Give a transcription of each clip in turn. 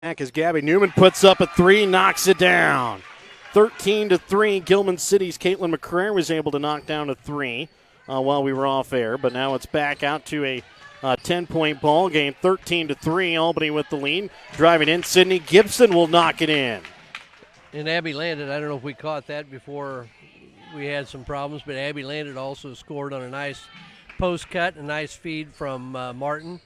Back as Gabby Newman puts up a three, knocks it down. 13-3. Gilman City's Caitlin McCrary was able to knock down a three while we were off air, but now it's back out to a 10-point ball game. 13-3. Albany with the lead. Driving in, Sydney Gibson will knock it in. And Abby Landed, I don't know if we caught that before we had some problems, but Abby Landed also scored on a nice post cut, a nice feed from Martin.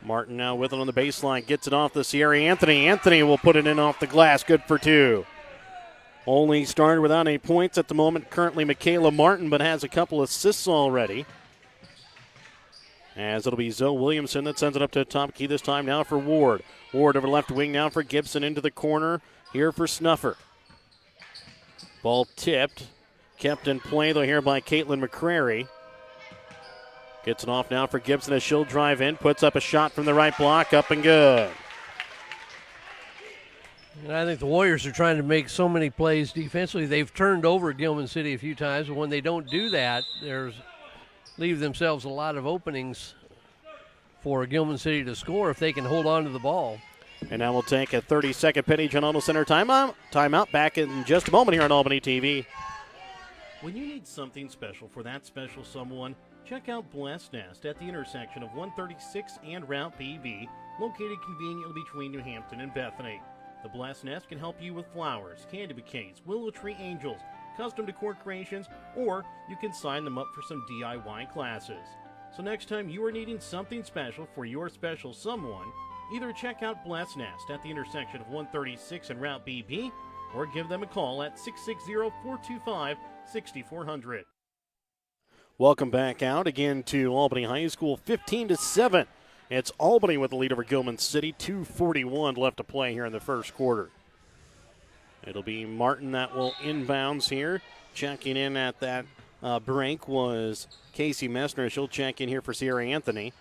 Martin now with it on the baseline, gets it off the Sierra Anthony. Anthony will put it in off the glass, good for two. Only started without any points at the moment, currently Michaela Martin, but has a couple assists already. As it'll be Zoe Williamson that sends it up to the top key this time now for Ward. Ward over left wing now for Gibson into the corner here for Snuffer. Ball tipped, kept in play though here by Caitlin McCrary. Gets it off now for Gibson as she'll drive in, puts up a shot from the right block, up and good. And I think the Warriors are trying to make so many plays defensively. They've turned over Gilman City a few times, but when they don't do that, leave themselves a lot of openings for Gilman City to score if they can hold on to the ball. And now we'll take a 30-second Penny John Auto Center timeout back in just a moment here on Albany TV. When you need something special for that special someone, check out Blessed Nest at the intersection of 136 and Route PB, located conveniently between New Hampton and Bethany. The Blessed Nest can help you with flowers, candy bouquets, willow tree angels, custom decor creations, or you can sign them up for some DIY classes. So next time you are needing something special for your special someone, either check out Blessed Nest at the intersection of 136 and Route BB, or give them a call at 660-425-6400. Welcome back out again to Albany High School, 15-7. It's Albany with the lead over Gilman City, 2:41 left to play here in the first quarter. It'll be Martin that will inbounds here. Checking in at that break was Casey Messner. She'll check in here for Sierra Anthony.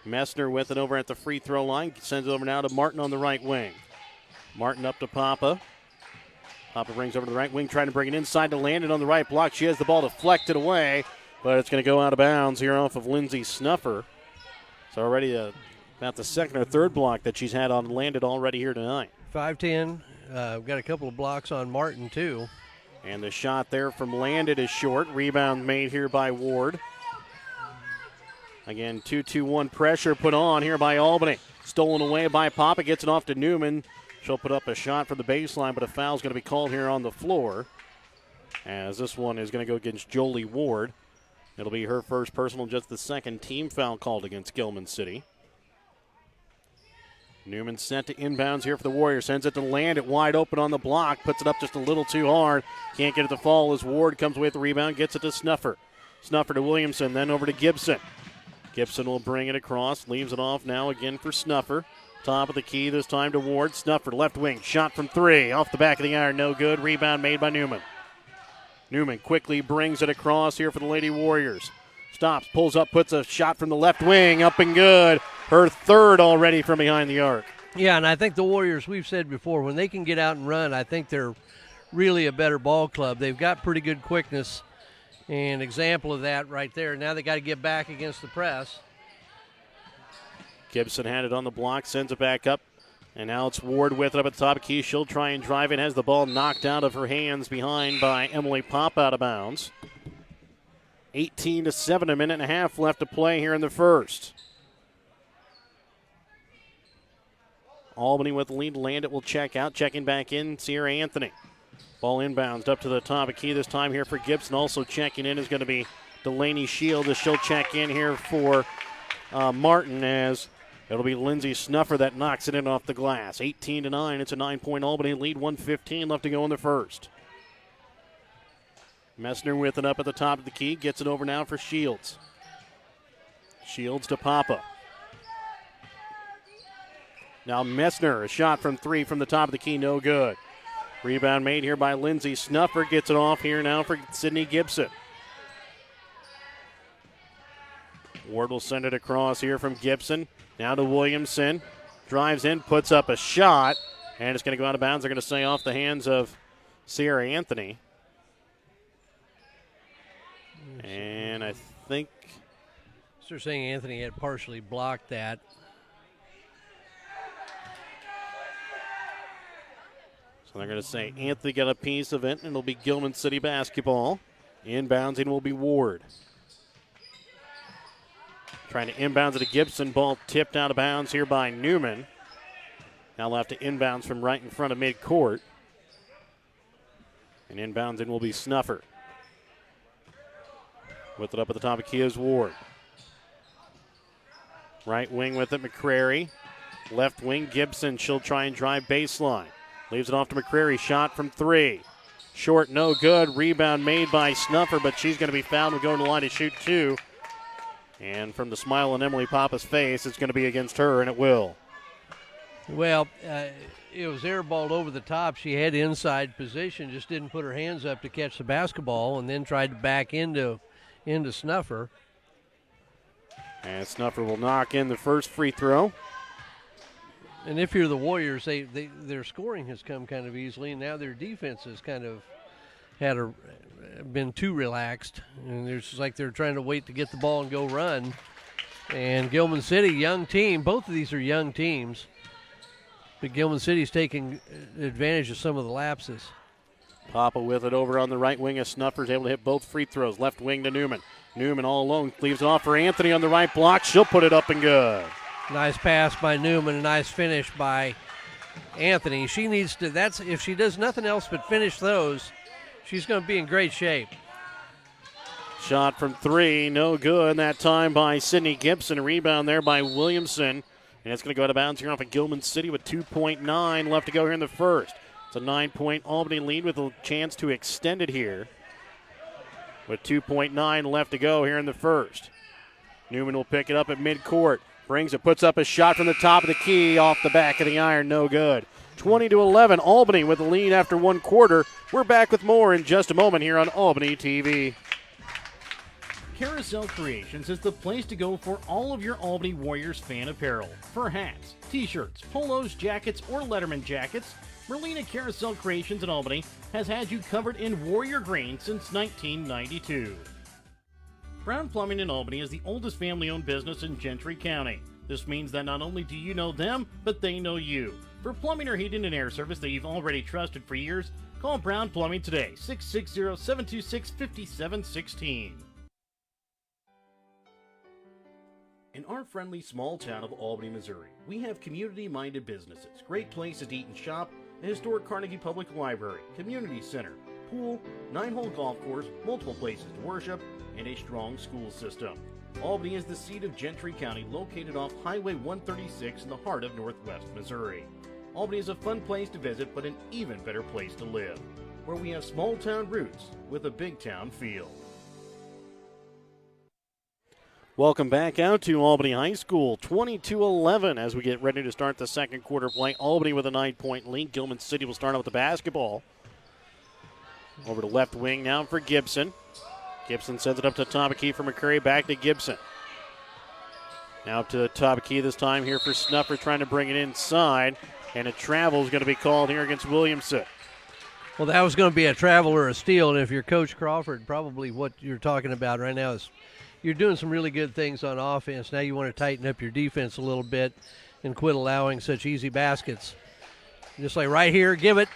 Messner with it over at the free throw line. Sends it over now to Martin on the right wing. Martin up to Papa. Papa brings over to the right wing, trying to bring it inside to Landon on the right block. She has the ball deflected away, but it's going to go out of bounds here off of Lindsay Snuffer. So already about the second or third block that she's had on Landon already here tonight. 5-10. We've got a couple of blocks on Martin, too. And the shot there from Landon is short. Rebound made here by Ward. Again, 2-2-1 pressure put on here by Albany. Stolen away by Papa. Gets it off to Newman. She'll put up a shot from the baseline, but a foul's going to be called here on the floor, as this one is going to go against Jolie Ward. It'll be her first personal, just the second team foul called against Gilman City. Newman set to inbounds here for the Warriors. Sends it to Landon, wide open on the block. Puts it up just a little too hard. Can't get it to fall as Ward comes away with the rebound. Gets it to Snuffer. Snuffer to Williamson, then over to Gibson. Gibson will bring it across. Leaves it off now again for Snuffer. Top of the key this time to Ward. Snuffer, left wing. Shot from three. Off the back of the iron. No good. Rebound made by Newman. Newman quickly brings it across here for the Lady Warriors. Stops, pulls up, puts a shot from the left wing. Up and good. Her third already from behind the arc. Yeah, and I think the Warriors, we've said before, when they can get out and run, I think they're really a better ball club. They've got pretty good quickness. An example of that right there. Now they got to get back against the press. Gibson had it on the block, sends it back up. And now it's Ward with it up at the top of the key. She'll try and drive it. Has the ball knocked out of her hands behind by Emily Pop out of bounds. 18-7, a minute and a half left to play here in the first. Albany with the lead. Landit will check out. Checking back in, Sierra Anthony. Ball inbounds up to the top of key this time here for Gibson. Also checking in is going to be Delaney Shield as she'll check in here for Martin, as it'll be Lindsay Snuffer that knocks it in off the glass. 18-9. It's a 9-point Albany lead. 1:15 left to go in the first. Messner with it up at the top of the key. Gets it over now for Shields. Shields to Papa. Now Messner, a shot from three from the top of the key, no good. Rebound made here by Lindsay Snuffer. Gets it off here now for Sydney Gibson. Ward will send it across here from Gibson. Now to Williamson. Drives in, puts up a shot, and it's going to go out of bounds. They're going to say off the hands of Sierra Anthony. And I think They're saying Anthony had partially blocked that. So they're going to say Anthony got a piece of it, and it'll be Gilman City basketball. Inbounding will be Ward. Trying to inbounds it to Gibson. Ball tipped out of bounds here by Newman. Now left to inbounds from right in front of midcourt. And inbounding will be Snuffer. With it up at the top of key is Ward. Right wing with it, McCrary. Left wing, Gibson. She'll try and drive baseline. Leaves it off to McCrary. Shot from three. Short, no good. Rebound made by Snuffer, but she's going to be fouled and go to the line to shoot two. And from the smile on Emily Papa's face, it's going to be against her, and it will. Well, it was airballed over the top. She had inside position, just didn't put her hands up to catch the basketball, and then tried to back into Snuffer. And Snuffer will knock in the first free throw. And if you're the Warriors, their scoring has come kind of easily, and now their defense has kind of been too relaxed. And it's like they're trying to wait to get the ball and go run. And Gilman City, young team. Both of these are young teams. But Gilman City's taking advantage of some of the lapses. Papa with it over on the right wing as Snuffer's able to hit both free throws. Left wing to Newman. Newman all alone leaves it off for Anthony on the right block. She'll put it up and good. Nice pass by Newman, a nice finish by Anthony. She needs to, if she does nothing else but finish those, she's going to be in great shape. Shot from three, no good that time by Sydney Gibson. A rebound there by Williamson. And it's going to go out of bounds here off of Gilman City with 2.9 left to go here in the first. It's a 9-point Albany lead with a chance to extend it here. With 2.9 left to go here in the first. Newman will pick it up at midcourt. Brings it, puts up a shot from the top of the key, off the back of the iron, no good. 20-11, Albany with the lead after one quarter. We're back with more in just a moment here on Albany TV. Carousel Creations is the place to go for all of your Albany Warriors fan apparel. For hats, t-shirts, polos, jackets, or Letterman jackets, Merlina Carousel Creations in Albany has had you covered in Warrior green since 1992. Brown Plumbing in Albany is the oldest family-owned business in Gentry County. This means that not only do you know them, but they know you. For plumbing or heating and air service that you've already trusted for years, call Brown Plumbing today, 660-726-5716. In our friendly small town of Albany, Missouri, we have community-minded businesses, great places to eat and shop, a historic Carnegie Public Library, community center, pool, 9-hole golf course, multiple places to worship, and a strong school system. Albany is the seat of Gentry County, located off Highway 136 in the heart of Northwest Missouri. Albany is a fun place to visit, but an even better place to live, where we have small town roots with a big town feel. Welcome back out to Albany High School, 22-11 as we get ready to start the second quarter play. Albany with a 9-point lead. Gilman City will start out with the basketball. Over to left wing now for Gibson. Gibson sends it up to the top of key for McCurry. Back to Gibson. Now up to the top of key this time here for Snuffer, trying to bring it inside. And a travel is going to be called here against Williamson. Well, that was going to be a travel or a steal. And if you're Coach Crawford, probably what you're talking about right now is you're doing some really good things on offense. Now you want to tighten up your defense a little bit and quit allowing such easy baskets. Just like right here, give it.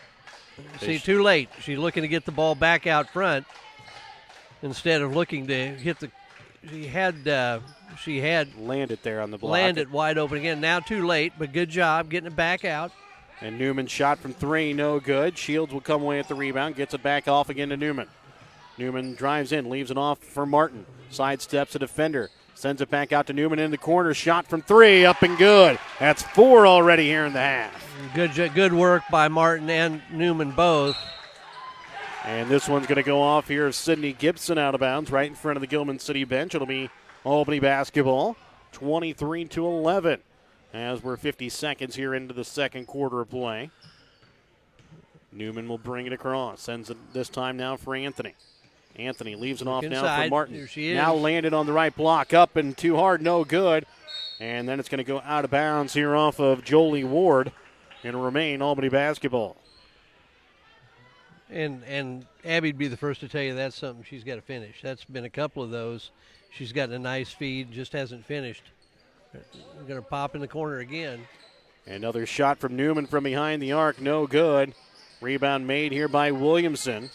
See, too late. She's looking to get the ball back out front instead of looking to hit the. She had landed there on the block. Landed wide open again. Now too late, but good job getting it back out. And Newman shot from three, no good. Shields will come away at the rebound, gets it back off again to Newman. Newman drives in, leaves it off for Martin. Sidesteps a defender, sends it back out to Newman in the corner. Shot from three, up and good. That's four already here in the half. Good work by Martin and Newman both. And this one's going to go off here of Sydney Gibson out of bounds right in front of the Gilman City bench. It'll be Albany basketball, 23-11, as we're 50 seconds here into the second quarter of play. Newman will bring it across, sends it this time now for Anthony. Anthony leaves it off now for Martin. There she is. Now landed on the right block, up and too hard, no good. And then it's going to go out of bounds here off of Jolie Ward and remain Albany basketball. And Abby'd be the first to tell you that's something she's got to finish. That's been a couple of those. She's gotten a nice feed, just hasn't finished. We're going to pop in the corner again. Another shot from Newman from behind the arc, no good. Rebound made here by Williamson.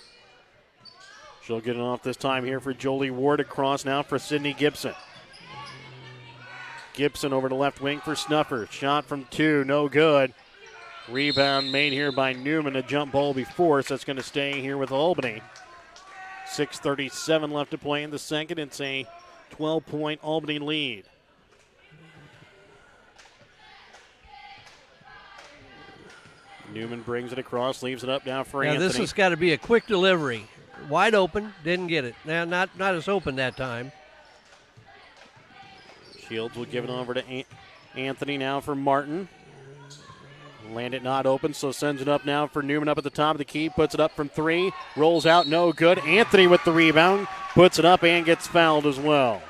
She'll get it off this time here for Jolie Ward. Across now for Sydney Gibson. Gibson over to left wing for Snuffer. Shot from 2, no good. Rebound made here by Newman. A jump ball before, so it's going to stay here with Albany. 6:37 left to play in the second. It's a 12-point Albany lead. Newman brings it across, leaves it up now for Anthony. This has got to be a quick delivery. Wide open, didn't get it. Now, not as open that time. Shields will give it over to Anthony now for Martin. Land it not open, so sends it up now for Newman up at the top of the key. Puts it up from 3. Rolls out, no good. Anthony with the rebound. Puts it up and gets fouled as well.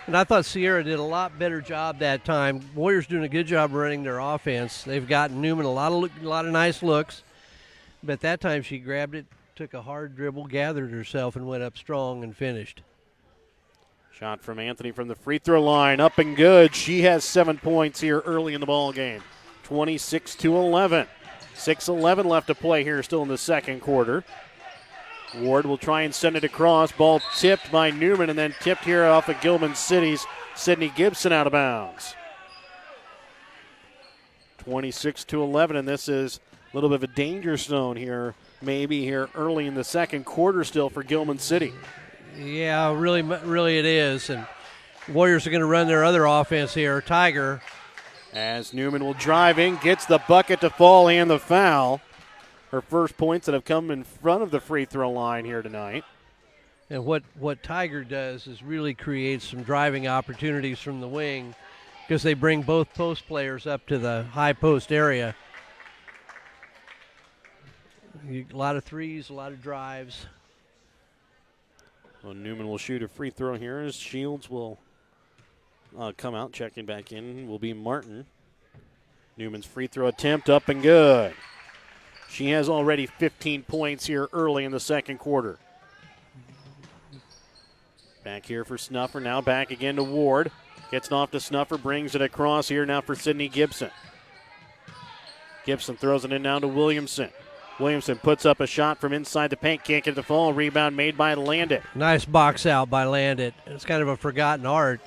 And I thought Sierra did a lot better job that time. Warriors doing a good job running their offense. They've gotten Newman a lot of nice looks. But that time she grabbed it, took a hard dribble, gathered herself, and went up strong and finished. Shot from Anthony from the free throw line, up and good. She has 7 points here early in the ball game. 26-11. 6:11 left to play here still in the second quarter. Ward will try and send it across. Ball tipped by Newman and then tipped here off of Gilman City's Sydney Gibson out of bounds. 26-11, and this is a little bit of a danger zone here, maybe here early in the second quarter still for Gilman City. Yeah, really it is. And Warriors are going to run their other offense here. Tiger. As Newman will drive in, gets the bucket to fall and the foul. Her first points that have come in front of the free throw line here tonight. And what Tiger does is really create some driving opportunities from the wing because they bring both post players up to the high post area. A lot of threes, a lot of drives. Well, Newman will shoot a free throw here as Shields will come out. Checking back in will be Martin. Newman's free throw attempt up and good. She has already 15 points here early in the second quarter. Back here for Snuffer. Now back again to Ward. Gets it off to Snuffer. Brings it across here now for Sydney Gibson. Gibson throws it in now to Williamson. Williamson puts up a shot from inside the paint. Can't get the fall. Rebound made by Landit. Nice box out by Landit. It's kind of a forgotten art.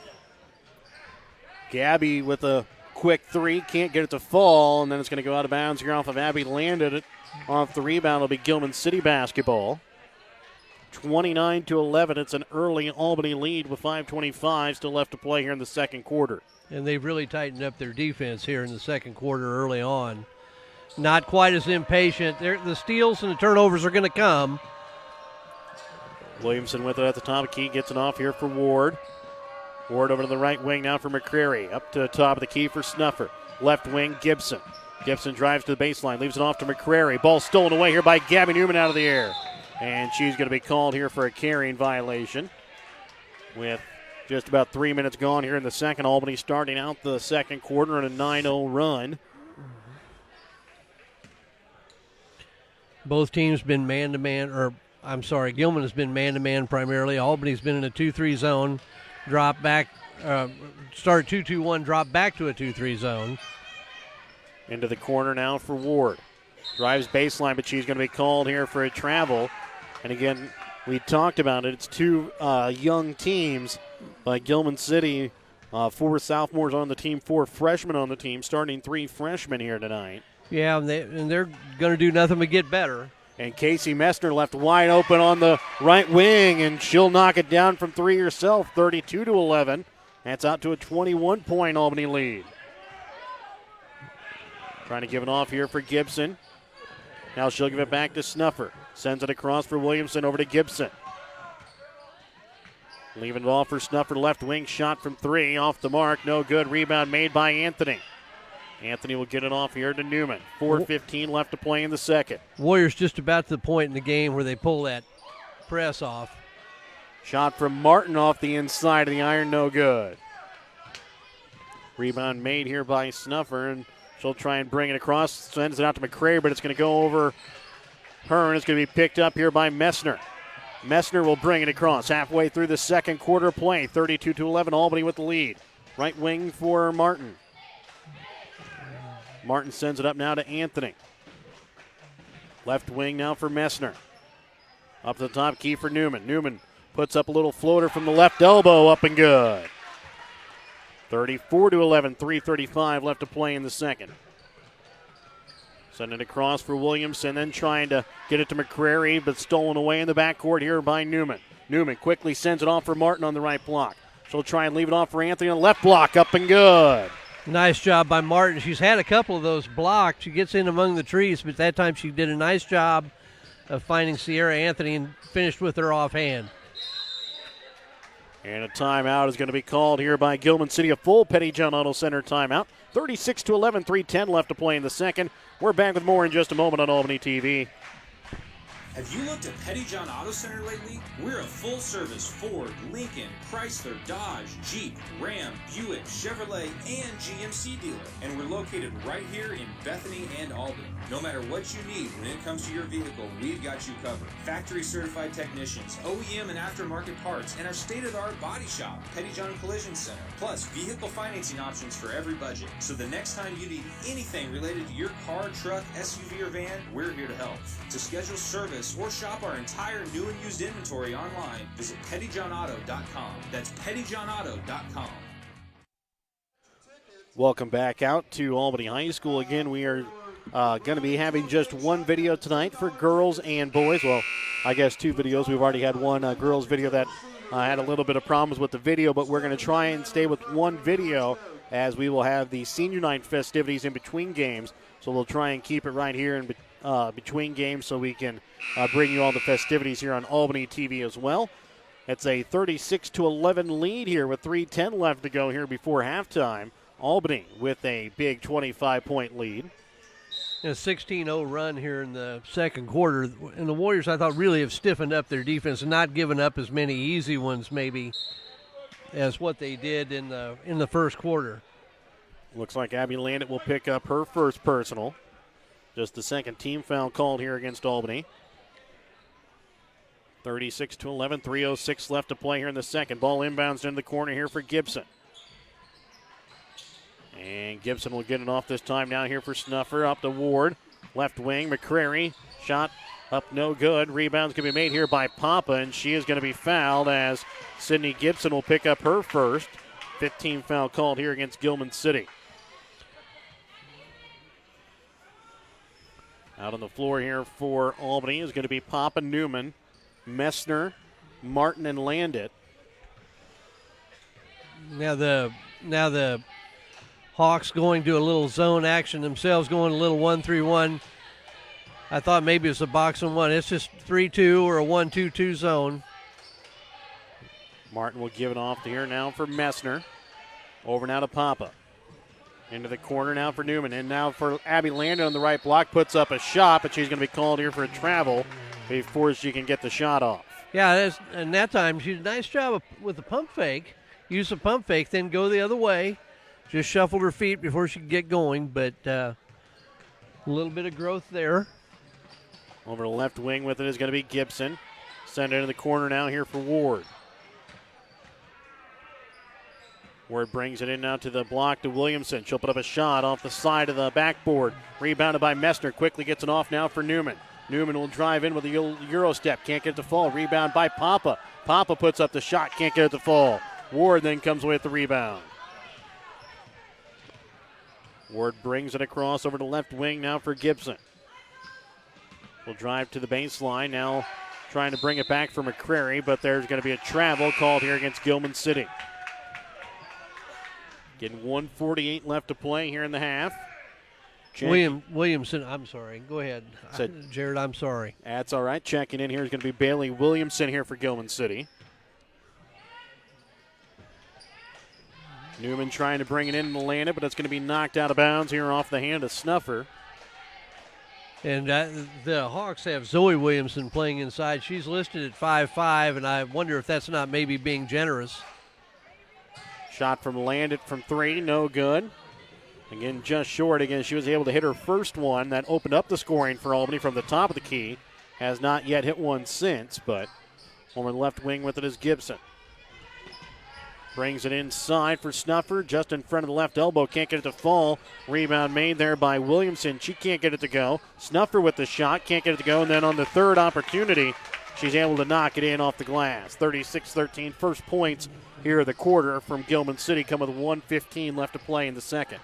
Gabby with a quick 3. Can't get it to fall. And then it's going to go out of bounds here off of Abby Landit. Off the rebound will be Gilman City basketball. 29-11. It's an early Albany lead with 5:25 still left to play here in the second quarter. And they've really tightened up their defense here in the second quarter early on. Not quite as impatient. The steals and the turnovers are going to come. Williamson with it at the top of the key. Gets it off here for Ward. Ward over to the right wing now for McCreary. Up to the top of the key for Snuffer. Left wing, Gibson. Gibson drives to the baseline. Leaves it off to McCreary. Ball stolen away here by Gabby Newman out of the air. And she's going to be called here for a carrying violation. With just about 3 minutes gone here in the second. Albany starting out the second quarter on a 9-0 run. Both teams been man-to-man, Gilman has been man-to-man primarily. Albany's been in a 2-3 zone. Drop back, start 2-2-1, drop back to a 2-3 zone. Into the corner now for Ward. Drives baseline, but she's going to be called here for a travel. And again, we talked about it. It's two young teams. Gilman City, 4 sophomores on the team, 4 freshmen on the team, starting 3 freshmen here tonight. Yeah, and they're going to do nothing but get better. And Casey Messner left wide open on the right wing, and she'll knock it down from 3 herself, 32-11. That's out to a 21-point Albany lead. Trying to give it off here for Gibson. Now she'll give it back to Snuffer. Sends it across for Williamson over to Gibson. Leaving it off for Snuffer, left wing shot from 3, off the mark, no good. Rebound made by Anthony. Anthony will get it off here to Newman. 4:15 left to play in the second. Warriors just about to the point in the game where they pull that press off. Shot from Martin off the inside of the iron, no good. Rebound made here by Snuffer, and she'll try and bring it across. Sends it out to McCrae, but it's going to go over her, and it's going to be picked up here by Messner. Messner will bring it across halfway through the second quarter play. 32-11, Albany with the lead. Right wing for Martin. Martin sends it up now to Anthony. Left wing now for Messner. Up to the top, key for Newman. Newman puts up a little floater from the left elbow, up and good. 34-11, 3:35 left to play in the second. Sending it across for Williamson, then trying to get it to McCrary, but stolen away in the backcourt here by Newman. Newman quickly sends it off for Martin on the right block. She'll try and leave it off for Anthony on the left block, up and good. Nice job by Martin. She's had a couple of those blocked. She gets in among the trees, but that time she did a nice job of finding Sierra Anthony and finished with her offhand. And a timeout is going to be called here by Gilman City, a full Pettyjohn Auto Center timeout. 36-11, 3:10 left to play in the second. We're back with more in just a moment on Albany TV. Have you looked at Pettyjohn Auto Center lately? We're a full-service Ford, Lincoln, Chrysler, Dodge, Jeep, Ram, Buick, Chevrolet, and GMC dealer. And we're located right here in Bethany and Albany. No matter what you need when it comes to your vehicle, we've got you covered. Factory-certified technicians, OEM and aftermarket parts, and our state-of-the-art body shop, Pettyjohn Collision Center. Plus, vehicle financing options for every budget. So the next time you need anything related to your car, truck, SUV, or van, we're here to help. To schedule service or shop our entire new and used inventory online, visit pettyjohnauto.com. That's pettyjohnauto.com. Welcome back out to Albany High School. Again, we are going to be having just one video tonight for girls and boys. Well, I guess two videos. We've already had one girls video that had a little bit of problems with the video, but we're going to try and stay with one video as we will have the senior night festivities in between games. So we'll try and keep it right here in between games so we can bring you all the festivities here on Albany TV as well. It's a 36-11 lead here with 3:10 left to go here before halftime. Albany with a big 25-point lead. A 16-0 run here in the second quarter. And the Warriors, I thought, really have stiffened up their defense and not given up as many easy ones maybe as what they did in the first quarter. Looks like Abby Landit will pick up her first personal. Just the second team foul called here against Albany. 36-11, 3:06 left to play here in the second. Ball inbounds into the corner here for Gibson. And Gibson will get it off this time down here for Snuffer. Up to Ward. Left wing, McCrary. Shot up no good. Rebound's going to be made here by Papa, and she is going to be fouled as Sydney Gibson will pick up her first. 15 foul called here against Gilman City. Out on the floor here for Albany is going to be Papa, Newman, Messner, Martin, and Landit. Now the Hawks going to a little zone action themselves, going a little 1-3-1. I thought maybe it's a box and one. It's just 3-2 or a 1-2-2 zone. Martin will give it off to here now for Messner. Over now to Papa. Into the corner now for Newman. And now for Abby Landon on the right block. Puts up a shot, but she's going to be called here for a travel before she can get the shot off. Yeah, and that time she did a nice job with the pump fake. Use the pump fake, then go the other way. Just shuffled her feet before she could get going, but a little bit of growth there. Over the left wing with it is going to be Gibson. Send it into the corner now here for Ward. Ward brings it in now to the block to Williamson. She'll put up a shot off the side of the backboard. Rebounded by Messner. Quickly gets it off now for Newman. Newman will drive in with a Euro step. Can't get it to fall. Rebound by Papa. Papa puts up the shot. Can't get it to fall. Ward then comes away with the rebound. Ward brings it across over the left wing now for Gibson. Will drive to the baseline. Now trying to bring it back for McCrary, but there's going to be a travel called here against Gilman City. Getting 1:48 left to play here in the half. Williamson, I'm sorry. Go ahead. Jared, I'm sorry. That's all right. Checking in here is going to be Bailey Williamson here for Gilman City. Newman trying to bring it in and land it, but it's going to be knocked out of bounds here off the hand of Snuffer. And the Hawks have Zoe Williamson playing inside. She's listed at 5'5", and I wonder if that's not maybe being generous. Shot from Landit from three, no good. Again, just short. Again, she was able to hit her first one. That opened up the scoring for Albany from the top of the key. Has not yet hit one since, but over the left wing with it is Gibson. Brings it inside for Snuffer, just in front of the left elbow. Can't get it to fall. Rebound made there by Williamson. She can't get it to go. Snuffer with the shot, can't get it to go. And then on the third opportunity, she's able to knock it in off the glass. 36-13, first points here of the quarter from Gilman City, come with 1:15 left to play in the second.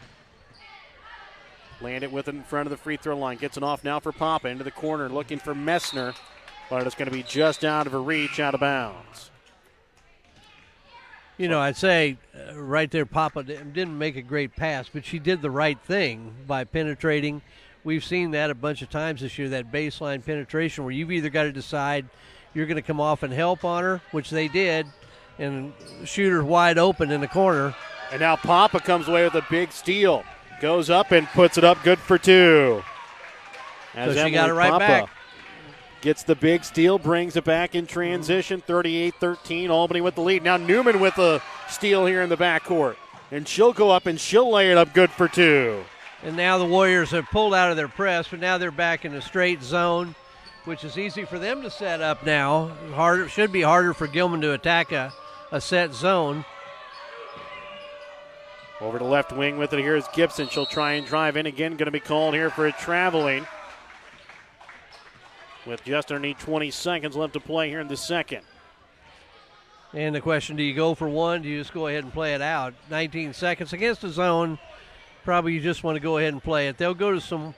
Landed with it in front of the free throw line. Gets it off now for Papa into the corner, looking for Messner, but it's going to be just out of her reach, out of bounds. You know, I'd say right there, Papa didn't make a great pass, but she did the right thing by penetrating. We've seen that a bunch of times this year, that baseline penetration where you've either got to decide you're going to come off and help on her, which they did, and shoot her wide open in the corner. And now Papa comes away with a big steal. Goes up and puts it up, good for two. As so she got it right Papa back. Gets the big steal, brings it back in transition, 38-13, Albany with the lead. Now Newman with the steal here in the backcourt. And she'll go up and she'll lay it up, good for two. And now the Warriors have pulled out of their press, but now they're back in a straight zone, which is easy for them to set up now. Should be harder for Gilman to attack a set zone. Over to left wing with it here is Gibson. She'll try and drive in again. Going to be called here for a traveling. With just underneath 20 seconds left to play here in the second. And the question, do you go for one? Do you just go ahead and play it out? 19 seconds against the zone. Probably you just want to go ahead and play it. They'll go to some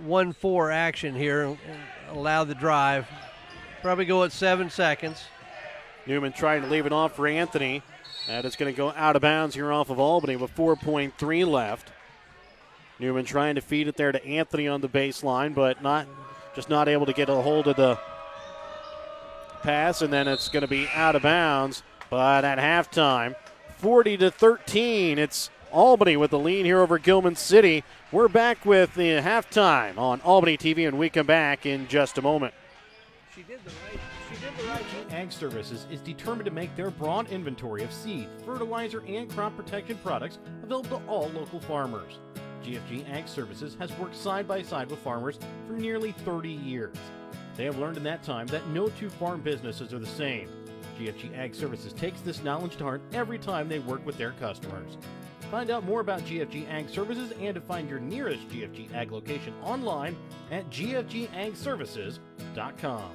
1-4 action here and allow the drive. Probably go at 7 seconds. Newman trying to leave it off for Anthony. And it's going to go out of bounds here off of Albany with 4.3 left. Newman trying to feed it there to Anthony on the baseline, but just not able to get a hold of the pass, and then it's going to be out of bounds. But at halftime, 40-13, it's Albany with the lead here over Gilman City. We're back with the halftime on Albany TV, and we come back in just a moment. She did the right Ag Services is determined to make their broad inventory of seed, fertilizer, and crop protection products available to all local farmers. GFG Ag Services has worked side by side with farmers for nearly 30 years. They have learned in that time that no two farm businesses are the same. GFG Ag Services takes this knowledge to heart every time they work with their customers. Find out more about GFG Ag Services and to find your nearest GFG Ag location online at gfgagservices.com.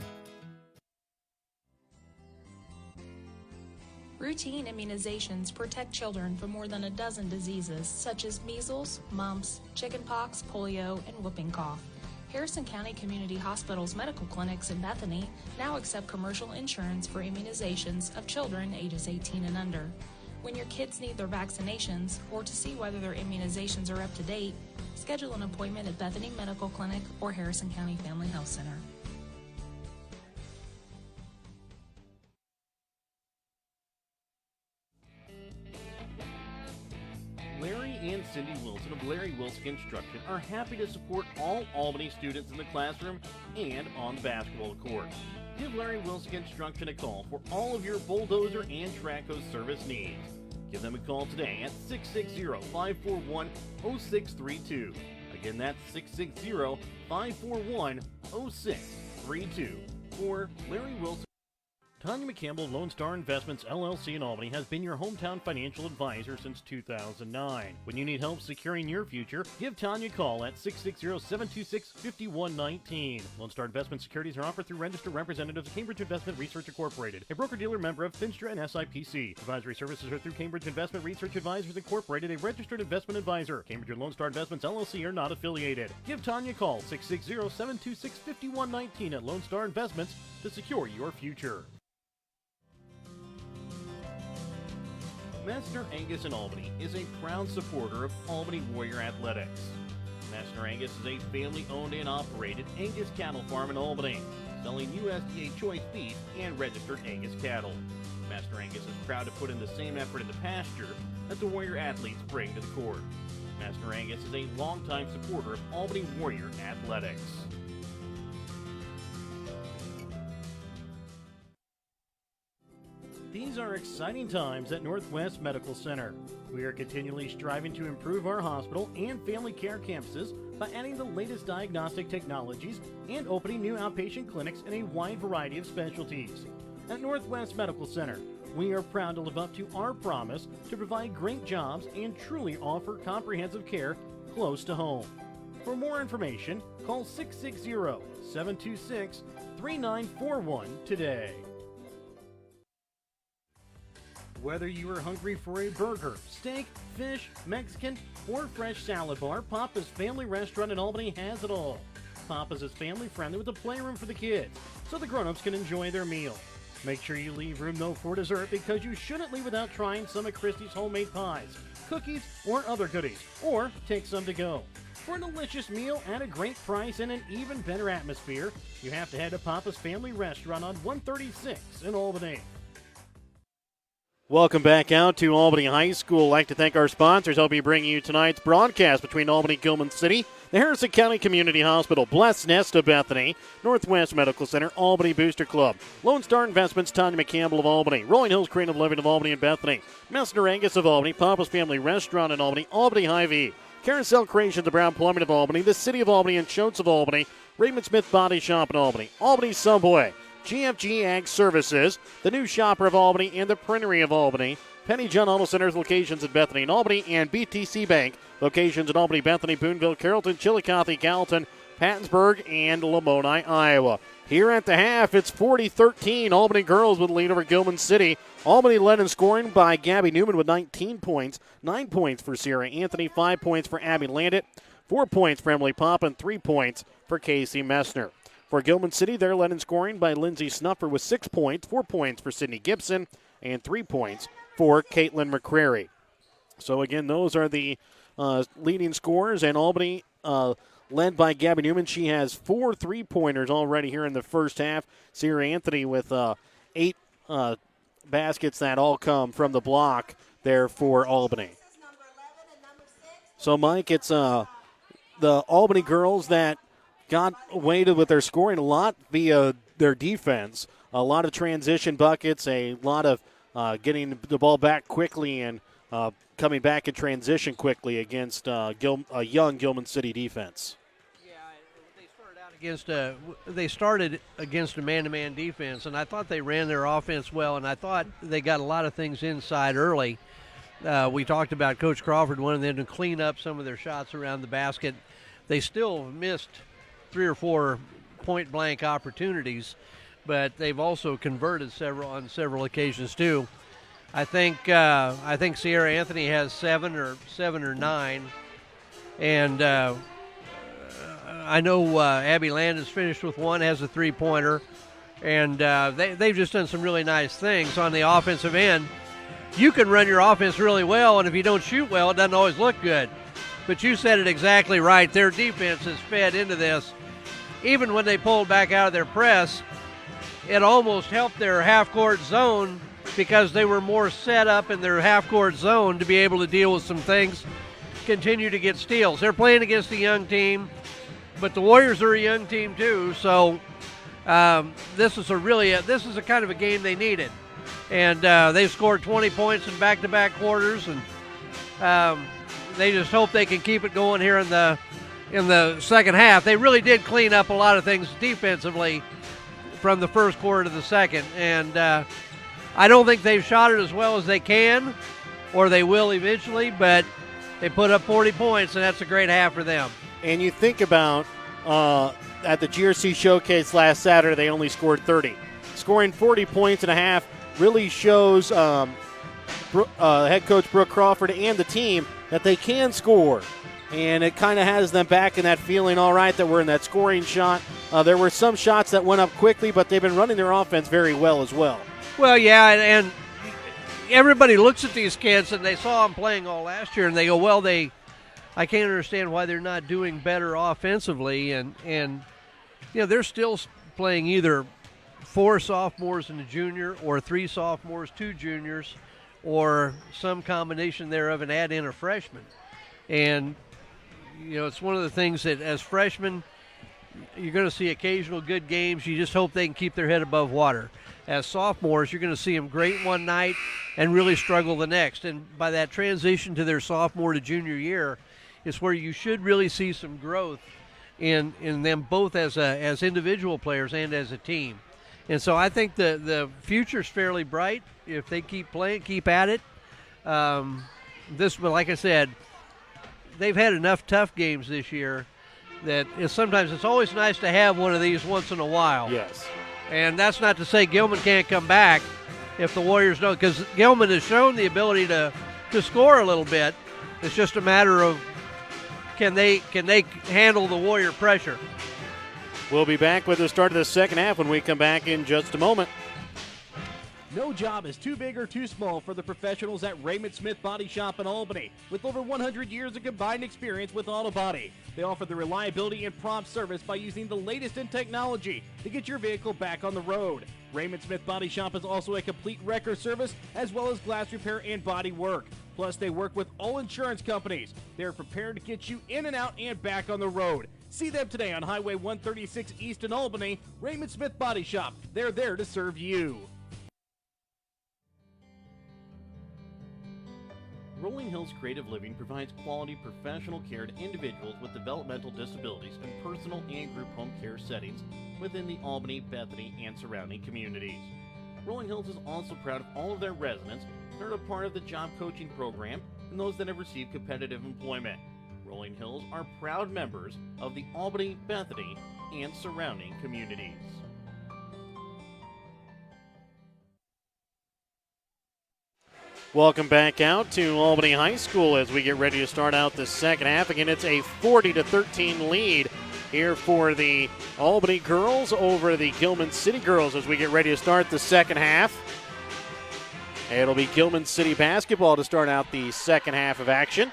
Routine immunizations protect children from more than a dozen diseases such as measles, mumps, chickenpox, polio, and whooping cough. Harrison County Community Hospital's medical clinics in Bethany now accept commercial insurance for immunizations of children ages 18 and under. When your kids need their vaccinations or to see whether their immunizations are up to date, schedule an appointment at Bethany Medical Clinic or Harrison County Family Health Center. Larry and Cindy Wilson of Larry Wilson Construction are happy to support all Albany students in the classroom and on the basketball court. Give Larry Wilson Construction a call for all of your bulldozer and track hose service needs. Give them a call today at 660-541-0632. Again, that's 660-541-0632. For Larry Wilson. Tanya McCampbell, Lone Star Investments, LLC in Albany, has been your hometown financial advisor since 2009. When you need help securing your future, give Tanya a call at 660-726-5119. Lone Star Investment securities are offered through registered representatives of Cambridge Investment Research Incorporated, a broker-dealer member of Finstra and SIPC. Advisory services are through Cambridge Investment Research Advisors Incorporated, a registered investment advisor. Cambridge and Lone Star Investments, LLC are not affiliated. Give Tanya a call, 660-726-5119 at Lone Star Investments to secure your future. Master Angus in Albany is a proud supporter of Albany Warrior Athletics. Master Angus is a family-owned and operated Angus cattle farm in Albany, selling USDA choice beef and registered Angus cattle. Master Angus is proud to put in the same effort in the pasture that the Warrior athletes bring to the court. Master Angus is a longtime supporter of Albany Warrior Athletics. These are exciting times at Northwest Medical Center. We are continually striving to improve our hospital and family care campuses by adding the latest diagnostic technologies and opening new outpatient clinics in a wide variety of specialties. At Northwest Medical Center, we are proud to live up to our promise to provide great jobs and truly offer comprehensive care close to home. For more information, call 660-726-3941 today. Whether you are hungry for a burger, steak, fish, Mexican, or fresh salad bar, Papa's Family Restaurant in Albany has it all. Papa's is family friendly with a playroom for the kids, so the grown-ups can enjoy their meal. Make sure you leave room though for dessert, because you shouldn't leave without trying some of Christy's homemade pies, cookies, or other goodies, or take some to go. For a delicious meal at a great price and an even better atmosphere, you have to head to Papa's Family Restaurant on 136 in Albany. Welcome back out to Albany High School. I'd like to thank our sponsors helping bring you tonight's broadcast between Albany and Gilman City, the Harrison County Community Hospital, Blessed Nest of Bethany, Northwest Medical Center, Albany Booster Club, Lone Star Investments, Tanya McCampbell of Albany, Rolling Hills Creative Living of Albany and Bethany, Messner Angus of Albany, Papa's Family Restaurant in Albany, Albany Hy-Vee, Carousel Creations of Brown Plumbing of Albany, the City of Albany and Schultz of Albany, Raymond Smith Body Shop in Albany, Albany Subway, GFG Ag Services, the New Shopper of Albany, and the Printery of Albany. Penny John Auto Center's locations in Bethany and Albany, and BTC Bank locations in Albany, Bethany, Boonville, Carrollton, Chillicothe, Gallatin, Pattonsburg, and Lamoni, Iowa. Here at the half, it's 40-13. Albany girls with the lead over Gilman City. Albany led in scoring by Gabby Newman with 19 points. 9 points for Sierra Anthony, 5 points for Abby Landit, 4 points for Emily Pop, and 3 points for Casey Messner. For Gilman City, they're led in scoring by Lindsay Snuffer with 6 points, 4 points for Sydney Gibson, and 3 points for Caitlin McCrary. So again, those are the leading scorers, and Albany led by Gabby Newman. She has 4 3-pointers already here in the first half. Sierra Anthony with 8 baskets that all come from the block there for Albany. So, Mike, it's the Albany girls that got weighted with their scoring a lot via their defense. A lot of transition buckets, a lot of getting the ball back quickly and coming back in transition quickly against a young Gilman City defense. Yeah, they started against a man-to-man defense, and I thought they ran their offense well, and I thought they got a lot of things inside early. We talked about Coach Crawford wanting them to clean up some of their shots around the basket. They still missed 3 or 4 point-blank opportunities, but they've also converted on several occasions too. I think Sierra Anthony has 7 or 9, and I know Abby Landon's finished with 1, has a 3-pointer, and they've just done some really nice things on the offensive end. You can run your offense really well, and if you don't shoot well, it doesn't always look good. But you said it exactly right. Their defense has fed into this. Even when they pulled back out of their press, it almost helped their half-court zone because they were more set up in their half-court zone to be able to deal with some things, continue to get steals. They're playing against a young team, but the Warriors are a young team too, so this is a kind of a game they needed. And they've scored 20 points in back-to-back quarters, and they just hope they can keep it going here in the second half. They really did clean up a lot of things defensively from the first quarter to the second, and I don't think they've shot it as well as they can, or they will eventually, but they put up 40 points, and that's a great half for them. And you think about at the GRC Showcase last Saturday, they only scored 30. Scoring 40 points and a half really shows head coach Brooke Crawford and the team that they can score. And it kind of has them back in that feeling, all right, that we're in that scoring shot. There were some shots that went up quickly, but they've been running their offense very well as well. Well, yeah, and everybody looks at these kids, and they saw them playing all last year, and they go, well, I can't understand why they're not doing better offensively. And you know, they're still playing either 4 sophomores and a junior, or 3 sophomores, 2 juniors, or some combination thereof, and add in a freshman. And you know, it's one of the things that as freshmen, you're going to see occasional good games. You just hope they can keep their head above water. As sophomores, you're going to see them great one night and really struggle the next. And by that transition to their sophomore to junior year is where you should really see some growth in them both as individual players and as a team. And so I think the future's fairly bright if they keep playing, keep at it. But like I said, they've had enough tough games this year that sometimes it's always nice to have one of these once in a while. Yes. And that's not to say Gilman can't come back if the Warriors don't, because Gilman has shown the ability to score a little bit. It's just a matter of can they handle the Warrior pressure. We'll be back with the start of the second half when we come back in just a moment. No job is too big or too small for the professionals at Raymond Smith Body Shop in Albany. With over 100 years of combined experience with auto body, they offer the reliability and prompt service by using the latest in technology to get your vehicle back on the road. Raymond Smith Body Shop is also a complete wrecker service as well as glass repair and body work. Plus, they work with all insurance companies. They are prepared to get you in and out and back on the road. See them today on Highway 136 East in Albany. Raymond Smith Body Shop. They're there to serve you. Rolling Hills Creative Living provides quality professional care to individuals with developmental disabilities in personal and group home care settings within the Albany, Bethany, and surrounding communities. Rolling Hills is also proud of all of their residents that are a part of the job coaching program and those that have received competitive employment. Rolling Hills are proud members of the Albany, Bethany, and surrounding communities. Welcome back out to Albany High School as we get ready to start out the second half. Again, it's a 40-13 lead here for the Albany girls over the Gilman City girls as we get ready to start the second half. It'll be Gilman City basketball to start out the second half of action.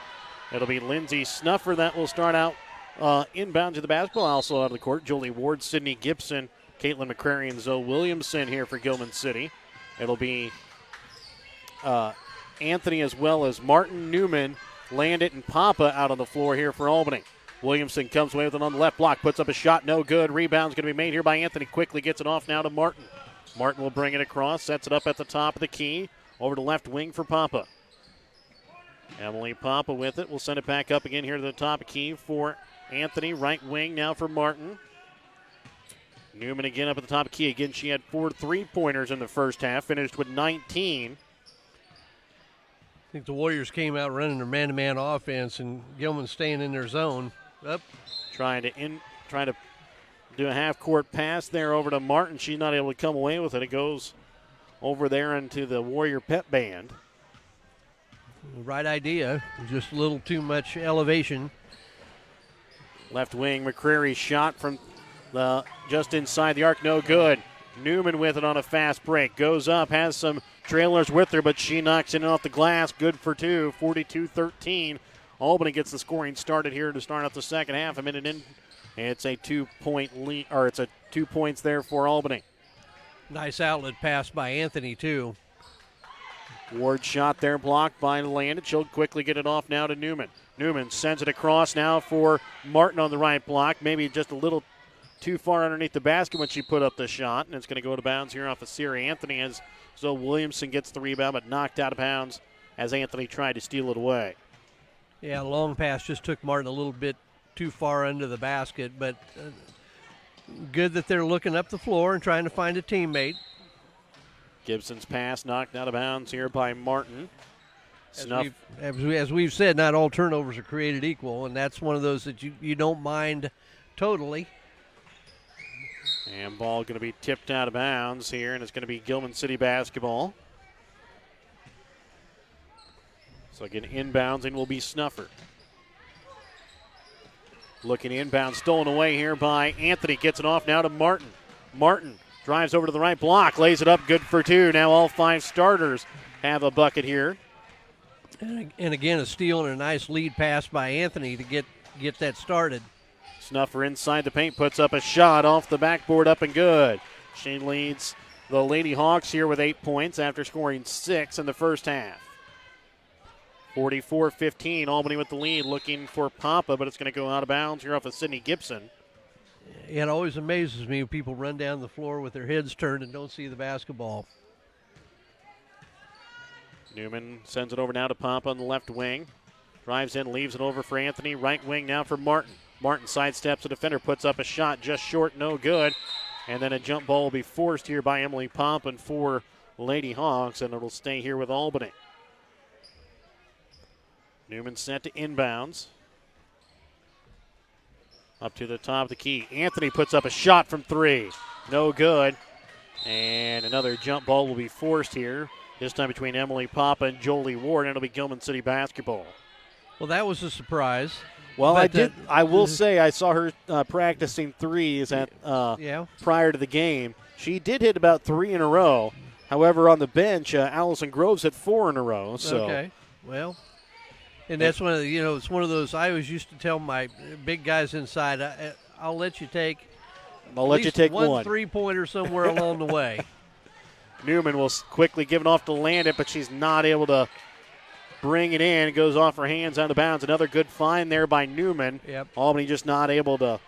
It'll be Lindsay Snuffer that will start out inbound to the basketball. Also out of the court, Jolie Ward, Sydney Gibson, Caitlin McCrary, and Zoe Williamson here for Gilman City. It'll be Anthony as well as Martin, Newman, Landit, and Papa out on the floor here for Albany. Williamson comes away with it on the left block, puts up a shot, no good. Rebound's going to be made here by Anthony. Quickly gets it off now to Martin. Martin will bring it across, sets it up at the top of the key, over to left wing for Papa. Emily Papa with it. We'll send it back up again here to the top of key for Anthony. Right wing now for Martin. Newman again up at the top of key. Again, she had 4 3-pointers in the first half, finished with 19. I think the Warriors came out running their man-to-man offense, and Gilman staying in their zone. Up, Trying to do a half-court pass there over to Martin. She's not able to come away with it. It goes over there into the Warrior pep band. right idea, just a little too much elevation. Left wing, McCreary's shot from just inside the arc, no good. Newman with it on a fast break. Goes up, has some trailers with her, but she knocks it in off the glass. Good for two, 42-13. Albany gets the scoring started here to start out the second half. A minute in, it's a 2-point lead, or it's a 2 points there for Albany. Nice outlet pass by Anthony, too. Ward shot there, blocked by Landit. She'll quickly get it off now to Newman. Newman sends it across now for Martin on the right block. Maybe just a little too far underneath the basket when she put up the shot, and it's going to go to bounds here off of Siri Anthony as Zoe Williamson gets the rebound, but knocked out of bounds as Anthony tried to steal it away. Yeah, long pass just took Martin a little bit too far under the basket, but good that they're looking up the floor and trying to find a teammate. Gibson's pass knocked out of bounds here by Martin. As we've said, not all turnovers are created equal, and that's one of those that you don't mind totally. And ball going to be tipped out of bounds here, and it's going to be Gilman City basketball. So again, inbounds and will be Snuffer. Looking inbound, stolen away here by Anthony. Gets it off now to Martin. Martin drives over to the right block, lays it up, good for two. Now all five starters have a bucket here. And again, a steal and a nice lead pass by Anthony to get that started. Snuffer inside the paint, puts up a shot off the backboard, up and good. She leads the Lady Hawks here with 8 points after scoring 6 in the first half. 44-15, Albany with the lead, looking for Papa, but it's going to go out of bounds here off of Sydney Gibson. It always amazes me when people run down the floor with their heads turned and don't see the basketball. Newman sends it over now to Papa on the left wing. Drives in, leaves it over for Anthony. Right wing now for Martin. Martin sidesteps the defender, puts up a shot just short, no good. And then a jump ball will be forced here by Emily Poppin for Lady Hawks, and it'll stay here with Albany. Newman set to inbounds. Up to the top of the key. Anthony puts up a shot from 3. No good. And another jump ball will be forced here. This time between Emily Papa and Jolie Ward, and it'll be Gilman City basketball. Well, that was a surprise. Well, I will say I saw her practicing threes prior to the game. She did hit about 3 in a row. However, on the bench, Allison Groves hit 4 in a row. So. Okay. Well, and that's one of the, it's one of those. I always used to tell my big guys inside, I'll let you take. I'll let you take one 3-pointer somewhere along the way. Newman will quickly give it off to Landon, but she's not able to bring it in. It goes off her hands out of bounds. Another good find there by Newman. Yep. Albany just not able to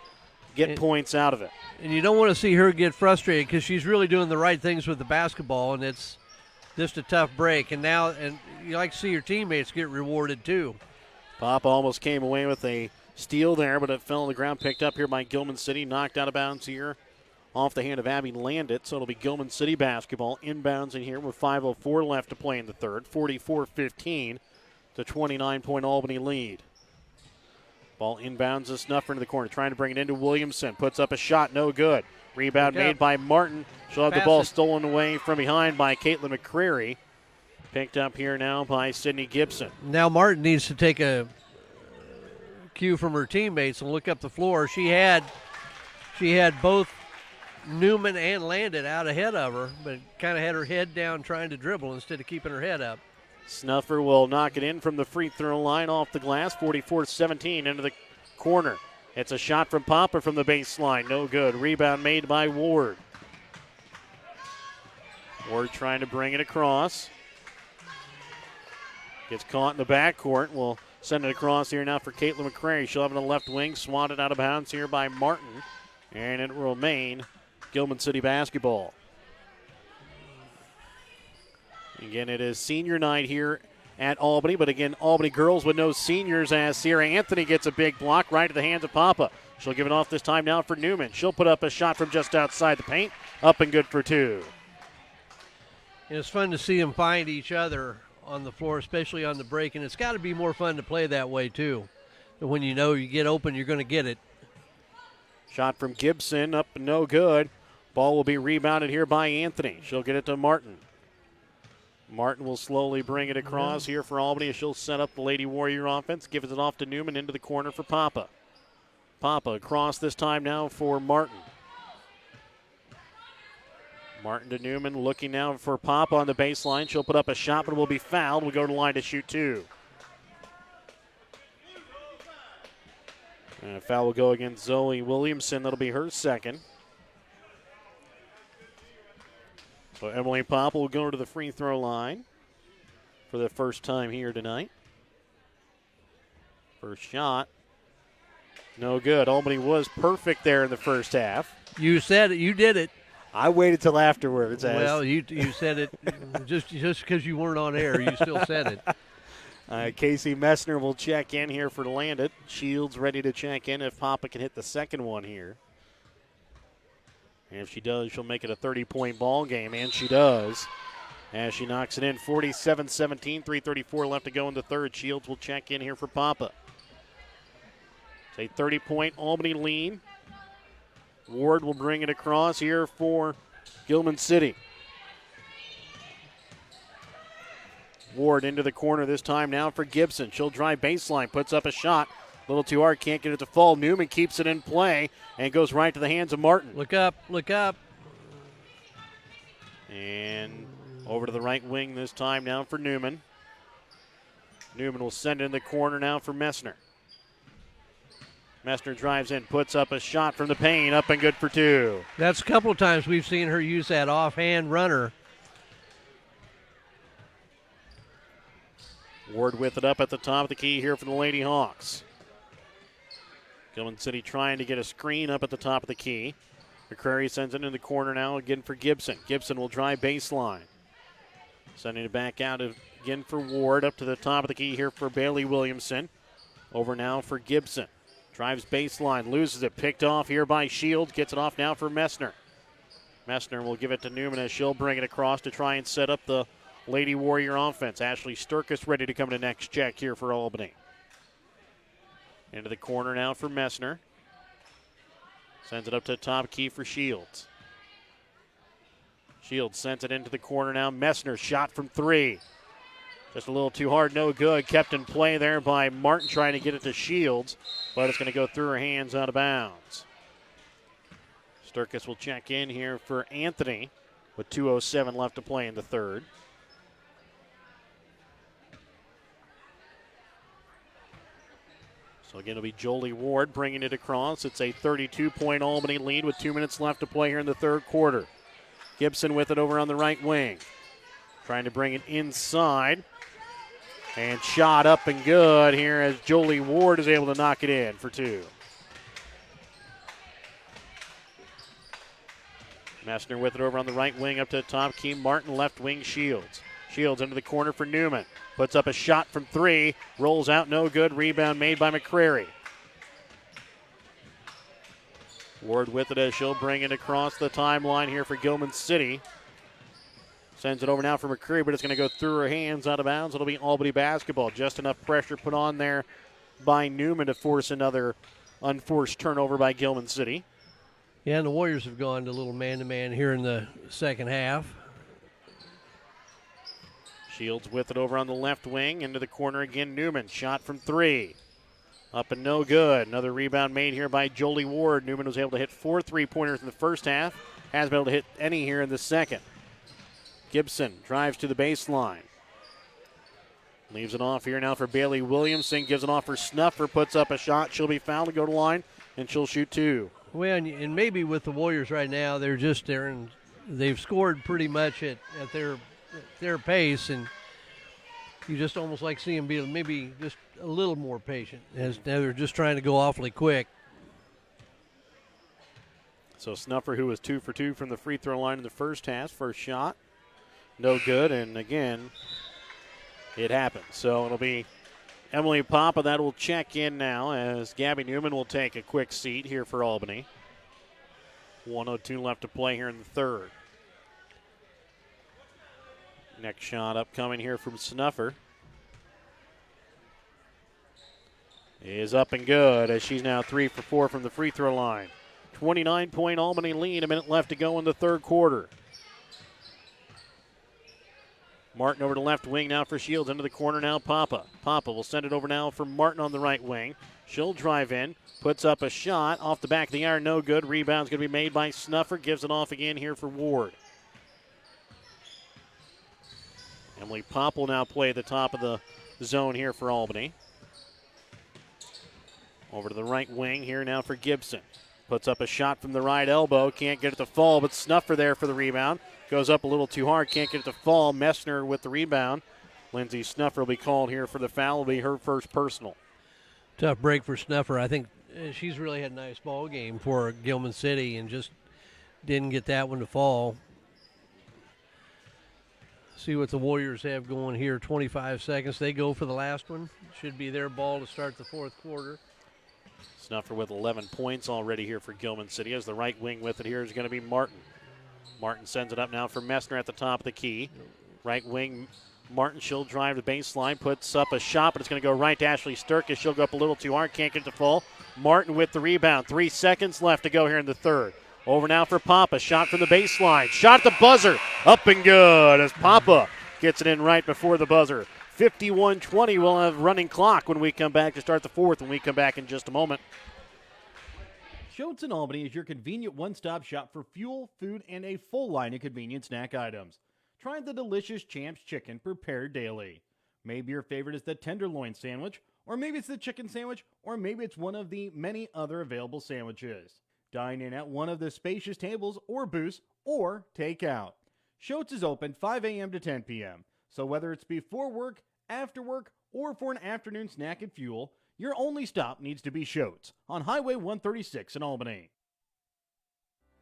get points out of it. And you don't want to see her get frustrated because she's really doing the right things with the basketball, and it's just a tough break. And you like to see your teammates get rewarded too. Papa almost came away with a steal there, but it fell on the ground, picked up here by Gilman City, knocked out of bounds here off the hand of Abby Landit. So it'll be Gilman City basketball inbounds in here with 5:04 left to play in the third. 44-15 to 29-point Albany lead. Ball inbounds a snuffer into the corner, trying to bring it into Williamson. Puts up a shot, no good. Rebound made by Martin. She'll have the ball stolen away from behind by Caitlin McCrary. Picked up here now by Sydney Gibson. Now Martin needs to take a cue from her teammates and look up the floor. She had both Newman and Landon out ahead of her, but kind of had her head down trying to dribble instead of keeping her head up. Snuffer will knock it in from the free throw line off the glass. 44-17 into the corner. It's a shot from Papa from the baseline. No good. Rebound made by Ward. Ward trying to bring it across. Gets caught in the backcourt. We'll send it across here now for Caitlin McCrary. She'll have it on the left wing. Swatted out of bounds here by Martin. And it will remain Gilman City basketball. Again, it is senior night here at Albany, but again, Albany girls with no seniors as Sierra Anthony gets a big block right to the hands of Papa. She'll give it off this time now for Newman. She'll put up a shot from just outside the paint, up and good for 2. And it's fun to see them find each other on the floor, especially on the break, and it's got to be more fun to play that way too. When you know you get open, you're going to get it. Shot from Gibson, up and no good. Ball will be rebounded here by Anthony. She'll get it to Martin. Martin will slowly bring it across here for Albany as she'll set up the Lady Warrior offense. Gives it off to Newman into the corner for Papa. Papa across this time now for Martin. Martin to Newman looking now for Papa on the baseline. She'll put up a shot, but will be fouled. We'll go to the line to shoot 2. And a foul will go against Zoe Williamson. That'll be her second. So Emily Papa will go to the free throw line for the first time here tonight. First shot. No good. Albany was perfect there in the first half. You said it. You did it. I waited till afterwards. Well, you said it just because you weren't on air. You still said it. Casey Messner will check in here for Landit. Shields ready to check in if Papa can hit the second one here. And if she does, she'll make it a 30-point ball game, and she does. As she knocks it in, 47-17, 3:34 left to go in the third. Shields will check in here for Papa. It's a 30-point Albany lead. Ward will bring it across here for Gilman City. Ward into the corner this time now for Gibson. She'll drive baseline, puts up a shot. A little too hard, can't get it to fall. Newman keeps it in play and goes right to the hands of Martin. Look up, look up. And over to the right wing this time now for Newman. Newman will send it in the corner now for Messner. Messner drives in, puts up a shot from the paint, up and good for 2. That's a couple of times we've seen her use that offhand runner. Ward with it up at the top of the key here for the Lady Hawks. Gilman City trying to get a screen up at the top of the key. McCrary sends it in the corner now again for Gibson. Gibson will drive baseline. Sending it back out again for Ward up to the top of the key here for Bailey Williamson. Over now for Gibson. Drives baseline, loses it, picked off here by Shields. Gets it off now for Messner. Messner will give it to Newman as she'll bring it across to try and set up the Lady Warrior offense. Ashley Sturkis ready to come to next check here for Albany. Into the corner now for Messner. Sends it up to the top key for Shields. Shields sends it into the corner now. Messner shot from three. Just a little too hard, no good. Kept in play there by Martin trying to get it to Shields, but it's going to go through her hands out of bounds. Sturkis will check in here for Anthony with 2:07 left to play in the third. So again, it'll be Jolie Ward bringing it across. It's a 32-point Albany lead with 2 minutes left to play here in the third quarter. Gibson with it over on the right wing. Trying to bring it inside. And shot up and good here as Jolie Ward is able to knock it in for two. Messner with it over on the right wing up to the top. Key Martin left wing Shields. Shields into the corner for Newman. Puts up a shot from three. Rolls out, no good. Rebound made by McCrary. Ward with it as she'll bring it across the timeline here for Gilman City. Sends it over now for McCrary, but it's going to go through her hands out of bounds. It'll be Albany basketball. Just enough pressure put on there by Newman to force another unforced turnover by Gilman City. Yeah, and the Warriors have gone to a little man-to-man here in the second half. Shields with it over on the left wing. Into the corner again, Newman. Shot from three. Up and no good. Another rebound made here by Jolie Ward. Newman was able to hit 4 3-pointers in the first half. Hasn't been able to hit any here in the second. Gibson drives to the baseline. Leaves it off here now for Bailey Williamson. Gives it off for Snuffer. Puts up a shot. She'll be fouled to go to line, and she'll shoot two. Well, and maybe with the Warriors right now, they're just there, and they've scored pretty much at their pace, and you just almost like seeing them be maybe just a little more patient, as now they're just trying to go awfully quick. So Snuffer, who was 2 for 2 from the free throw line in the first half, first shot, no good, and again, it happened. So it'll be Emily Papa that will check in now as Gabby Newman will take a quick seat here for Albany. 1:02 left to play here in the third. Next shot upcoming here from Snuffer is up and good as she's now 3 for 4 from the free throw line. 29-point Albany lead, a minute left to go in the third quarter. Martin over to left wing now for Shields. Into the corner now, Papa. Papa will send it over now for Martin on the right wing. She'll drive in, puts up a shot off the back of the iron, no good. Rebound's going to be made by Snuffer. Gives it off again here for Ward. Emily Pop will now play at the top of the zone here for Albany. Over to the right wing here now for Gibson. Puts up a shot from the right elbow. Can't get it to fall, but Snuffer there for the rebound. Goes up a little too hard. Can't get it to fall. Messner with the rebound. Lindsay Snuffer will be called here for the foul. Will be her first personal. Tough break for Snuffer. I think she's really had a nice ball game for Gilman City and just didn't get that one to fall. See what the Warriors have going here. 25 seconds. They go for the last one. Should be their ball to start the fourth quarter. Snuffer with 11 points already here for Gilman City. As the right wing with it here is going to be Martin. Martin sends it up now for Messner at the top of the key. Right wing, Martin, she'll drive the baseline, puts up a shot, but it's going to go right to Ashley Sturkis. She'll go up a little too hard, can't get it to fall. Martin with the rebound. 3 seconds left to go here in the third. Over now for Papa. Shot from the baseline. Shot at the buzzer. Up and good as Papa gets it in right before the buzzer. 51-20. We'll have running clock when we come back to start the fourth when we come back in just a moment. Schultz in Albany is your convenient one-stop shop for fuel, food, and a full line of convenient snack items. Try the delicious Champs chicken prepared daily. Maybe your favorite is the tenderloin sandwich, or maybe it's the chicken sandwich, or maybe it's one of the many other available sandwiches. Dine in at one of the spacious tables or booths, or take out. Schultz is open 5 a.m. to 10 p.m., so whether it's before work, after work, or for an afternoon snack and fuel, your only stop needs to be Schultz on Highway 136 in Albany.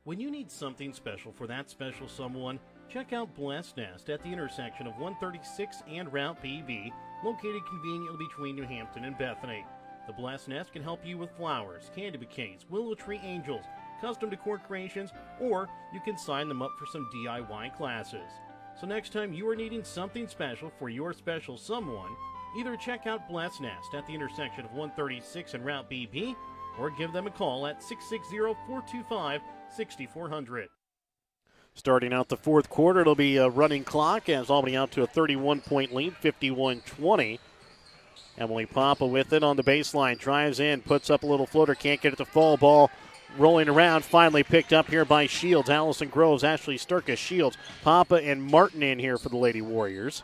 When you need something special for that special someone, check out Blessed Nest at the intersection of 136 and Route PB, located conveniently between New Hampton and Bethany. The Blessed Nest can help you with flowers, candy bouquets, willow tree angels, custom decor creations, or you can sign them up for some DIY classes. So next time you are needing something special for your special someone, either check out Bless Nest at the intersection of 136 and Route BP, or give them a call at 660-425-6400. Starting out the fourth quarter, it'll be a running clock as Albany out to a 31-point lead, 51-20. Emily Papa with it on the baseline, drives in, puts up a little floater, can't get it to fall. Ball rolling around, finally picked up here by Shields. Allison Groves, Ashley Sturkis, Shields, Papa, and Martin in here for the Lady Warriors.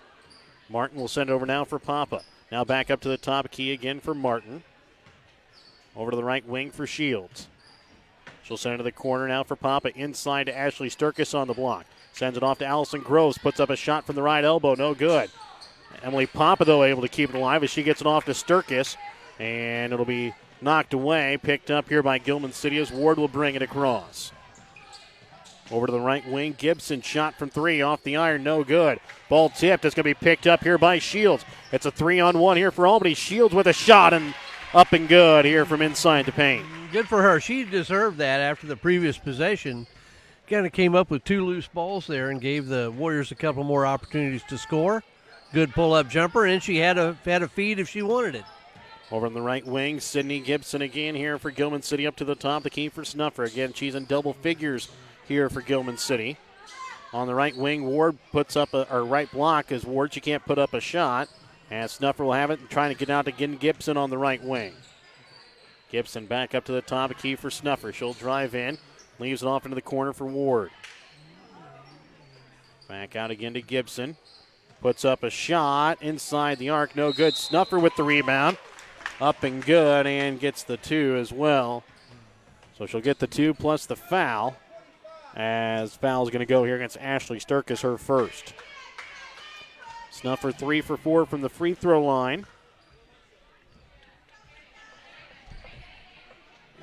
Martin will send it over now for Papa. Now back up to the top key again for Martin. Over to the right wing for Shields. She'll send it to the corner now for Papa. Inside to Ashley Sturkis on the block. Sends it off to Allison Groves. Puts up a shot from the right elbow. No good. Emily Papa, though, able to keep it alive as she gets it off to Sturkis. And it'll be knocked away. Picked up here by Gilman City as Ward will bring it across. Over to the right wing. Gibson shot from three off the iron. No good. Ball tipped. It's going to be picked up here by Shields. It's a 3-on-1 here for Albany. Shields with a shot and up and good here from inside the paint. Good for her. She deserved that after the previous possession. Kind of came up with two loose balls there and gave the Warriors a couple more opportunities to score. Good pull-up jumper, and she had a feed if she wanted it. Over on the right wing, Sydney Gibson again here for Gilman City up to the top. The key for Snuffer. Again, she's in double figures here for Gilman City. On the right wing, Ward puts up a right block as Ward. She can't put up a shot. And Snuffer will have it and trying to get out to Gibson on the right wing. Gibson back up to the top, a key for Snuffer. She'll drive in, leaves it off into the corner for Ward. Back out again to Gibson. Puts up a shot inside the arc, no good. Snuffer with the rebound. Up and good, and gets the two as well. So she'll get the two plus the foul, as foul is going to go here against Ashley Sturkis, her first. Snuffer 3 for 4 from the free throw line.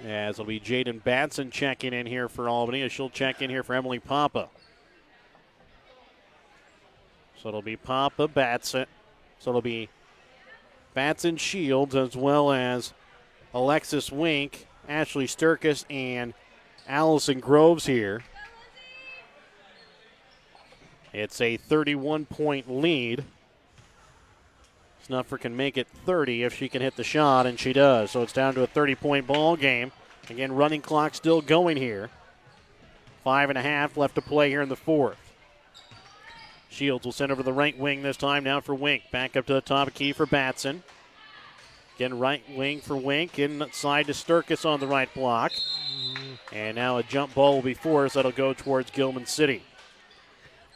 As it'll be Jaden Batson checking in here for Albany, as she'll check in here for Emily Papa. So it'll be Papa, Batson. So it'll be Batson, Shields, as well as Alexis Wink, Ashley Sturkis, and Allison Groves here. It's a 31-point lead. Snuffer can make it 30 if she can hit the shot, and she does. So it's down to a 30-point ball game. Again, running clock still going here. 5.5 left to play here in the fourth. Shields will send over the right wing this time now for Wink. Back up to the top key for Batson. Again, right wing for Wink. Inside to Sturkis on the right block. And now a jump ball will be forced. That'll go towards Gilman City.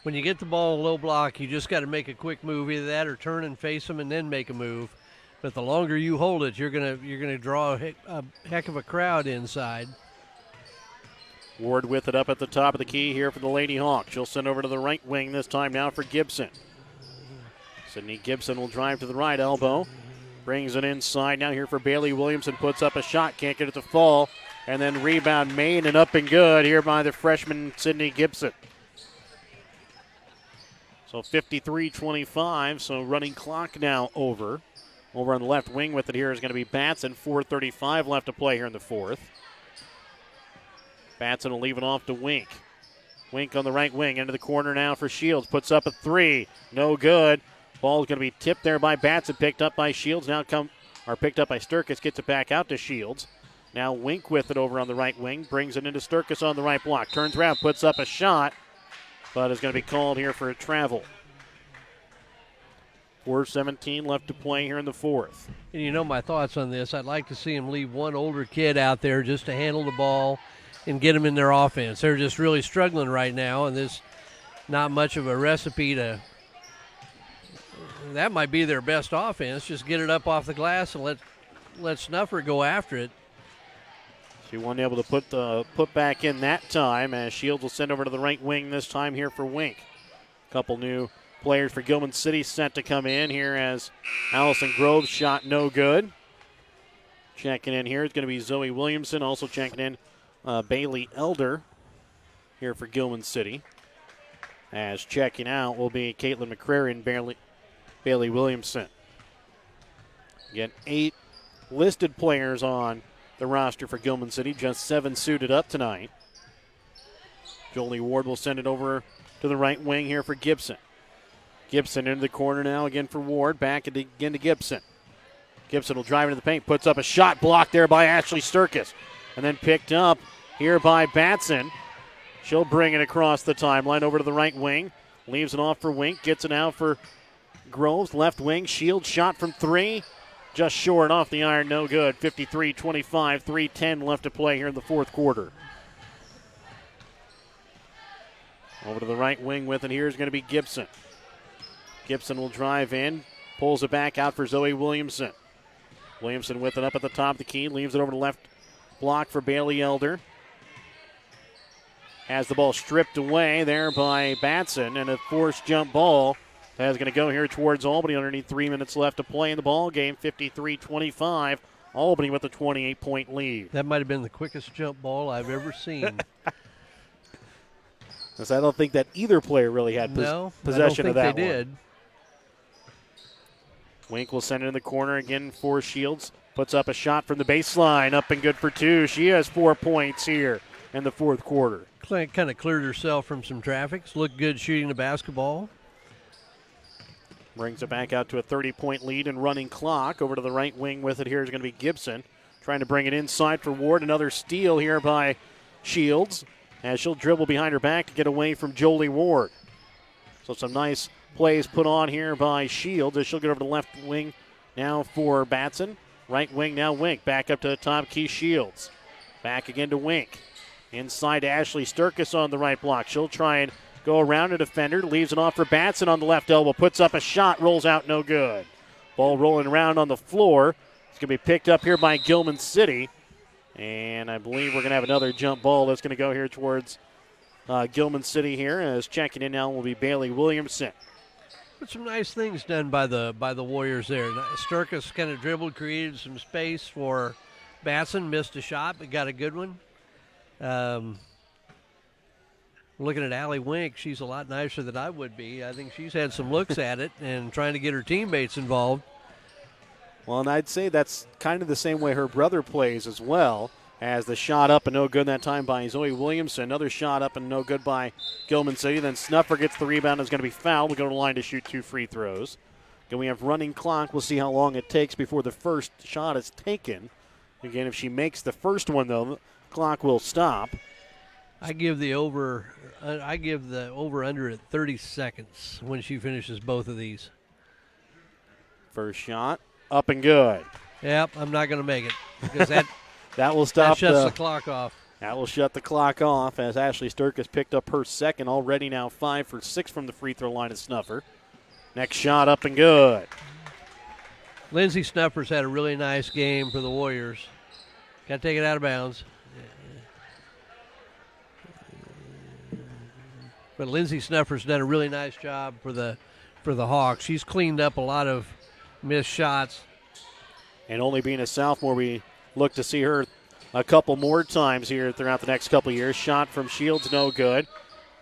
When you get the ball in low block, you just got to make a quick move, either that or turn and face them and then make a move. But the longer you hold it, you're gonna draw a heck of a crowd inside. Ward with it up at the top of the key here for the Lady Hawks. She'll send over to the right wing this time now for Gibson. Sydney Gibson will drive to the right elbow. Brings it inside now here for Bailey Williamson. Puts up a shot, can't get it to fall. And then rebound made and up and good here by the freshman Sydney Gibson. So 53-25, so running clock now over. Over on the left wing with it here is going to be Batson. 4:35 left to play here in the fourth. Batson will leave it off to Wink. Wink on the right wing, into the corner now for Shields. Puts up a three, no good. Ball's going to be tipped there by Batson, picked up by Shields. Picked up by Sturkis, gets it back out to Shields. Now Wink with it over on the right wing, brings it into Sturkis on the right block. Turns around, puts up a shot, but is going to be called here for a travel. 4:17 left to play here in the fourth. And you know my thoughts on this. I'd like to see him leave one older kid out there just to handle the ball and get them in their offense. They're just really struggling right now, and there's not much of a recipe to – that might be their best offense. Just get it up off the glass and let Snuffer go after it. She wasn't able to put back in that time, as Shields will send over to the right wing this time here for Wink. A couple new players for Gilman City set to come in here as Allison Groves shot no good. Checking in here is going to be Zoe Williamson. Also checking in Bailey Elder here for Gilman City. As checking out will be Caitlin McCrary and Bailey Williamson. Again, 8 listed players on the roster for Gilman City. Just 7 suited up tonight. Jolie Ward will send it over to the right wing here for Gibson. Gibson into the corner now again for Ward. Back again to Gibson. Gibson will drive into the paint. Puts up a shot blocked there by Ashley Sturkis. And then picked up here by Batson. She'll bring it across the timeline over to the right wing. Leaves it off for Wink. Gets it out for Groves. Left wing. Shields shot from 3. Just short off the iron. No good. 53-25. 3:10 left to play here in the fourth quarter. Over to the right wing with it here is going to be Gibson. Gibson will drive in. Pulls it back out for Zoe Williamson. Williamson with it up at the top of the key. Leaves it over to left block for Bailey Elder. Has the ball stripped away there by Batson, and a forced jump ball that's going to go here towards Albany underneath 3 minutes left to play in the ball game. 53-25. Albany with a 28-point lead. That might have been the quickest jump ball I've ever seen. I don't think that either player really had possession of that one. I don't think they did. Wink will send it in the corner again for Shields. Puts up a shot from the baseline, up and good for 2. She has 4 points here in the fourth quarter. Kind of cleared herself from some traffic. Looked good shooting the basketball. Brings it back out to a 30-point lead and running clock. Over to the right wing with it here is going to be Gibson. Trying to bring it inside for Ward. Another steal here by Shields, as she'll dribble behind her back to get away from Jolie Ward. So some nice plays put on here by Shields as she'll get over to the left wing now for Batson. Right wing now Wink. Back up to the top key Shields. Back again to Wink. Inside to Ashley Sturkis on the right block. She'll try and go around a defender. Leaves it off for Batson on the left elbow. Puts up a shot. Rolls out no good. Ball rolling around on the floor. It's going to be picked up here by Gilman City. And I believe we're going to have another jump ball that's going to go here towards Gilman City here. As checking in now will be Bailey Williamson. But some nice things done by the Warriors there. Sturkis kind of dribbled, created some space for Batson. Missed a shot, but got a good one. Looking at Allie Wink, she's a lot nicer than I would be. I think she's had some looks at it and trying to get her teammates involved. Well, and I'd say that's kind of the same way her brother plays as well. As the shot up and no good that time by Zoe Williamson. Another shot up and no good by Gilman City. Then Snuffer gets the rebound and is going to be fouled. We'll go to the line to shoot 2 free throws. Then we have running clock. We'll see how long it takes before the first shot is taken. Again, if she makes the first one, though, the clock will stop. I give the over under at 30 seconds when she finishes both of these. First shot, up and good. Yep, I'm not going to make it because that that will stop. That shuts the clock off. That will shut the clock off as Ashley Sturkis picked up her second, already now 5 for 6 from the free throw line at Snuffer. Next shot up and good. Lindsay Snuffer's had a really nice game for the Warriors. Got to take it out of bounds. But Lindsay Snuffer's done a really nice job for the Hawks. She's cleaned up a lot of missed shots. And only being a sophomore, we look to see her a couple more times here throughout the next couple of years. Shot from Shields, no good.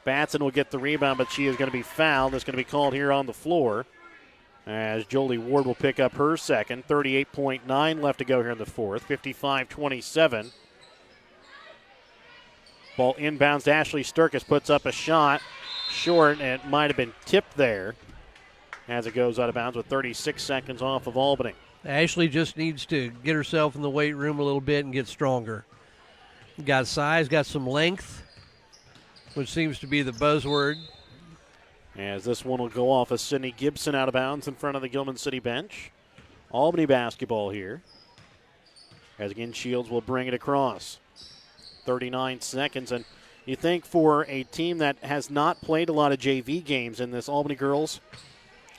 Batson will get the rebound, but she is going to be fouled. It's going to be called here on the floor as Jolie Ward will pick up her second. 38.9 left to go here in the fourth. 55-27. Ball inbounds to Ashley Sturkis. Puts up a shot. Short, and it might have been tipped there as it goes out of bounds with 36 seconds off of Albany. Ashley just needs to get herself in the weight room a little bit and get stronger. Got size, got some length, which seems to be the buzzword. As this one will go off of Sydney Gibson out of bounds in front of the Gilman City bench. Albany basketball here. As again, Shields will bring it across. 39 seconds. And you think for a team that has not played a lot of JV games in this Albany girls,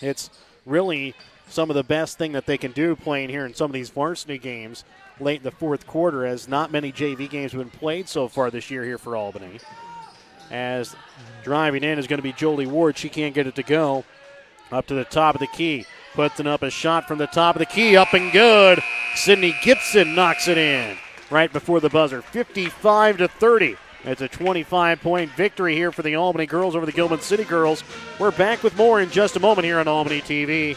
it's really some of the best thing that they can do playing here in some of these varsity games late in the fourth quarter, as not many JV games have been played so far this year here for Albany. As driving in is going to be Jolie Ward. She can't get it to go. Up to the top of the key. Puts it up a shot from the top of the key. Up and good. Sydney Gibson knocks it in right before the buzzer. 55-30. It's a 25-point victory here for the Albany girls over the Gilman City girls. We're back with more in just a moment here on Albany TV.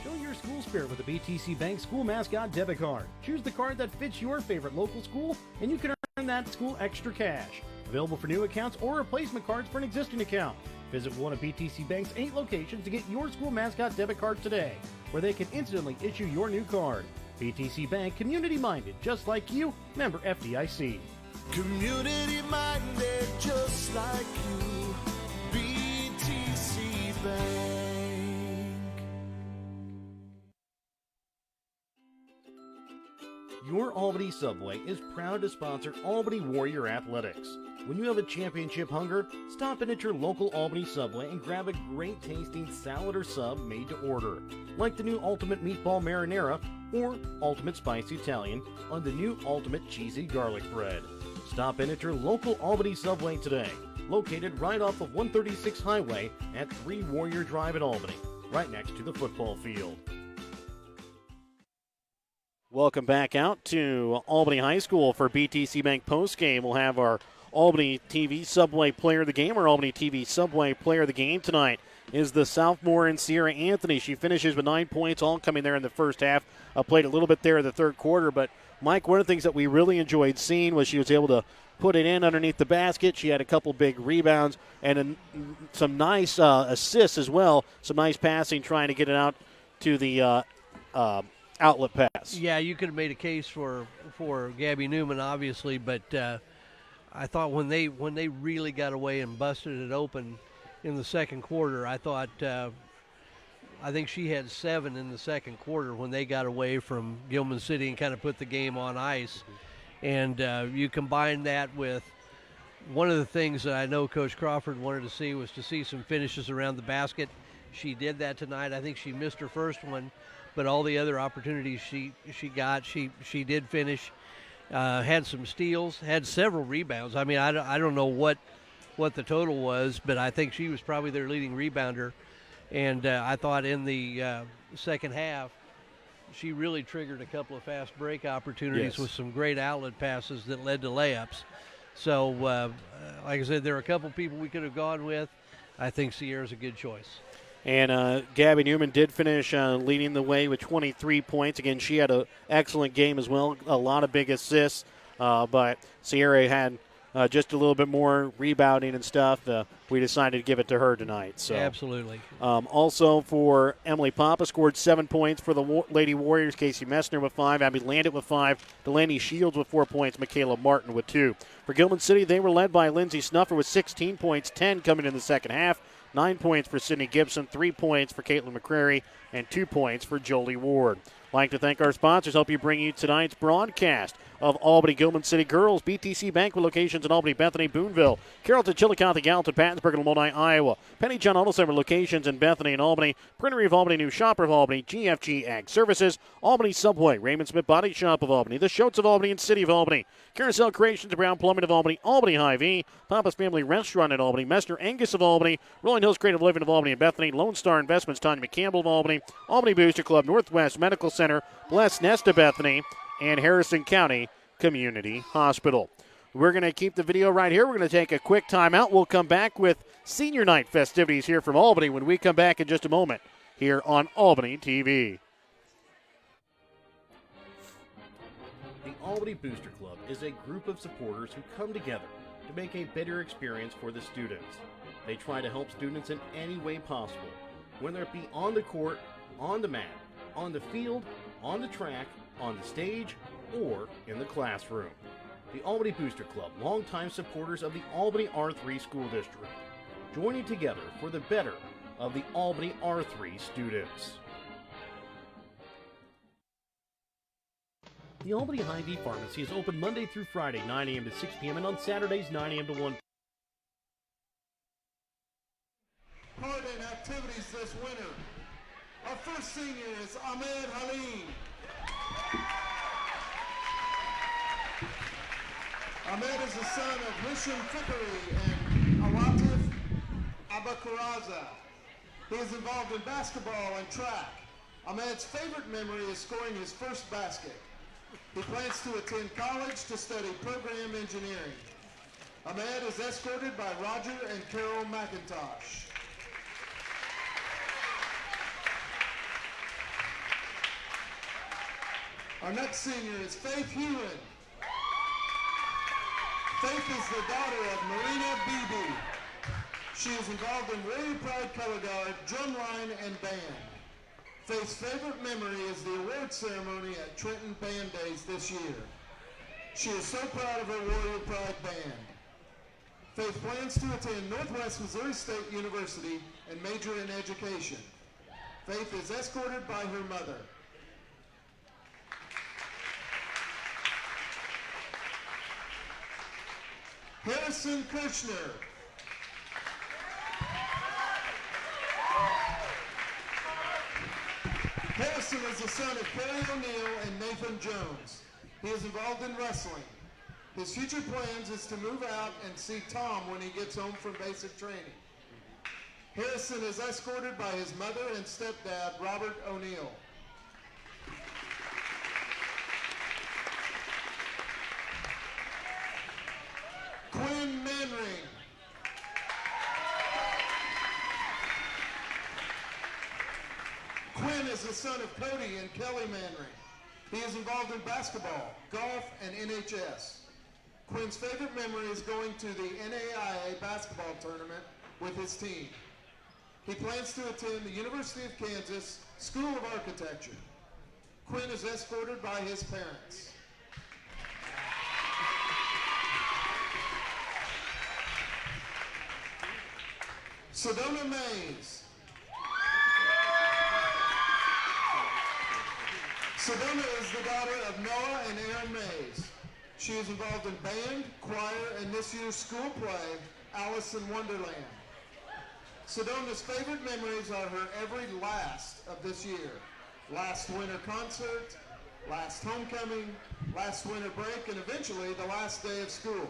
Show your school spirit with a the BTC Bank School Mascot Debit Card. Choose the card that fits your favorite local school, and you can earn that school extra cash. Available for new accounts or replacement cards for an existing account. Visit one of BTC Bank's 8 locations to get your school mascot debit card today, where they can instantly issue your new card. BTC Bank, community-minded, just like you, member FDIC. Community-minded, just like you, BTC Bank. Your Albany Subway is proud to sponsor Albany Warrior Athletics. When you have a championship hunger, stop in at your local Albany Subway and grab a great tasting salad or sub made to order, like the new Ultimate Meatball Marinara or Ultimate Spicy Italian on the new Ultimate Cheesy Garlic Bread. Stop in at your local Albany Subway today, located right off of 136 Highway at 3 Warrior Drive in Albany, right next to the football field. Welcome back out to Albany High School for BTC Bank postgame. We'll have our Albany TV Subway Player of the Game. Our Albany TV Subway Player of the Game tonight is the sophomore in Sierra Anthony. She finishes with 9 points, all coming there in the first half. Played a little bit there in the third quarter, but Mike, one of the things that we really enjoyed seeing was she was able to put it in underneath the basket. She had a couple big rebounds and some nice assists as well, some nice passing, trying to get it out to the outlet pass. Yeah, you could have made a case for Gabby Newman, obviously, but I thought when they really got away and busted it open in the second quarter, I think she had 7 in the second quarter when they got away from Gilman City and kind of put the game on ice. And you combine that with one of the things that I know Coach Crawford wanted to see was to see some finishes around the basket. She did that tonight. I think she missed her first one, but all the other opportunities she got, she did finish. Had some steals, had several rebounds. I mean, I don't know what the total was, but I think she was probably their leading rebounder. And I thought in the second half, she really triggered a couple of fast break opportunities with some great outlet passes that led to layups. So, like I said, there are a couple people we could have gone with. I think Sierra's a good choice. And Gabby Newman did finish leading the way with 23 points. Again, she had an excellent game as well, a lot of big assists. But Sierra had just a little bit more rebounding and stuff. We decided to give it to her tonight. So absolutely. Also for Emily Papa, scored 7 points for the Lady Warriors. Casey Messner with 5. Abby Landit with 5. Delaney Shields with 4 points. Michaela Martin with 2. For Gilman City, they were led by Lindsay Snuffer with 16 points, 10 coming in the second half. 9 points for Sydney Gibson, 3 points for Caitlin McCrary, and 2 points for Jolie Ward. I'd like to thank our sponsors, help you bring you tonight's broadcast of Albany Gilman City Girls. BTC Bank with locations in Albany, Bethany, Boonville, Carrollton, Chillicothe, Gallatin, Pattonsburg, and Lamoni, Iowa. Penny John Auto Center locations in Bethany and Albany. Printery of Albany, New Shopper of Albany, GFG Ag Services, Albany Subway, Raymond Smith Body Shop of Albany, the Shoats of Albany and City of Albany, Carousel Creations, Brown Plumbing of Albany, Albany Hy-Vee, Papa's Family Restaurant in Albany, Messner Angus of Albany, Rolling Hills Creative Living of Albany and Bethany, Lone Star Investments, Tanya McCampbell of Albany, Albany Booster Club, Northwest Medical Center, Bless Nest of Bethany, and Harrison County Community Hospital. We're going to keep the video right here. We're going to take a quick timeout. We'll come back with senior night festivities here from Albany when we come back in just a moment here on Albany TV. The Albany Booster Club is a group of supporters who come together to make a better experience for the students. They try to help students in any way possible, whether it be on the court, on the mat, on the field, on the track, on the stage, or in the classroom. The Albany Booster Club, longtime supporters of the Albany R3 School District, joining together for the better of the Albany R3 students. The Albany Hy-Vee Pharmacy is open Monday through Friday, 9 a.m. to 6 p.m. and on Saturdays, 9 a.m. to 1 p.m. Part in activities this winter. Our first senior is Ahmed Halim. Ahmed is the son of Hisham Fikri and Awatif Abakaraza. He is involved in basketball and track. Ahmed's favorite memory is scoring his first basket. He plans to attend college to study program engineering. Ahmed is escorted by Roger and Carol McIntosh. Our next senior is Faith Hewen. Faith is the daughter of Marina Beebe. She is involved in Warrior Pride Color Guard, drumline, and band. Faith's favorite memory is the award ceremony at Trenton Band Days this year. She is so proud of her Warrior Pride band. Faith plans to attend Northwest Missouri State University and major in education. Faith is escorted by her mother. Harrison Kirchner. Harrison is the son of Kerry O'Neill and Nathan Jones. He is involved in wrestling. His future plans is to move out and see Tom when he gets home from basic training. Harrison is escorted by his mother and stepdad, Robert O'Neill. Quinn Manring. Quinn is the son of Cody and Kelly Manring. He is involved in basketball, golf, and NHS. Quinn's favorite memory is going to the NAIA basketball tournament with his team. He plans to attend the University of Kansas School of Architecture. Quinn is escorted by his parents. Sedona Mays. Sedona is the daughter of Noah and Aaron Mays. She is involved in band, choir, and this year's school play, Alice in Wonderland. Sedona's favorite memories are her every last of this year. Last winter concert, last homecoming, last winter break, and eventually the last day of school.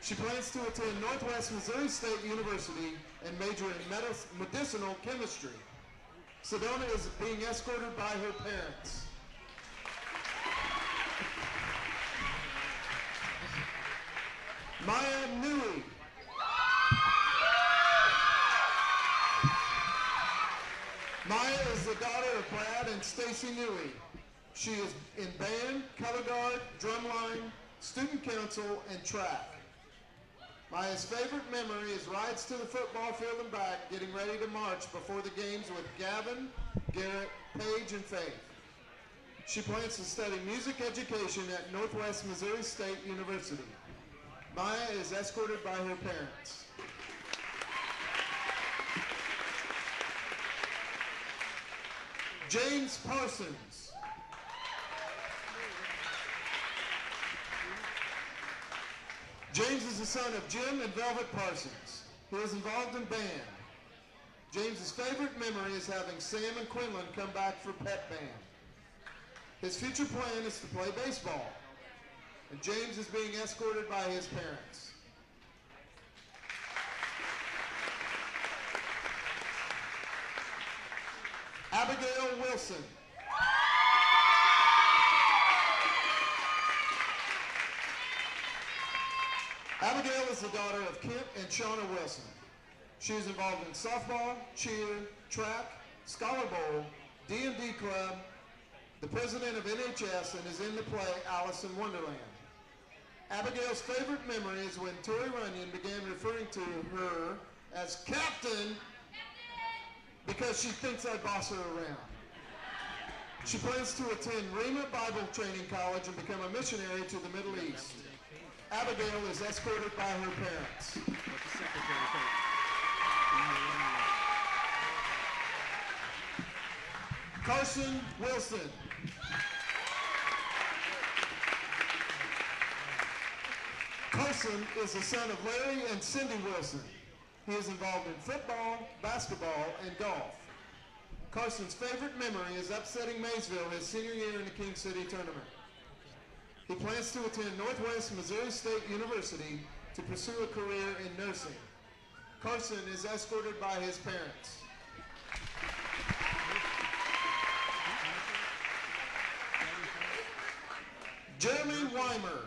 She plans to attend Northwest Missouri State University and major in medicinal chemistry. Sedona is being escorted by her parents. Maya Newey. Maya is the daughter of Brad and Stacy Newey. She is in band, color guard, drumline, student council, and track. Maya's favorite memory is rides to the football field and back, getting ready to march before the games with Gavin, Garrett, Paige, and Faith. She plans to study music education at Northwest Missouri State University. Maya is escorted by her parents. James Parsons. James is the son of Jim and Velvet Parsons. He is involved in band. James's favorite memory is having Sam and Quinlan come back for pep band. His future plan is to play baseball, and James is being escorted by his parents. Abigail Wilson. Abigail is the daughter of Kent and Shauna Wilson. She is involved in softball, cheer, track, Scholar Bowl, D&D Club, the president of NHS, and is in the play Alice in Wonderland. Abigail's favorite memory is when Tori Runyon began referring to her as Captain because she thinks I boss her around. She plans to attend Rhema Bible Training College and become a missionary to the Middle East. Abigail is escorted by her parents. Carson Wilson. Carson is the son of Larry and Cindy Wilson. He is involved in football, basketball, and golf. Carson's favorite memory is upsetting Maysville his senior year in the King City tournament. He plans to attend Northwest Missouri State University to pursue a career in nursing. Carson is escorted by his parents. Jeremy Weimer.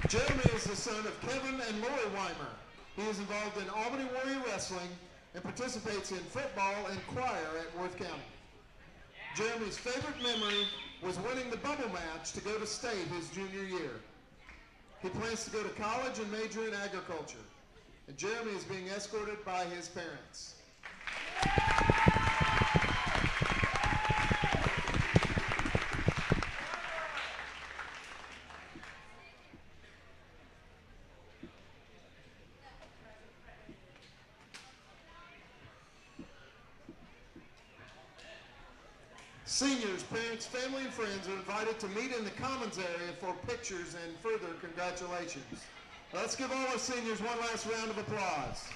Jeremy is the son of Kevin and Lori Weimer. He is involved in Albany Warrior Wrestling, and participates in football and choir at Worth County. Jeremy's favorite memory was winning the bubble match to go to state his junior year. He plans to go to college and major in agriculture, and Jeremy is being escorted by his parents. Seniors, parents, family, and friends are invited to meet in the Commons area for pictures and further congratulations. Let's give all our seniors one last round of applause.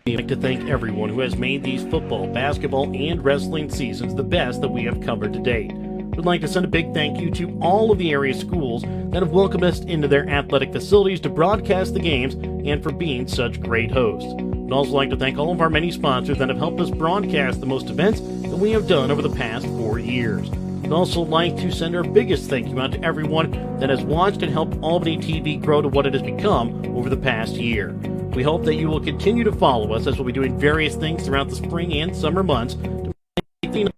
I'd like to thank everyone who has made these football, basketball, and wrestling seasons the best that we have covered to date. We'd like to send a big thank you to all of the area schools that have welcomed us into their athletic facilities to broadcast the games and for being such great hosts. We'd also like to thank all of our many sponsors that have helped us broadcast the most events that we have done over the past 4 years. We'd also like to send our biggest thank you out to everyone that has watched and helped Albany TV grow to what it has become over the past year. We hope that you will continue to follow us as we'll be doing various things throughout the spring and summer months to make